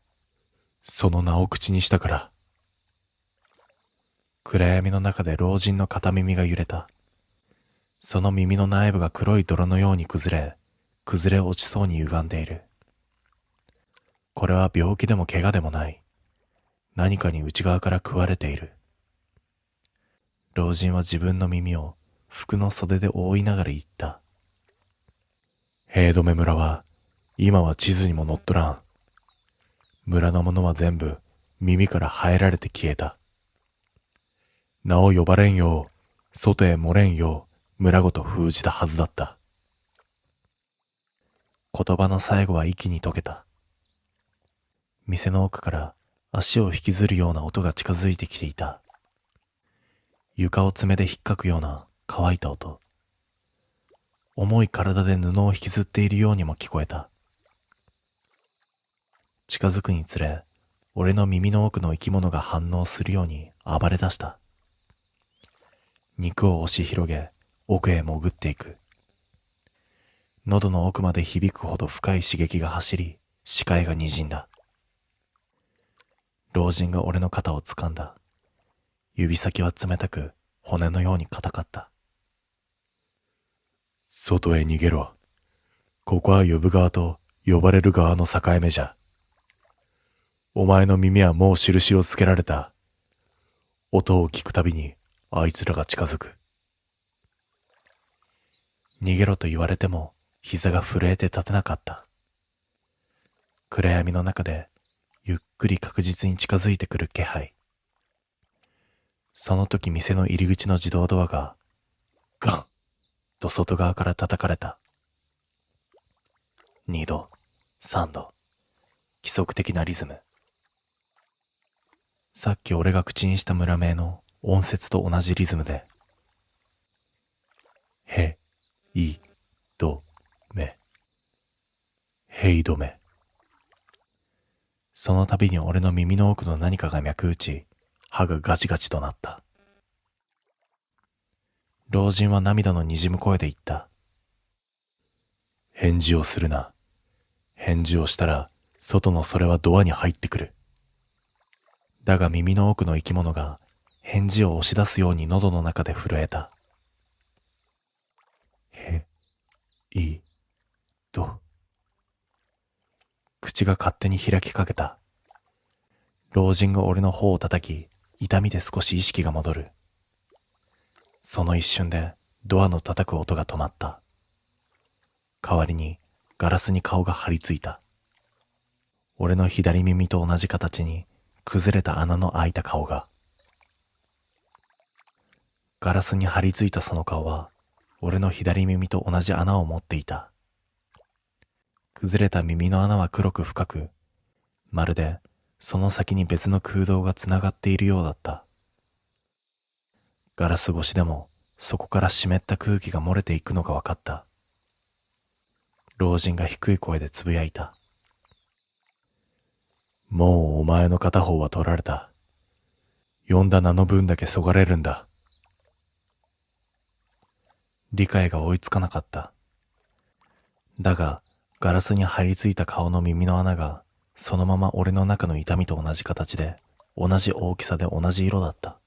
その名を口にしたから。暗闇の中で老人の片耳が揺れた。その耳の内部が黒い泥のように崩れ落ちそうに歪んでいる。これは病気でも怪我でもない。何かに内側から食われている。老人は自分の耳を服の袖で覆いながら言った。平留村は、今は地図にも載っとらん。村の者は全部耳から生えられて消えた。名を呼ばれんよう、外へ漏れんよう、村ごと封じたはずだった。言葉の最後は息に溶けた。店の奥から足を引きずるような音が近づいてきていた。床を爪で引っかくような乾いた音。重い体で布を引きずっているようにも聞こえた。近づくにつれ、俺の耳の奥の生き物が反応するように暴れ出した。肉を押し広げ、奥へ潜っていく。喉の奥まで響くほど深い刺激が走り、視界が滲んだ。老人が俺の肩を掴んだ。指先は冷たく、骨のように硬かった。外へ逃げろ。ここは呼ぶ側と呼ばれる側の境目じゃ。お前の耳はもう印をつけられた。音を聞くたびにあいつらが近づく。逃げろと言われても膝が震えて立てなかった。暗闇の中でゆっくり確実に近づいてくる気配。その時店の入り口の自動ドアがガンと外側から叩かれた。2度、3度、規則的なリズム。さっき俺が口にした村名の音節と同じリズムで、へ、い、ど、め、へいどめ。その度に俺の耳の奥の何かが脈打ち、歯がガチガチとなった。老人は涙のにじむ声で言った。返事をするな。返事をしたら、外のそれはドアに入ってくる。だが耳の奥の生き物が返事を押し出すように喉の中で震えた。へ、い、ど。口が勝手に開きかけた。老人が俺の頬を叩き、痛みで少し意識が戻る。その一瞬でドアの叩く音が止まった。代わりにガラスに顔が張り付いた。俺の左耳と同じ形に崩れた穴の開いた顔が。ガラスに張り付いたその顔は、俺の左耳と同じ穴を持っていた。崩れた耳の穴は黒く深く、まるでその先に別の空洞がつながっているようだった。ガラス越しでもそこから湿った空気が漏れていくのが分かった。老人が低い声でつぶやいた。もうお前の片方は取られた。呼んだ名の分だけそがれるんだ。理解が追いつかなかった。だが、ガラスに張り付いた顔の耳の穴が、そのまま俺の中の痛みと同じ形で、同じ大きさで同じ色だった。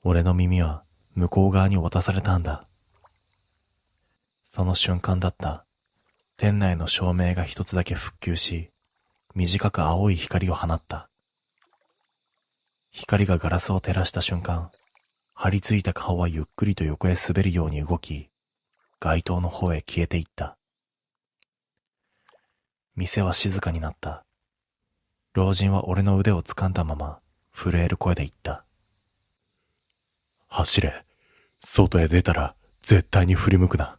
俺の耳は向こう側に渡されたんだ。その瞬間だった。店内の照明が一つだけ復旧し、短く青い光を放った。光がガラスを照らした瞬間、張り付いた顔はゆっくりと横へ滑るように動き、街灯の方へ消えていった。店は静かになった。老人は俺の腕を掴んだまま震える声で言った。走れ。外へ出たら絶対に振り向くな。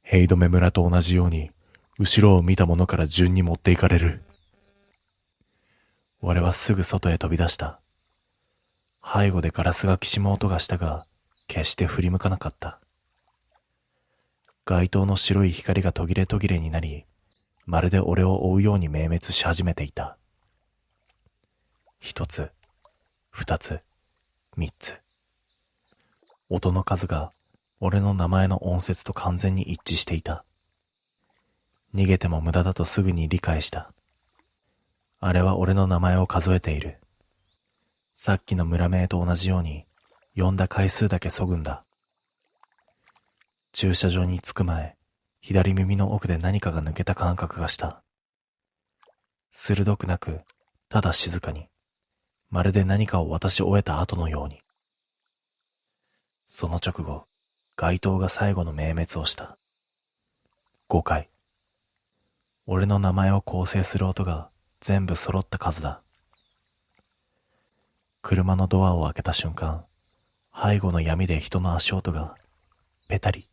ヘイドメ村と同じように後ろを見た者から順に持っていかれる。俺はすぐ外へ飛び出した。背後でガラスがきしむ音がしたが、決して振り向かなかった。街灯の白い光が途切れ途切れになり、まるで俺を追うように明滅し始めていた。一つ、二つ、三つ。音の数が俺の名前の音節と完全に一致していた。逃げても無駄だとすぐに理解した。あれは俺の名前を数えている。さっきの村名と同じように呼んだ回数だけ削ぐんだ。駐車場に着く前、左耳の奥で何かが抜けた感覚がした。鋭くなく、ただ静かに、まるで何かを渡し終えた後のように。その直後、街灯が最後の明滅をした。5回。俺の名前を構成する音が全部揃った数だ。車のドアを開けた瞬間、背後の闇で人の足音がペタリ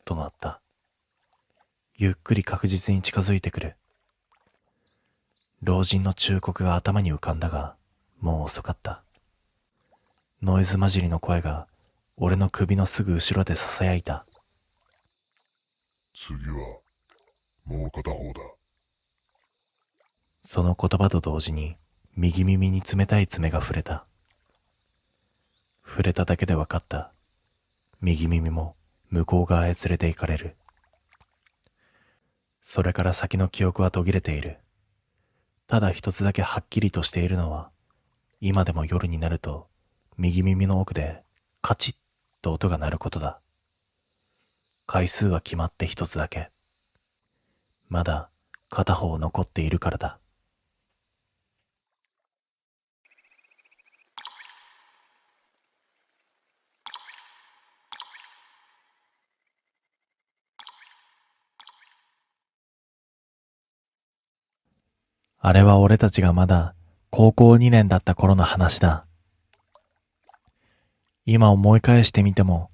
となった。ゆっくり確実に近づいてくる。老人の忠告が頭に浮かんだが、もう遅かった。ノイズ混じりの声が俺の首のすぐ後ろで囁いた。次はもう片方だ。その言葉と同時に右耳に冷たい爪が触れた。触れただけで分かった。右耳も向こう側へ連れて行かれる。それから先の記憶は途切れている。ただ一つだけはっきりとしているのは、今でも夜になると右耳の奥でカチッと音が鳴ることだ。回数は決まって一つだけ。まだ片方残っているからだ。あれは俺たちがまだ高校2年だった頃の話だ。今思い返してみても、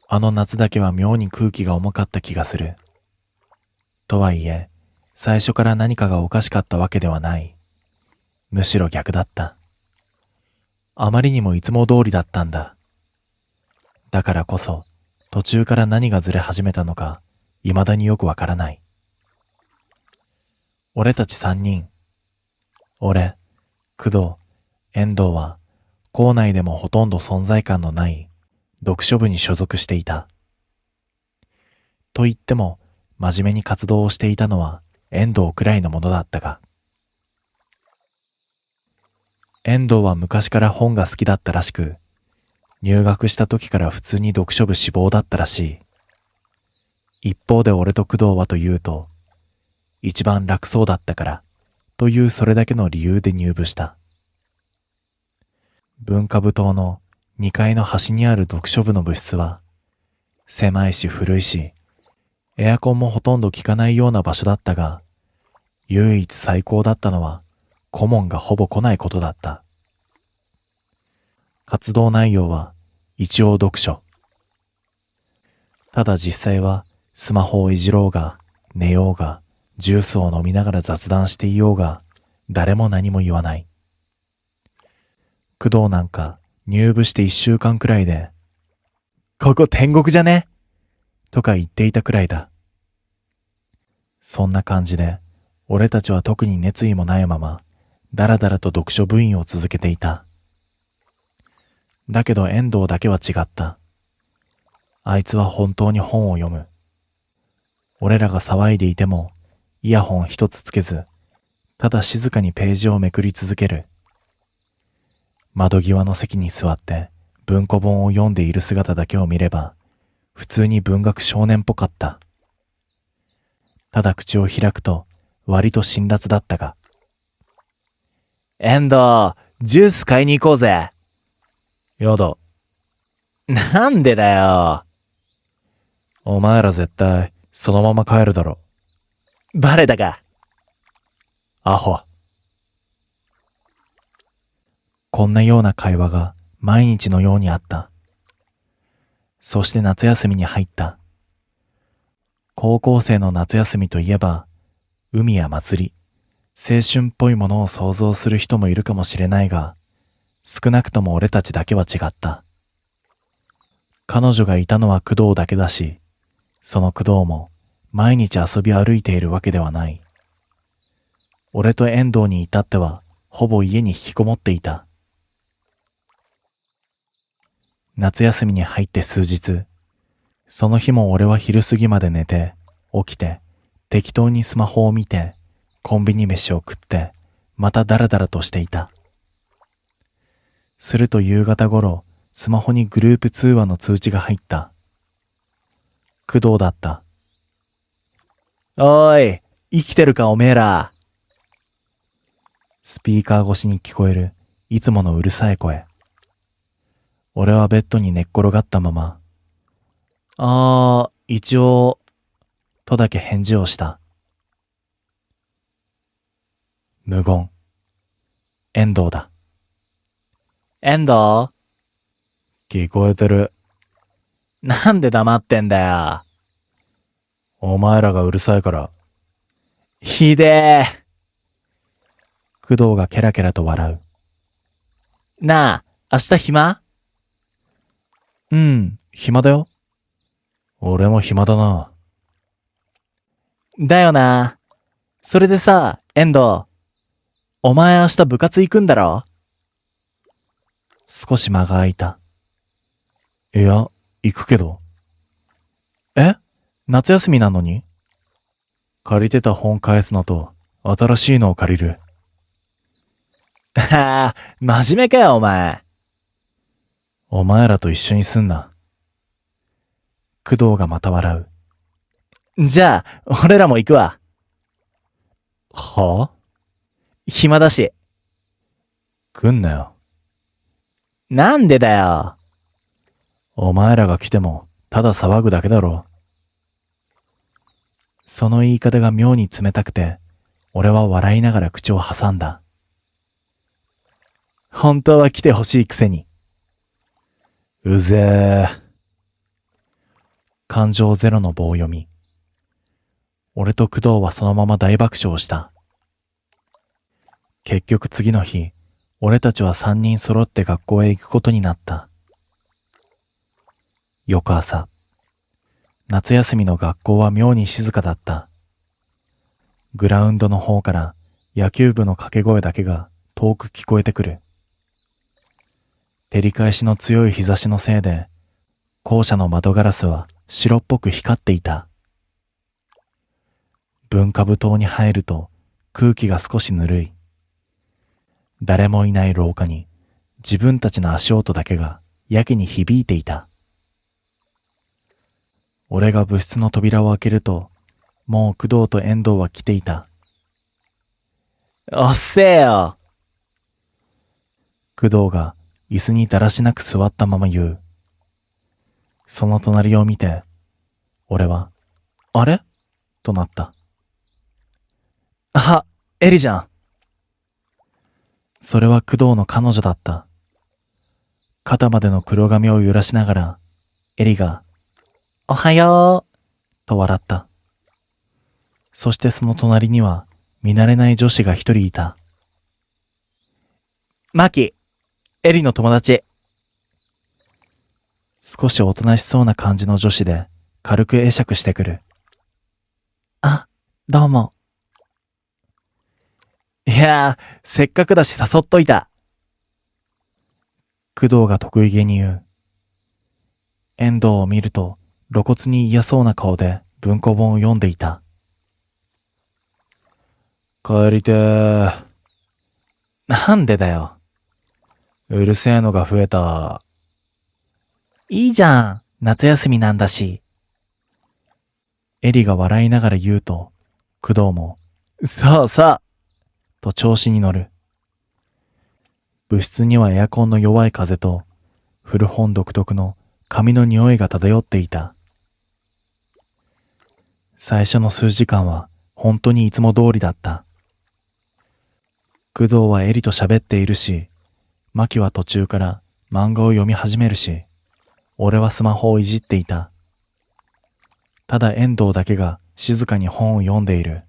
あの夏だけは妙に空気が重かった気がする。とはいえ、最初から何かがおかしかったわけではない。むしろ逆だった。あまりにもいつも通りだったんだ。だからこそ、途中から何がずれ始めたのか、未だによくわからない。俺たち3人、俺、工藤、遠藤は、校内でもほとんど存在感のない読書部に所属していた。と言っても、真面目に活動をしていたのは遠藤くらいのものだったが、遠藤は昔から本が好きだったらしく、入学した時から普通に読書部志望だったらしい。一方で俺と工藤はというと、一番楽そうだったから、というそれだけの理由で入部した。文化部棟の2階の端にある読書部の部室は、狭いし古いし、エアコンもほとんど効かないような場所だったが、唯一最高だったのは、顧問がほぼ来ないことだった。活動内容は一応読書。ただ実際はスマホをいじろうが、寝ようが、ジュースを飲みながら雑談していようが、誰も何も言わない。工藤なんか入部して1週間くらいで、ここ天国じゃねとか言っていたくらいだ。そんな感じで、俺たちは特に熱意もないまま、だらだらと読書部員を続けていた。だけど遠藤だけは違った。あいつは本当に本を読む。俺らが騒いでいても、イヤホン一つつけず、ただ静かにページをめくり続ける。窓際の席に座って文庫本を読んでいる姿だけを見れば、普通に文学少年っぽかった。ただ口を開くと割と辛辣だったが。遠藤、ジュース買いに行こうぜ。やだ。なんでだよ。お前ら絶対、そのまま帰るだろ。バレたか。アホ。こんなような会話が毎日のようにあった。そして夏休みに入った。高校生の夏休みといえば、海や祭り、青春っぽいものを想像する人もいるかもしれないが、少なくとも俺たちだけは違った。彼女がいたのは工藤だけだし、その工藤も毎日遊び歩いているわけではない。俺と遠藤に至っては、ほぼ家に引きこもっていた。夏休みに入って数日、その日も俺は昼過ぎまで寝て、起きて、適当にスマホを見て、コンビニ飯を食って、またダラダラとしていた。すると夕方頃、スマホにグループ通話の通知が入った。工藤だった。おーい、生きてるかおめえら。スピーカー越しに聞こえる、いつものうるさい声。俺はベッドに寝っ転がったまま、一応、とだけ返事をした。無言。遠藤だ。遠藤？聞こえてる。なんで黙ってんだよ。お前らがうるさいから。ひでえ。工藤がケラケラと笑う。なあ、明日暇？うん、暇だよ。俺も暇だな。だよな。それでさ、遠藤。お前明日部活行くんだろ？少し間が空いた。いや、行くけど。え？夏休みなのに？借りてた本返すのと、新しいのを借りる。はあ、真面目かよ、お前。お前らと一緒にすんな。工藤がまた笑う。じゃあ、俺らも行くわ。はぁ？暇だし。来んなよ。なんでだよ。お前らが来ても、ただ騒ぐだけだろ。その言い方が妙に冷たくて、俺は笑いながら口を挟んだ。本当は来てほしいくせに。うぜえ。感情ゼロの棒読み。俺と工藤はそのまま大爆笑した。結局次の日、俺たちは3人揃って学校へ行くことになった。翌朝、夏休みの学校は妙に静かだった。グラウンドの方から野球部の掛け声だけが遠く聞こえてくる。照り返しの強い日差しのせいで、校舎の窓ガラスは白っぽく光っていた。文化部棟に入ると空気が少しぬるい。誰もいない廊下に自分たちの足音だけがやけに響いていた。俺が部室の扉を開けると、もう工藤と遠藤は来ていた。おっせえよ。工藤が椅子にだらしなく座ったまま言う。その隣を見て、俺は、あれ？となった。あ、エリじゃん。それは工藤の彼女だった。肩までの黒髪を揺らしながら、エリが、おはよう、と笑った。そしてその隣には、見慣れない女子が一人いた。マキ、エリの友達。少しおとなしそうな感じの女子で、軽く会釈してくる。あ、どうも。いやー、せっかくだし誘っといた。工藤が得意げに言う。遠藤を見ると露骨に嫌そうな顔で文庫本を読んでいた。帰りてー。なんでだよ。うるせえのが増えた。いいじゃん、夏休みなんだし。エリが笑いながら言うと、工藤も、そうそう、と調子に乗る。部室にはエアコンの弱い風と、古本独特の紙の匂いが漂っていた。最初の数時間は本当にいつも通りだった。工藤はエリと喋っているし、マキは途中から漫画を読み始めるし、俺はスマホをいじっていた。ただ遠藤だけが静かに本を読んでいる。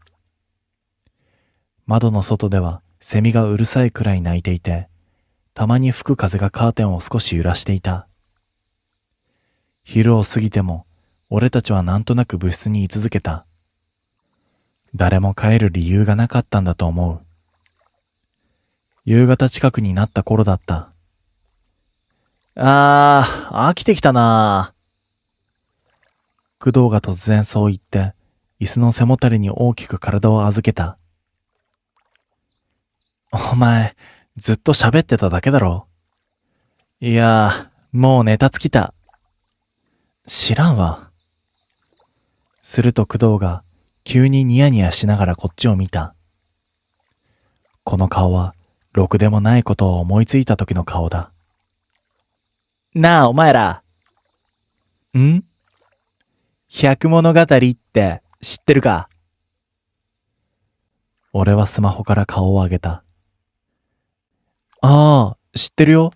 窓の外ではセミがうるさいくらい鳴いていて、たまに吹く風がカーテンを少し揺らしていた。昼を過ぎても俺たちはなんとなく部室に居続けた。誰も帰る理由がなかったんだと思う。夕方近くになった頃だった。飽きてきたな。工藤が突然そう言って、椅子の背もたれに大きく体を預けた。お前、ずっと喋ってただけだろ。いや、もうネタ尽きた。知らんわ。すると工藤が急にニヤニヤしながらこっちを見た。この顔は、ろくでもないことを思いついた時の顔だ。なあ、お前ら。百物語って知ってるか？俺はスマホから顔を上げた。ああ、知ってるよ。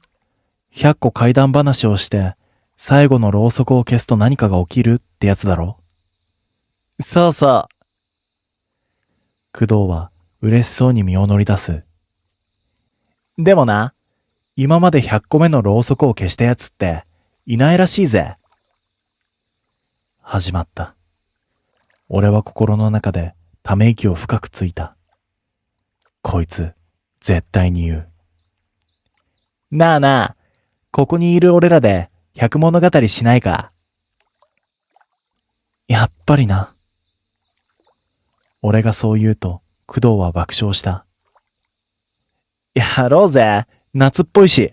100個怪談話をして、最後のろうそくを消すと何かが起きるってやつだろ？そうそう。工藤は嬉しそうに身を乗り出す。でもな、今まで100個目のろうそくを消したやつっていないらしいぜ。始まった。俺は心の中でため息を深くついた。こいつ、絶対に言う。なあなあ、ここにいる俺らで百物語しないか？やっぱりな。俺がそう言うと、工藤は爆笑した。やろうぜ、夏っぽいし。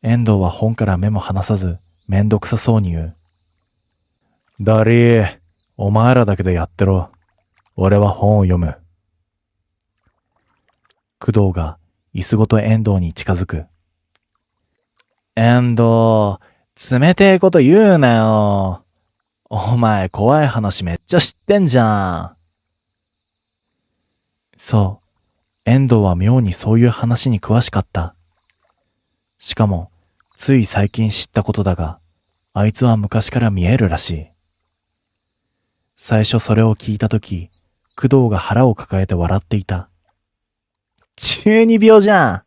遠藤は本から目も離さず、めんどくさそうに言う。ダリー、お前らだけでやってろ。俺は本を読む。工藤が椅子ごと遠藤に近づく。遠藤、冷てえこと言うなよ。お前怖い話めっちゃ知ってんじゃん。そう、遠藤は妙にそういう話に詳しかった。しかも、つい最近知ったことだが、あいつは昔から見えるらしい。最初それを聞いたとき、工藤が腹を抱えて笑っていた。中二病じゃんっ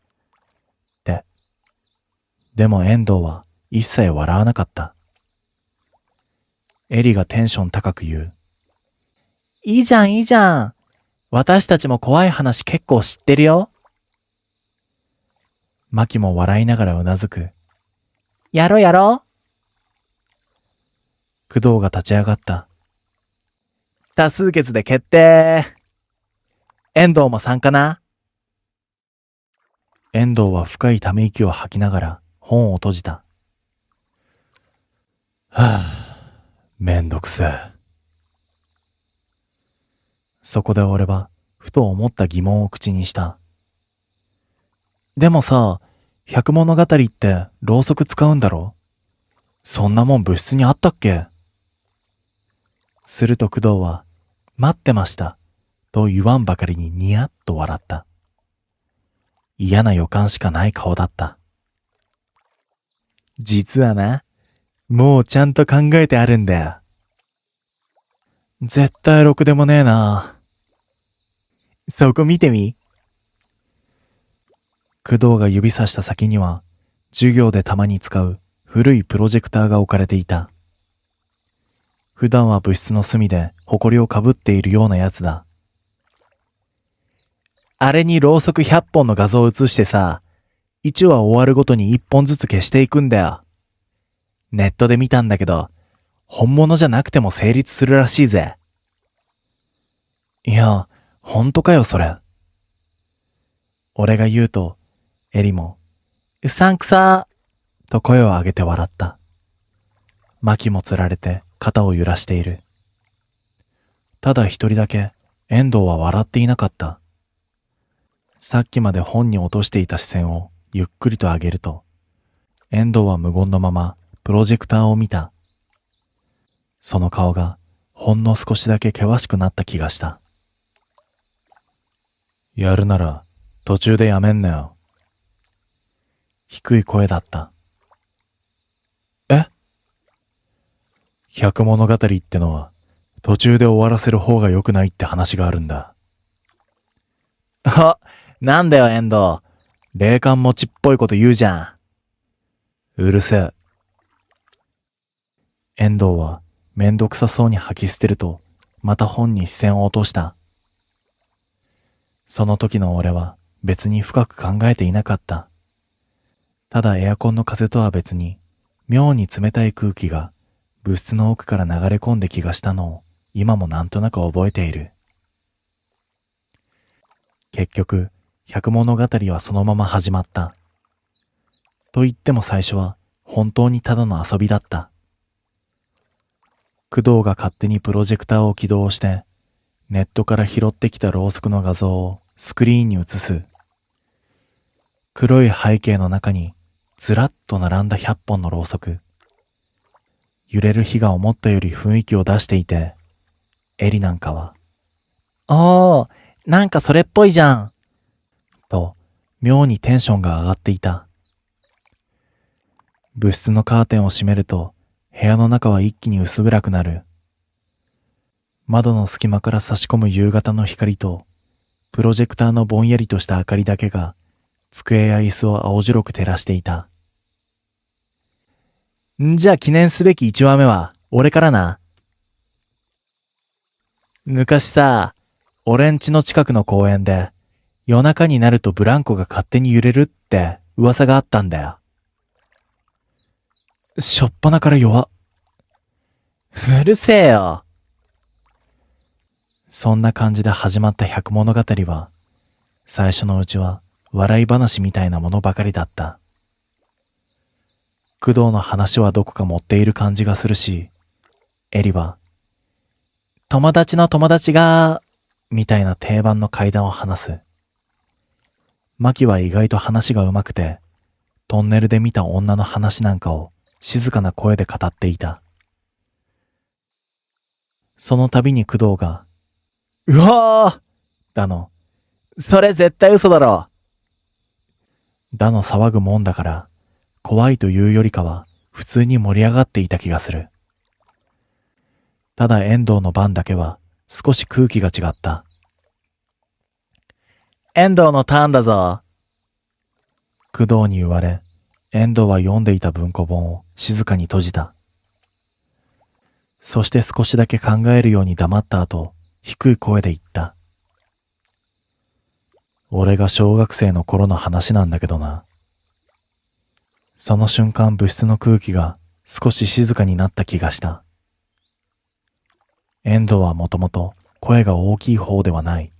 て。でも遠藤は一切笑わなかった。エリがテンション高く言う。いいじゃんいいじゃん。私たちも怖い話結構知ってるよ。マキも笑いながらうなずく。やろやろ。工藤が立ち上がった。多数決で決定。遠藤も参加な。遠藤は深いため息を吐きながら本を閉じた。めんどくせえ。そこで俺はふと思った疑問を口にした。でもさ、百物語ってろうそく使うんだろ？そんなもん部室にあったっけ？すると工藤は、待ってました、と言わんばかりにニヤッと笑った。嫌な予感しかない顔だった。実はな、もうちゃんと考えてあるんだよ。絶対ろくでもねえな。そこ見てみ。工藤が指さした先には、授業でたまに使う古いプロジェクターが置かれていた。普段は部室の隅で埃をかぶっているようなやつだ。あれにろうそく100本の画像を映してさ、1話終わるごとに1本ずつ消していくんだよ。ネットで見たんだけど、本物じゃなくても成立するらしいぜ。いや、ほんとかよそれ。俺が言うと、エリも、うさんくさーと声を上げて笑った。マキもつられて肩を揺らしている。ただ一人だけ遠藤は笑っていなかった。さっきまで本に落としていた視線をゆっくりと上げると、遠藤は無言のままプロジェクターを見た。その顔がほんの少しだけ険しくなった気がした。やるなら途中でやめんなよ。低い声だった。え？百物語ってのは途中で終わらせる方が良くないって話があるんだ。あ、なんだよ遠藤。霊感持ちっぽいこと言うじゃん。うるせえ。遠藤はめんどくさそうに吐き捨てると、また本に視線を落とした。その時の俺は別に深く考えていなかった。ただエアコンの風とは別に、妙に冷たい空気が物質の奥から流れ込んで気がしたのを今もなんとなく覚えている。結局、百物語はそのまま始まった。と言っても最初は本当にただの遊びだった。工藤が勝手にプロジェクターを起動して、ネットから拾ってきたろうそくの画像をスクリーンに映す。黒い背景の中にずらっと並んだ100本のろうそく。揺れる火が思ったより雰囲気を出していて、エリなんかは、おー、なんかそれっぽいじゃん。と、妙にテンションが上がっていた。部室のカーテンを閉めると、部屋の中は一気に薄暗くなる。窓の隙間から差し込む夕方の光と、プロジェクターのぼんやりとした明かりだけが、机や椅子を青白く照らしていた。じゃあ記念すべき1話目は、俺からな。昔さ、俺ん家の近くの公園で、夜中になるとブランコが勝手に揺れるって噂があったんだよ。しょっぱなから弱っ。うるせえよ。そんな感じで始まった百物語は、最初のうちは笑い話みたいなものばかりだった。工藤の話はどこか持っている感じがするし、エリは、友達の友達が、みたいな定番の怪談を話す。マキは意外と話が上手くて、トンネルで見た女の話なんかを静かな声で語っていた。その度に工藤が、うわーだの、それ絶対嘘だろだの騒ぐもんだから、怖いというよりかは普通に盛り上がっていた気がする。ただ遠藤の番だけは少し空気が違った。遠藤のターンだぞ。工藤に言われ、遠藤は読んでいた文庫本を静かに閉じた。そして少しだけ考えるように黙った後、低い声で言った。俺が小学生の頃の話なんだけどな。その瞬間部室の空気が少し静かになった気がした。遠藤はもともと声が大きい方ではない。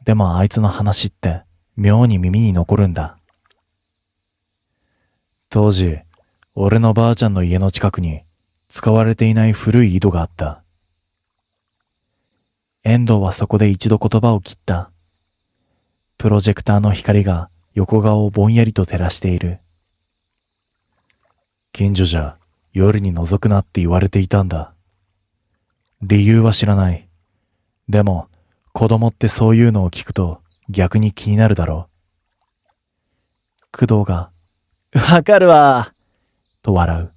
でもあいつの話って妙に耳に残るんだ。当時、俺のばあちゃんの家の近くに使われていない古い井戸があった。遠藤はそこで一度言葉を切った。プロジェクターの光が横顔をぼんやりと照らしている。近所じゃ夜に覗くなって言われていたんだ。理由は知らない。でも子供ってそういうのを聞くと逆に気になるだろう。工藤が、わかるわと笑う。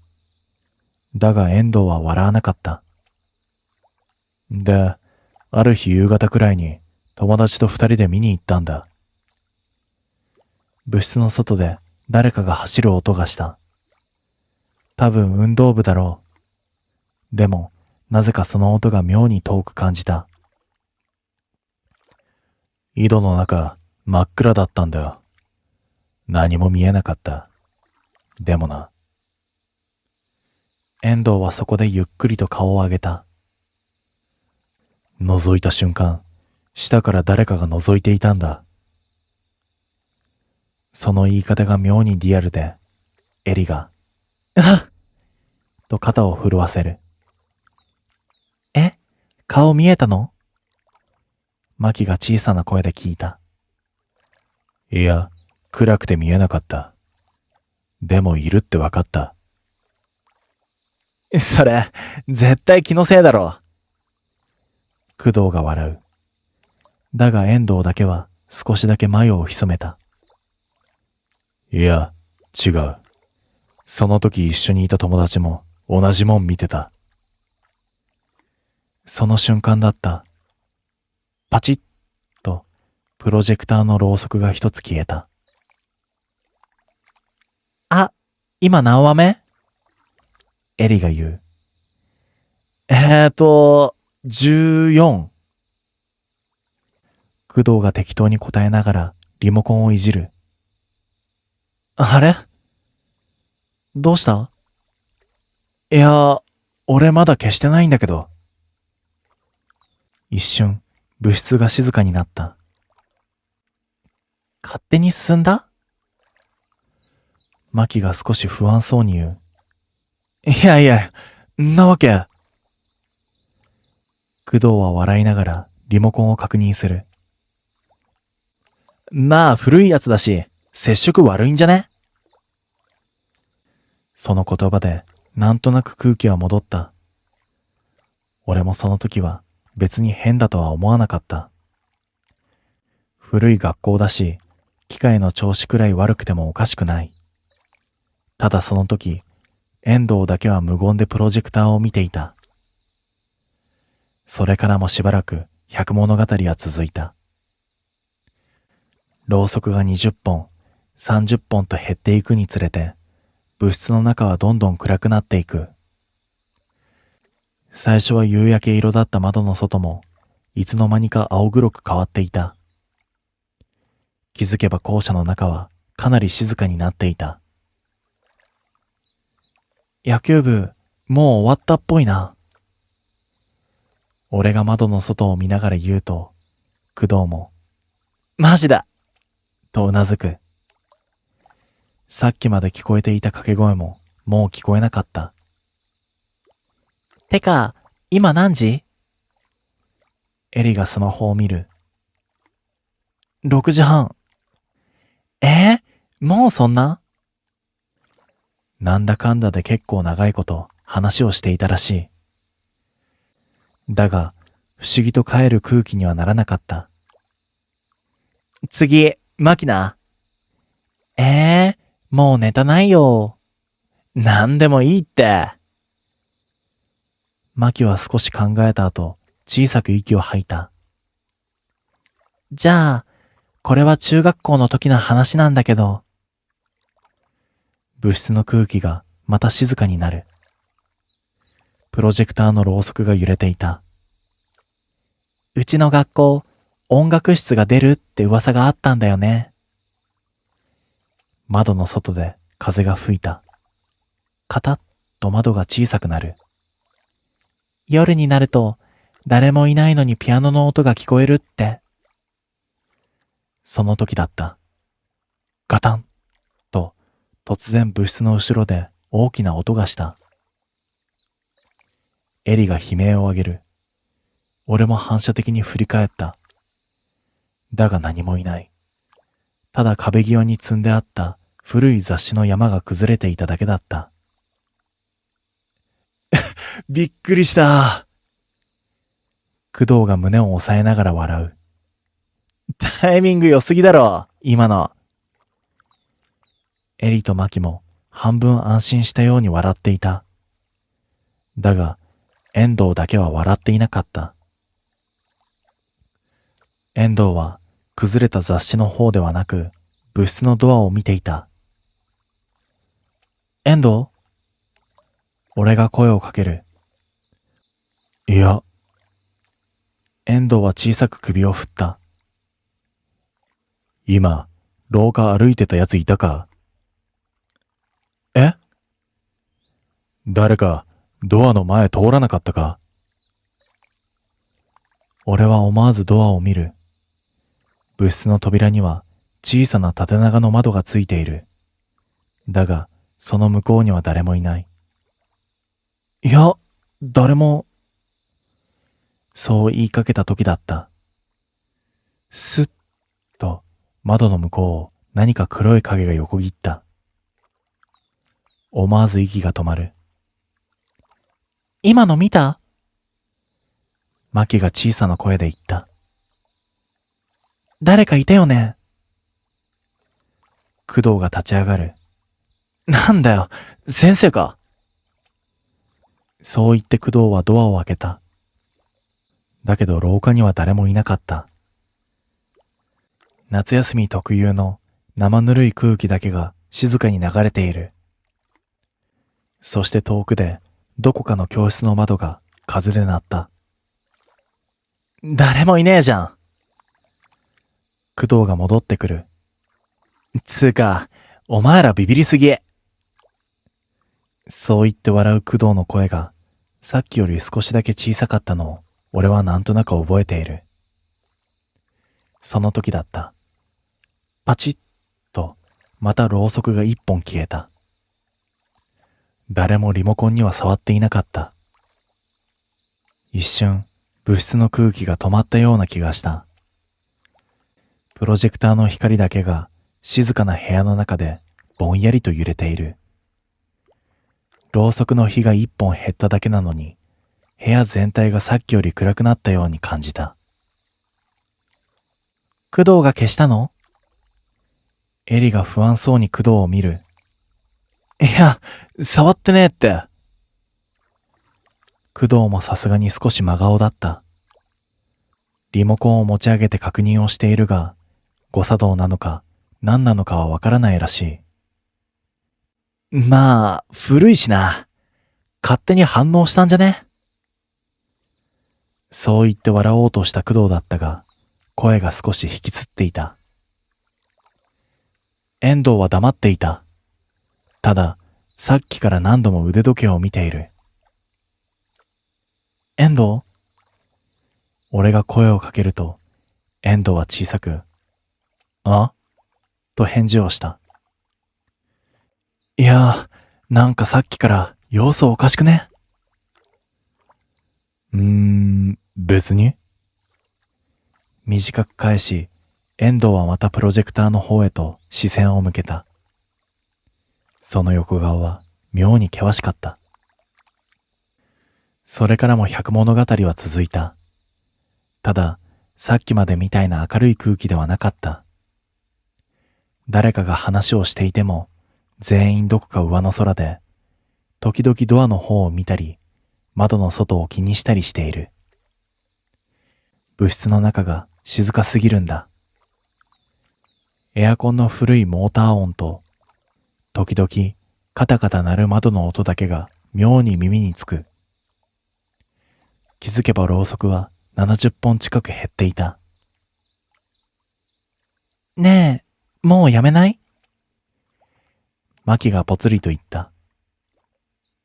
だが遠藤は笑わなかった。で、ある日夕方くらいに友達と二人で見に行ったんだ。部室の外で誰かが走る音がした。多分運動部だろう。でも、なぜかその音が妙に遠く感じた。井戸の中、真っ暗だったんだよ。何も見えなかった。でもな。遠藤はそこでゆっくりと顔を上げた。覗いた瞬間、下から誰かが覗いていたんだ。その言い方が妙にリアルで、エリが、あっと肩を震わせる。え？顔見えたの？マキが小さな声で聞いた。いや、暗くて見えなかった。でもいるってわかった。それ、絶対気のせいだろ。工藤が笑う。だが遠藤だけは少しだけ眉を潜めた。いや、違う。その時一緒にいた友達も同じもん見てた。その瞬間だった。パチッとプロジェクターのろうそくが一つ消えた。あ、今何話目？エリが言う。14。工藤が適当に答えながらリモコンをいじる。あれ？どうした？いや、俺まだ消してないんだけど。一瞬、部室が静かになった。勝手に進んだ？マキが少し不安そうに言う。いやいや、んなわけ。工藤は笑いながらリモコンを確認する。まあ古いやつだし、接触悪いんじゃね？その言葉でなんとなく空気は戻った。俺もその時は別に変だとは思わなかった。古い学校だし、機械の調子くらい悪くてもおかしくない。ただその時、遠藤だけは無言でプロジェクターを見ていた。それからもしばらく百物語は続いた。ろうそくが20本、30本と減っていくにつれて、部室の中はどんどん暗くなっていく。最初は夕焼け色だった窓の外も、いつの間にか青黒く変わっていた。気づけば校舎の中はかなり静かになっていた。野球部、もう終わったっぽいな。俺が窓の外を見ながら言うと、工藤も、マジだとうなずく。さっきまで聞こえていた掛け声も、もう聞こえなかった。てか、今何時？エリがスマホを見る。6時半。もうそんな？なんだかんだで結構長いこと話をしていたらしい。だが、不思議と帰る空気にはならなかった。次、マキナ。もうネタないよ。なんでもいいって。マキは少し考えた後、小さく息を吐いた。じゃあ、これは中学校の時の話なんだけど。部室の空気がまた静かになる。プロジェクターのろうそくが揺れていた。うちの学校、音楽室が出るって噂があったんだよね。窓の外で風が吹いた。カタッと窓が小さくなる。夜になると誰もいないのにピアノの音が聞こえるって。その時だった。ガタンと突然部室の後ろで大きな音がした。エリが悲鳴を上げる。俺も反射的に振り返った。だが何もいない。ただ壁際に積んであった古い雑誌の山が崩れていただけだった。びっくりした。工藤が胸を押さえながら笑う。タイミング良すぎだろ、今の。エリとマキも半分安心したように笑っていた。だが、遠藤だけは笑っていなかった。遠藤は崩れた雑誌の方ではなく、部室のドアを見ていた。遠藤？俺が声をかける。いや。遠藤は小さく首を振った。今、廊下歩いてたやついたか？え？誰かドアの前通らなかったか？俺は思わずドアを見る。部室の扉には小さな縦長の窓がついている。だが、その向こうには誰もいない。いや、誰も。そう言いかけた時だった。すっと窓の向こうを何か黒い影が横切った。思わず息が止まる。今の見た？マキが小さな声で言った。誰かいたよね？工藤が立ち上がる。なんだよ、先生か。そう言って工藤はドアを開けた。だけど廊下には誰もいなかった。夏休み特有の生ぬるい空気だけが静かに流れている。そして遠くでどこかの教室の窓が風で鳴った。誰もいねえじゃん。工藤が戻ってくる。つうか、お前らビビりすぎ。そう言って笑う工藤の声がさっきより少しだけ小さかったのを俺はなんとなく覚えている。その時だった。パチッとまたろうそくが一本消えた。誰もリモコンには触っていなかった。一瞬部室の空気が止まったような気がした。プロジェクターの光だけが静かな部屋の中でぼんやりと揺れている。ろうそくの火が一本減っただけなのに、部屋全体がさっきより暗くなったように感じた。工藤が消したの？エリが不安そうに工藤を見る。いや、触ってねえって。工藤もさすがに少し真顔だった。リモコンを持ち上げて確認をしているが、誤作動なのか何なのかはわからないらしい。まあ、古いしな。勝手に反応したんじゃね？そう言って笑おうとした工藤だったが、声が少し引きつっていた。遠藤は黙っていた。ただ、さっきから何度も腕時計を見ている。遠藤？俺が声をかけると、遠藤は小さく、あ？と返事をした。いや、なんかさっきから様子おかしくね？別に。短く返し、遠藤はまたプロジェクターの方へと視線を向けた。その横顔は妙に険しかった。それからも百物語は続いた。ただ、さっきまでみたいな明るい空気ではなかった。誰かが話をしていても、全員どこか上の空で、時々ドアの方を見たり、窓の外を気にしたりしている。部室の中が静かすぎるんだ。エアコンの古いモーター音と、時々カタカタ鳴る窓の音だけが妙に耳につく。気づけばろうそくは70本近く減っていた。ねえ、もうやめない？マキがぽつりと言った。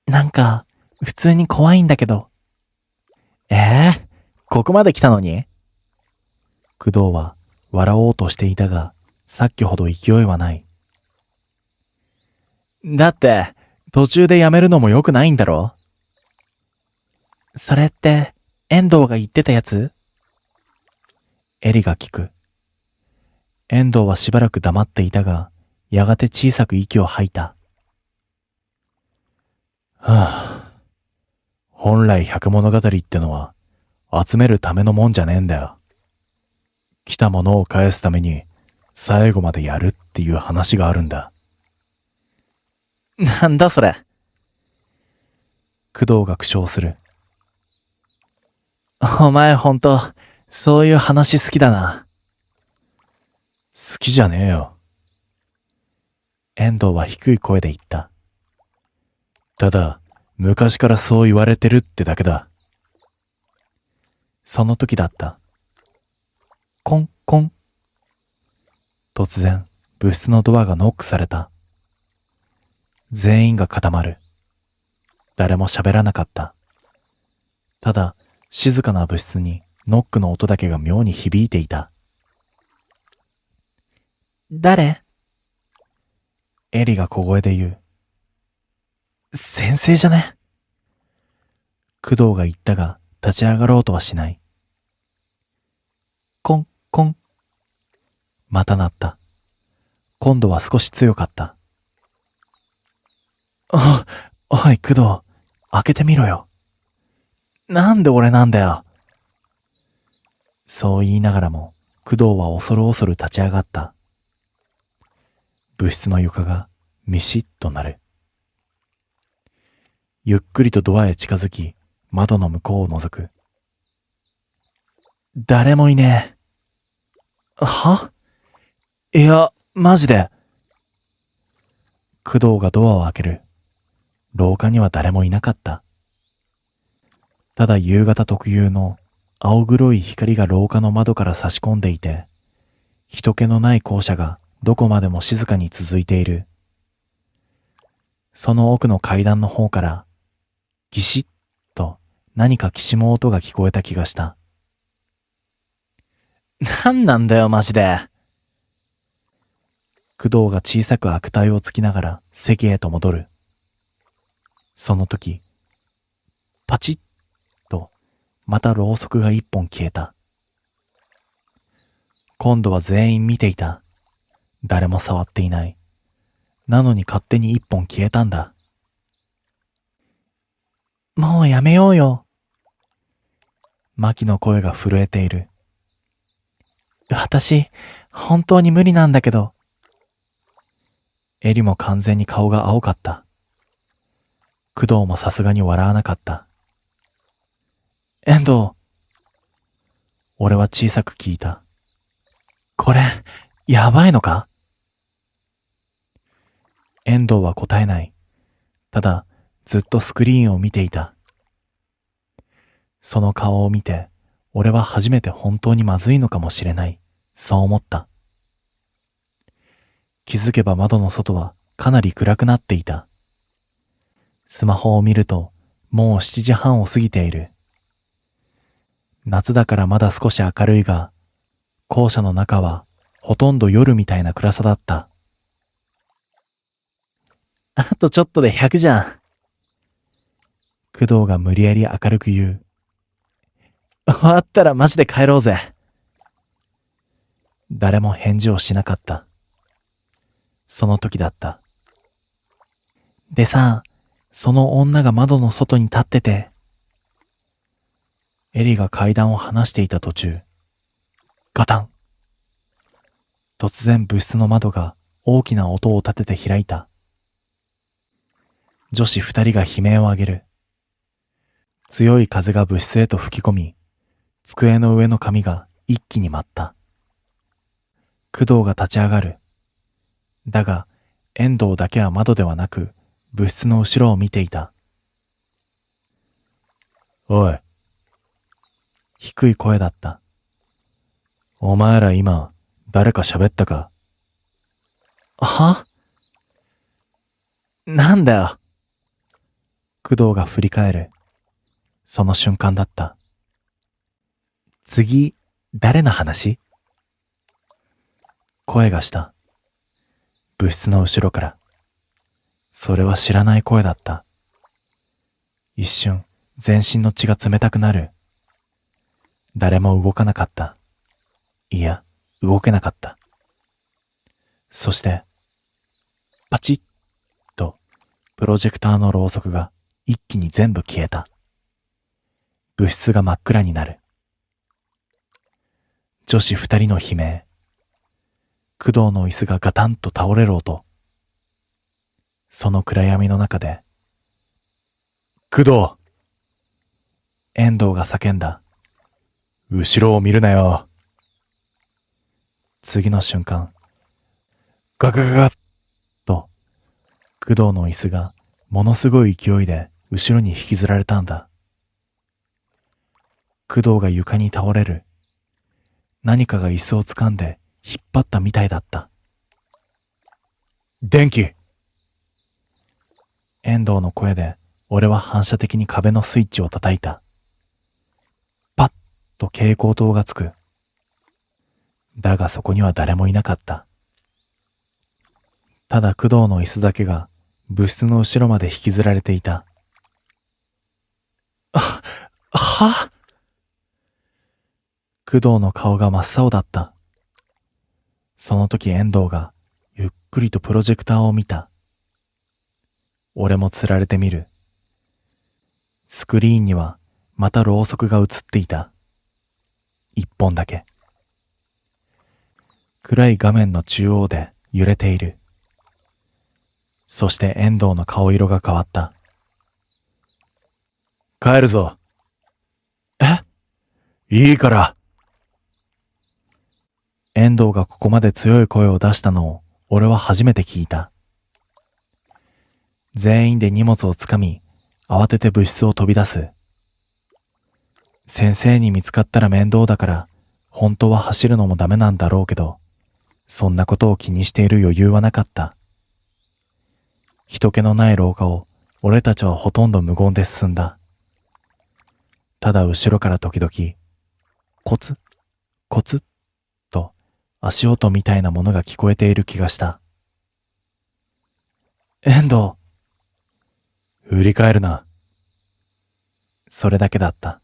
なんか、普通に怖いんだけど。ここまで来たのに？工藤は笑おうとしていたが、さっきほど勢いはない。だって、途中でやめるのも良くないんだろ？それって、遠藤が言ってたやつ？エリが聞く。遠藤はしばらく黙っていたが、やがて小さく息を吐いた。本来百物語ってのは、集めるためのもんじゃねえんだよ。来たものを返すために、最後までやるっていう話があるんだ。なんだそれ。工藤が苦笑する。お前ほんと、そういう話好きだな。好きじゃねえよ。遠藤は低い声で言った。ただ、昔からそう言われてるってだけだ。その時だった。コンコン。突然、部室のドアがノックされた。全員が固まる。誰も喋らなかった。ただ、静かな部室にノックの音だけが妙に響いていた。誰？エリが小声で言う。先生じゃね？工藤が言ったが、立ち上がろうとはしない。コンコン。また鳴った。今度は少し強かった。おい、工藤、開けてみろよ。なんで俺なんだよ。そう言いながらも、工藤は恐る恐る立ち上がった。部室の床がミシッとなる。ゆっくりとドアへ近づき、窓の向こうを覗く。誰もいねえ。いや、マジで。工藤がドアを開ける。廊下には誰もいなかった。ただ夕方特有の青黒い光が廊下の窓から差し込んでいて、人気のない校舎がどこまでも静かに続いている。その奥の階段の方から、ギシッと何かきしむ音が聞こえた気がした。なんなんだよマジで。工藤が小さく悪態をつきながら席へと戻る。その時、パチッとまたろうそくが一本消えた。今度は全員見ていた。誰も触っていない。なのに勝手に一本消えたんだ。もうやめようよ。マキの声が震えている。私、本当に無理なんだけど。エリも完全に顔が青かった。工藤もさすがに笑わなかった。遠藤。俺は小さく聞いた。これ、やばいのか？遠藤は答えない。ただ、ずっとスクリーンを見ていた。その顔を見て、俺は初めて本当にまずいのかもしれない。そう思った。気づけば窓の外はかなり暗くなっていた。スマホを見ると、もう7時半を過ぎている。夏だからまだ少し明るいが、校舎の中はほとんど夜みたいな暗さだった。あとちょっとで100じゃん。工藤が無理やり明るく言う。終わったらマジで帰ろうぜ。誰も返事をしなかった。その時だった。でさ、その女が窓の外に立ってて。エリが階段を離していた途中、ガタン。突然部室の窓が大きな音を立てて開いた。女子2人が悲鳴を上げる。強い風が部室へと吹き込み、机の上の紙が一気に舞った。工藤が立ち上がる。だが、遠藤だけは窓ではなく、部室の後ろを見ていた。おい。低い声だった。お前ら今、誰か喋ったか？は？なんだよ。工藤が振り返る。その瞬間だった。次、誰の話？声がした。部室の後ろから。それは知らない声だった。一瞬、全身の血が冷たくなる。誰も動かなかった。いや、動けなかった。そして、パチッと、プロジェクターのろうそくが一気に全部消えた。部室が真っ暗になる。女子2人の悲鳴。工藤の椅子がガタンと倒れる音。その暗闇の中で、工藤！遠藤が叫んだ。後ろを見るなよ。次の瞬間、ガガガガッと、工藤の椅子がものすごい勢いで後ろに引きずられたんだ。工藤が床に倒れる。何かが椅子を掴んで引っ張ったみたいだった。電気！遠藤の声で俺は反射的に壁のスイッチを叩いた。パッと蛍光灯がつく。だがそこには誰もいなかった。ただ工藤の椅子だけが部室の後ろまで引きずられていた。は？工藤の顔が真っ青だった。その時遠藤がゆっくりとプロジェクターを見た。俺もつられてみる。スクリーンにはまたろうそくが映っていた。一本だけ。暗い画面の中央で揺れている。そして遠藤の顔色が変わった。帰るぞ。え？いいから。遠藤がここまで強い声を出したのを俺は初めて聞いた。全員で荷物をつかみ、慌てて部室を飛び出す。先生に見つかったら面倒だから、本当は走るのもダメなんだろうけど、そんなことを気にしている余裕はなかった。人気のない廊下を俺たちはほとんど無言で進んだ。ただ後ろから時々、コツ、コツ、と足音みたいなものが聞こえている気がした。遠藤。振り返るな。それだけだった。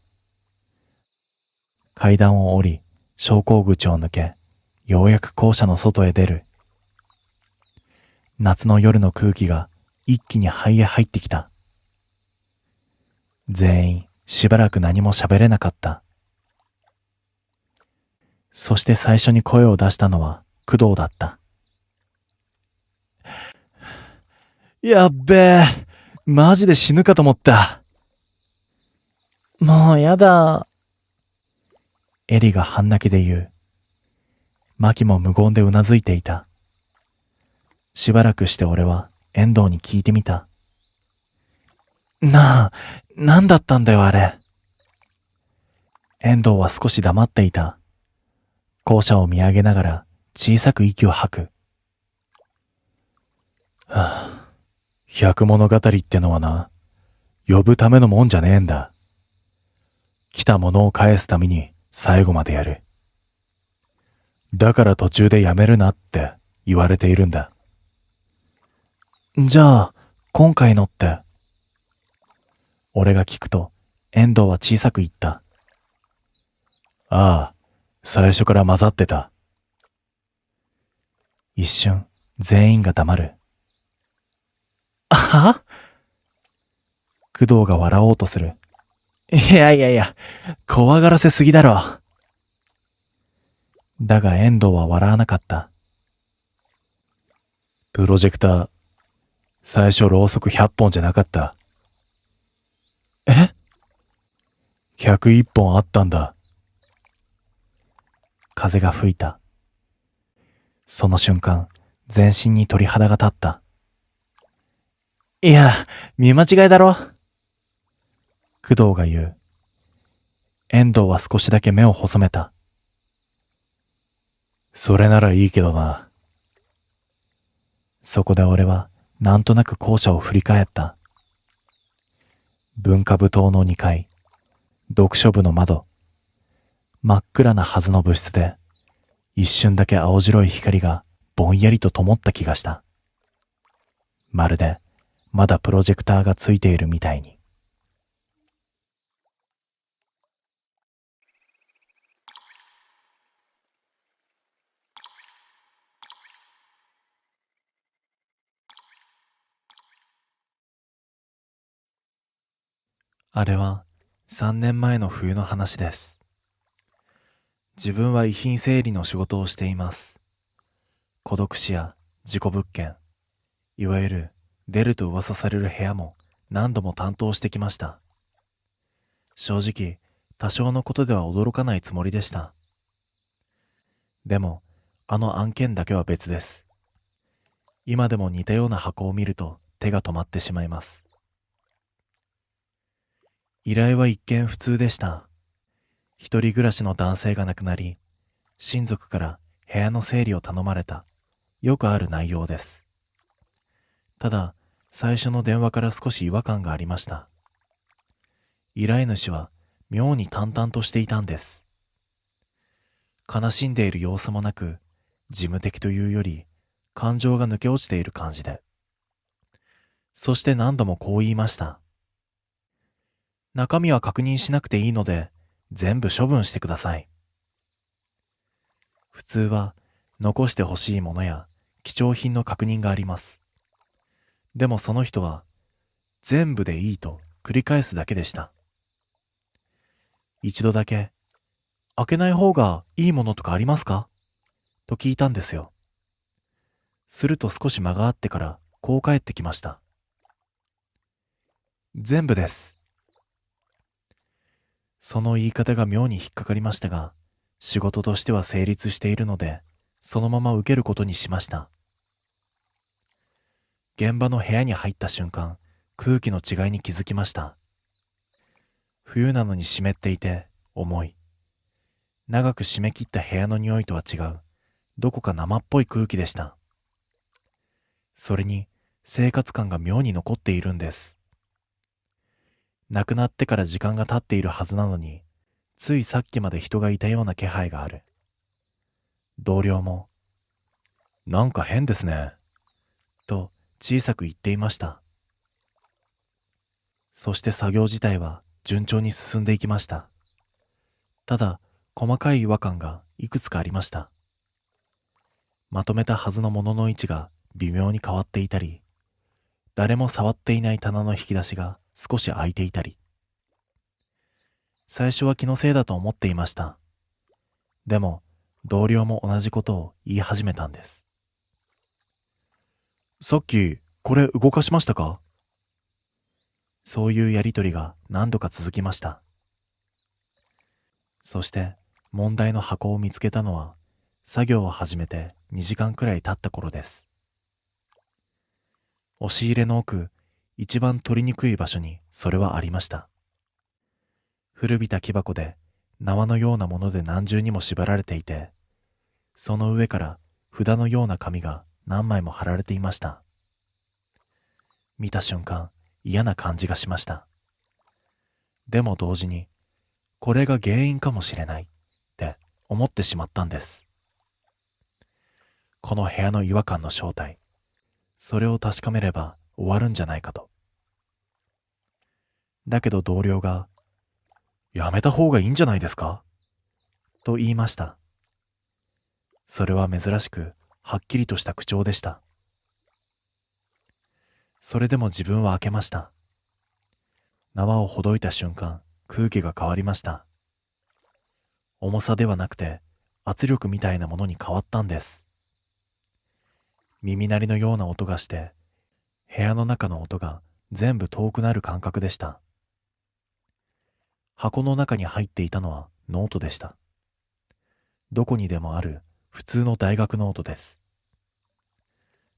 階段を降り、昇降口を抜け、ようやく校舎の外へ出る。夏の夜の空気が一気に肺へ入ってきた。全員しばらく何も喋れなかった。そして最初に声を出したのは工藤だった。やっべえ、マジで死ぬかと思った。もうやだ。エリが半泣きで言う。マキも無言でうなずいていた。しばらくして俺は遠藤に聞いてみた。なあ、何だったんだよあれ。遠藤は少し黙っていた。校舎を見上げながら小さく息を吐く。はあ、百物語ってのはな、呼ぶためのもんじゃねえんだ。来たものを返すために最後までやる。だから途中でやめるなって言われているんだ。じゃあ、今回のって。俺が聞くと、遠藤は小さく言った。ああ、最初から混ざってた。一瞬、全員が黙る。は？工藤が笑おうとする。いやいやいや、怖がらせすぎだろ。だが遠藤は笑わなかった。プロジェクター、最初ろうそく100本じゃなかった。え？ 101 本あったんだ。風が吹いた。その瞬間、全身に鳥肌が立った。いや、見間違いだろ。工藤が言う。遠藤は少しだけ目を細めた。それならいいけどな。そこで俺はなんとなく校舎を振り返った。文化部棟の2階、読書部の窓、真っ暗なはずの部室で、一瞬だけ青白い光がぼんやりと灯った気がした。まるでまだプロジェクターがついているみたいに。あれは3年前の冬の話です。自分は遺品整理の仕事をしています。孤独死や事故物件、いわゆる出ると噂される部屋も何度も担当してきました。正直、多少のことでは驚かないつもりでした。でも、あの案件だけは別です。今でも似たような箱を見ると手が止まってしまいます。依頼は一見普通でした。一人暮らしの男性が亡くなり、親族から部屋の整理を頼まれた、よくある内容です。ただ、最初の電話から少し違和感がありました。依頼主は妙に淡々としていたんです。悲しんでいる様子もなく、事務的というより、感情が抜け落ちている感じで。そして何度もこう言いました。中身は確認しなくていいので、全部処分してください。普通は、残してほしいものや貴重品の確認があります。でもその人は、全部でいいと繰り返すだけでした。一度だけ、開けない方がいいものとかありますかと聞いたんですよ。すると少し間があってからこう返ってきました。全部です。その言い方が妙に引っかかりましたが、仕事としては成立しているので、そのまま受けることにしました。現場の部屋に入った瞬間、空気の違いに気づきました。冬なのに湿っていて、重い。長く締め切った部屋の匂いとは違う、どこか生っぽい空気でした。それに、生活感が妙に残っているんです。亡くなってから時間が経っているはずなのに、ついさっきまで人がいたような気配がある。同僚も、なんか変ですね、と小さく言っていました。そして作業自体は順調に進んでいきました。ただ、細かい違和感がいくつかありました。まとめたはずのものの位置が微妙に変わっていたり、誰も触っていない棚の引き出しが少し開いていたり。最初は気のせいだと思っていました。でも、同僚も同じことを言い始めたんです。さっき、これ動かしましたか？そういうやりとりが何度か続きました。そして、問題の箱を見つけたのは、作業を始めて2時間くらい経った頃です。押し入れの奥、一番取りにくい場所にそれはありました。古びた木箱で縄のようなもので何重にも縛られていて、その上から札のような紙が何枚も貼られていました。見た瞬間、嫌な感じがしました。でも同時に、これが原因かもしれないって思ってしまったんです。この部屋の違和感の正体、それを確かめれば終わるんじゃないかと。だけど同僚が、やめた方がいいんじゃないですかと言いました。それは珍しくはっきりとした口調でした。それでも自分は開けました。縄をほどいた瞬間、空気が変わりました。重さではなくて圧力みたいなものに変わったんです。耳鳴りのような音がして、部屋の中の音が全部遠くなる感覚でした。箱の中に入っていたのはノートでした。どこにでもある普通の大学ノートです。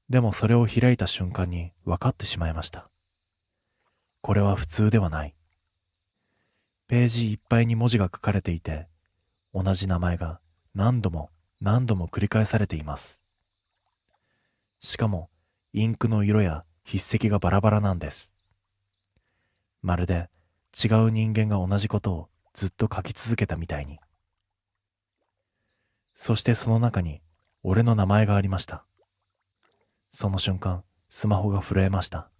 でもそれを開いた瞬間に分かってしまいました。これは普通ではない。ページいっぱいに文字が書かれていて、同じ名前が何度も何度も繰り返されています。しかも、インクの色や筆跡がバラバラなんです。まるで違う人間が同じことをずっと書き続けたみたいに。そしてその中に俺の名前がありました。その瞬間、スマホが震えました。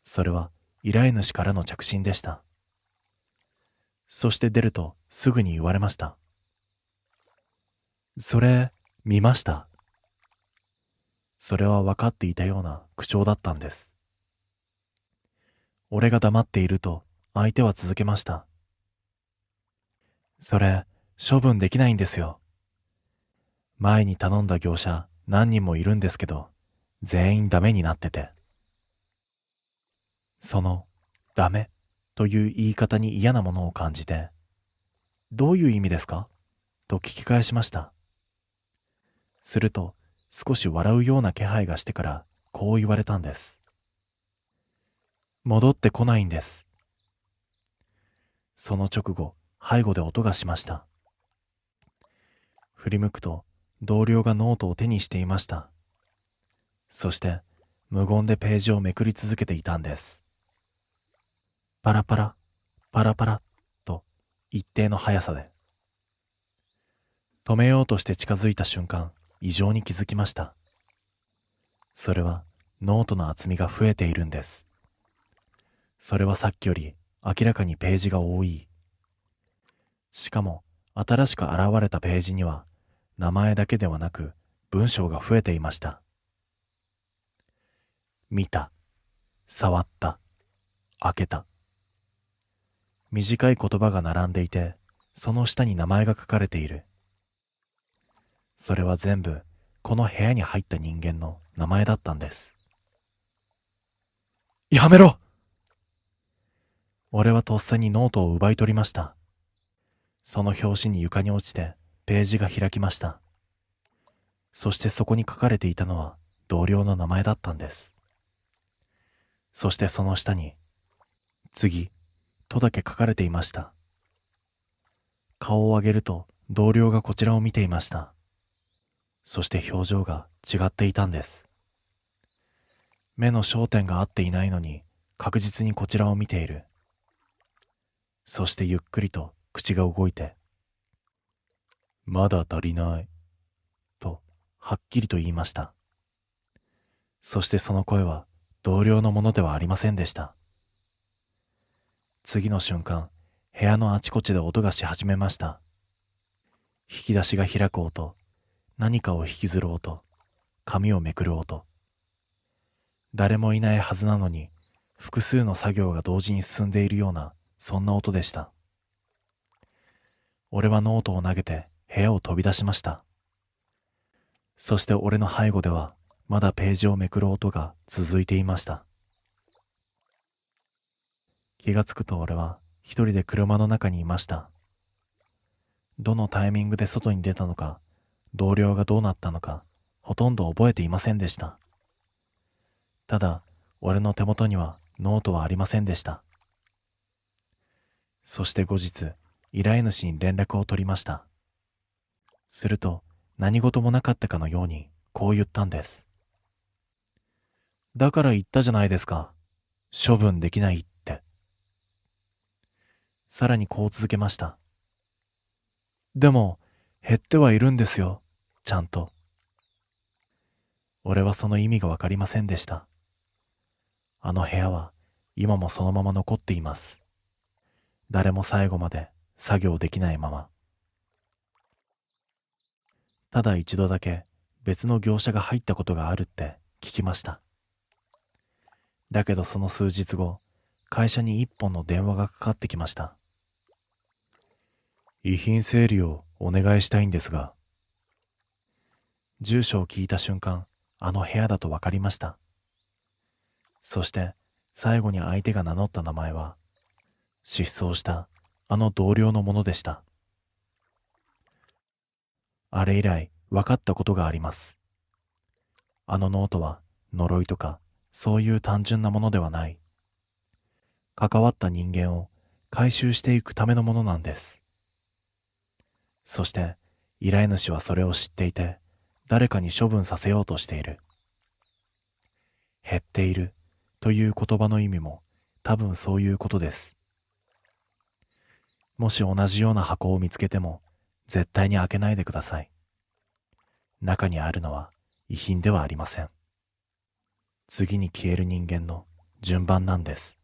それは依頼主からの着信でした。そして出るとすぐに言われました。それ、見ました。それは分かっていたような口調だったんです。俺が黙っていると相手は続けました。それ、処分できないんですよ。前に頼んだ業者何人もいるんですけど、全員ダメになってて。その、ダメという言い方に嫌なものを感じて、どういう意味ですかと聞き返しました。すると、少し笑うような気配がしてからこう言われたんです。戻ってこないんです。その直後、背後で音がしました。振り向くと、同僚がノートを手にしていました。そして、無言でページをめくり続けていたんです。パラパラ、パラパラ、と一定の速さで。止めようとして近づいた瞬間、異常に気づきました。それはノートの厚みが増えているんです。それはさっきより明らかにページが多い。しかも新しく現れたページには名前だけではなく文章が増えていました。見た、触った、開けた。短い言葉が並んでいて、その下に名前が書かれている。それは全部この部屋に入った人間の名前だったんです。やめろ！俺はとっさにノートを奪い取りました。その表紙に床に落ちてページが開きました。そしてそこに書かれていたのは同僚の名前だったんです。そしてその下に、次、とだけ書かれていました。顔を上げると同僚がこちらを見ていました。そして表情が違っていたんです。目の焦点が合っていないのに確実にこちらを見ている。そしてゆっくりと口が動いて、まだ足りない、とはっきりと言いました。そしてその声は同僚のものではありませんでした。次の瞬間、部屋のあちこちで音がし始めました。引き出しが開く音、何かを引きずる音、紙をめくる音。誰もいないはずなのに、複数の作業が同時に進んでいるような、そんな音でした。俺はノートを投げて部屋を飛び出しました。そして俺の背後では、まだページをめくる音が続いていました。気がつくと俺は一人で車の中にいました。どのタイミングで外に出たのか、同僚がどうなったのか、ほとんど覚えていませんでした。ただ、俺の手元にはノートはありませんでした。そして後日、依頼主に連絡を取りました。すると、何事もなかったかのように、こう言ったんです。だから言ったじゃないですか。処分できないって。さらにこう続けました。でも、減ってはいるんですよ、ちゃんと。俺はその意味がわかりませんでした。あの部屋は今もそのまま残っています。誰も最後まで作業できないまま。ただ一度だけ別の業者が入ったことがあるって聞きました。だけどその数日後、会社に一本の電話がかかってきました。遺品整理をお願いしたいんですが。住所を聞いた瞬間、あの部屋だとわかりました。そして最後に相手が名乗った名前は、失踪したあの同僚のものでした。あれ以来分かったことがあります。あのノートは呪いとかそういう単純なものではない。関わった人間を回収していくためのものなんです。そして依頼主はそれを知っていて、誰かに処分させようとしている。減っているという言葉の意味も多分そういうことです。もし同じような箱を見つけても絶対に開けないでください。中にあるのは遺品ではありません。次に消える人間の順番なんです。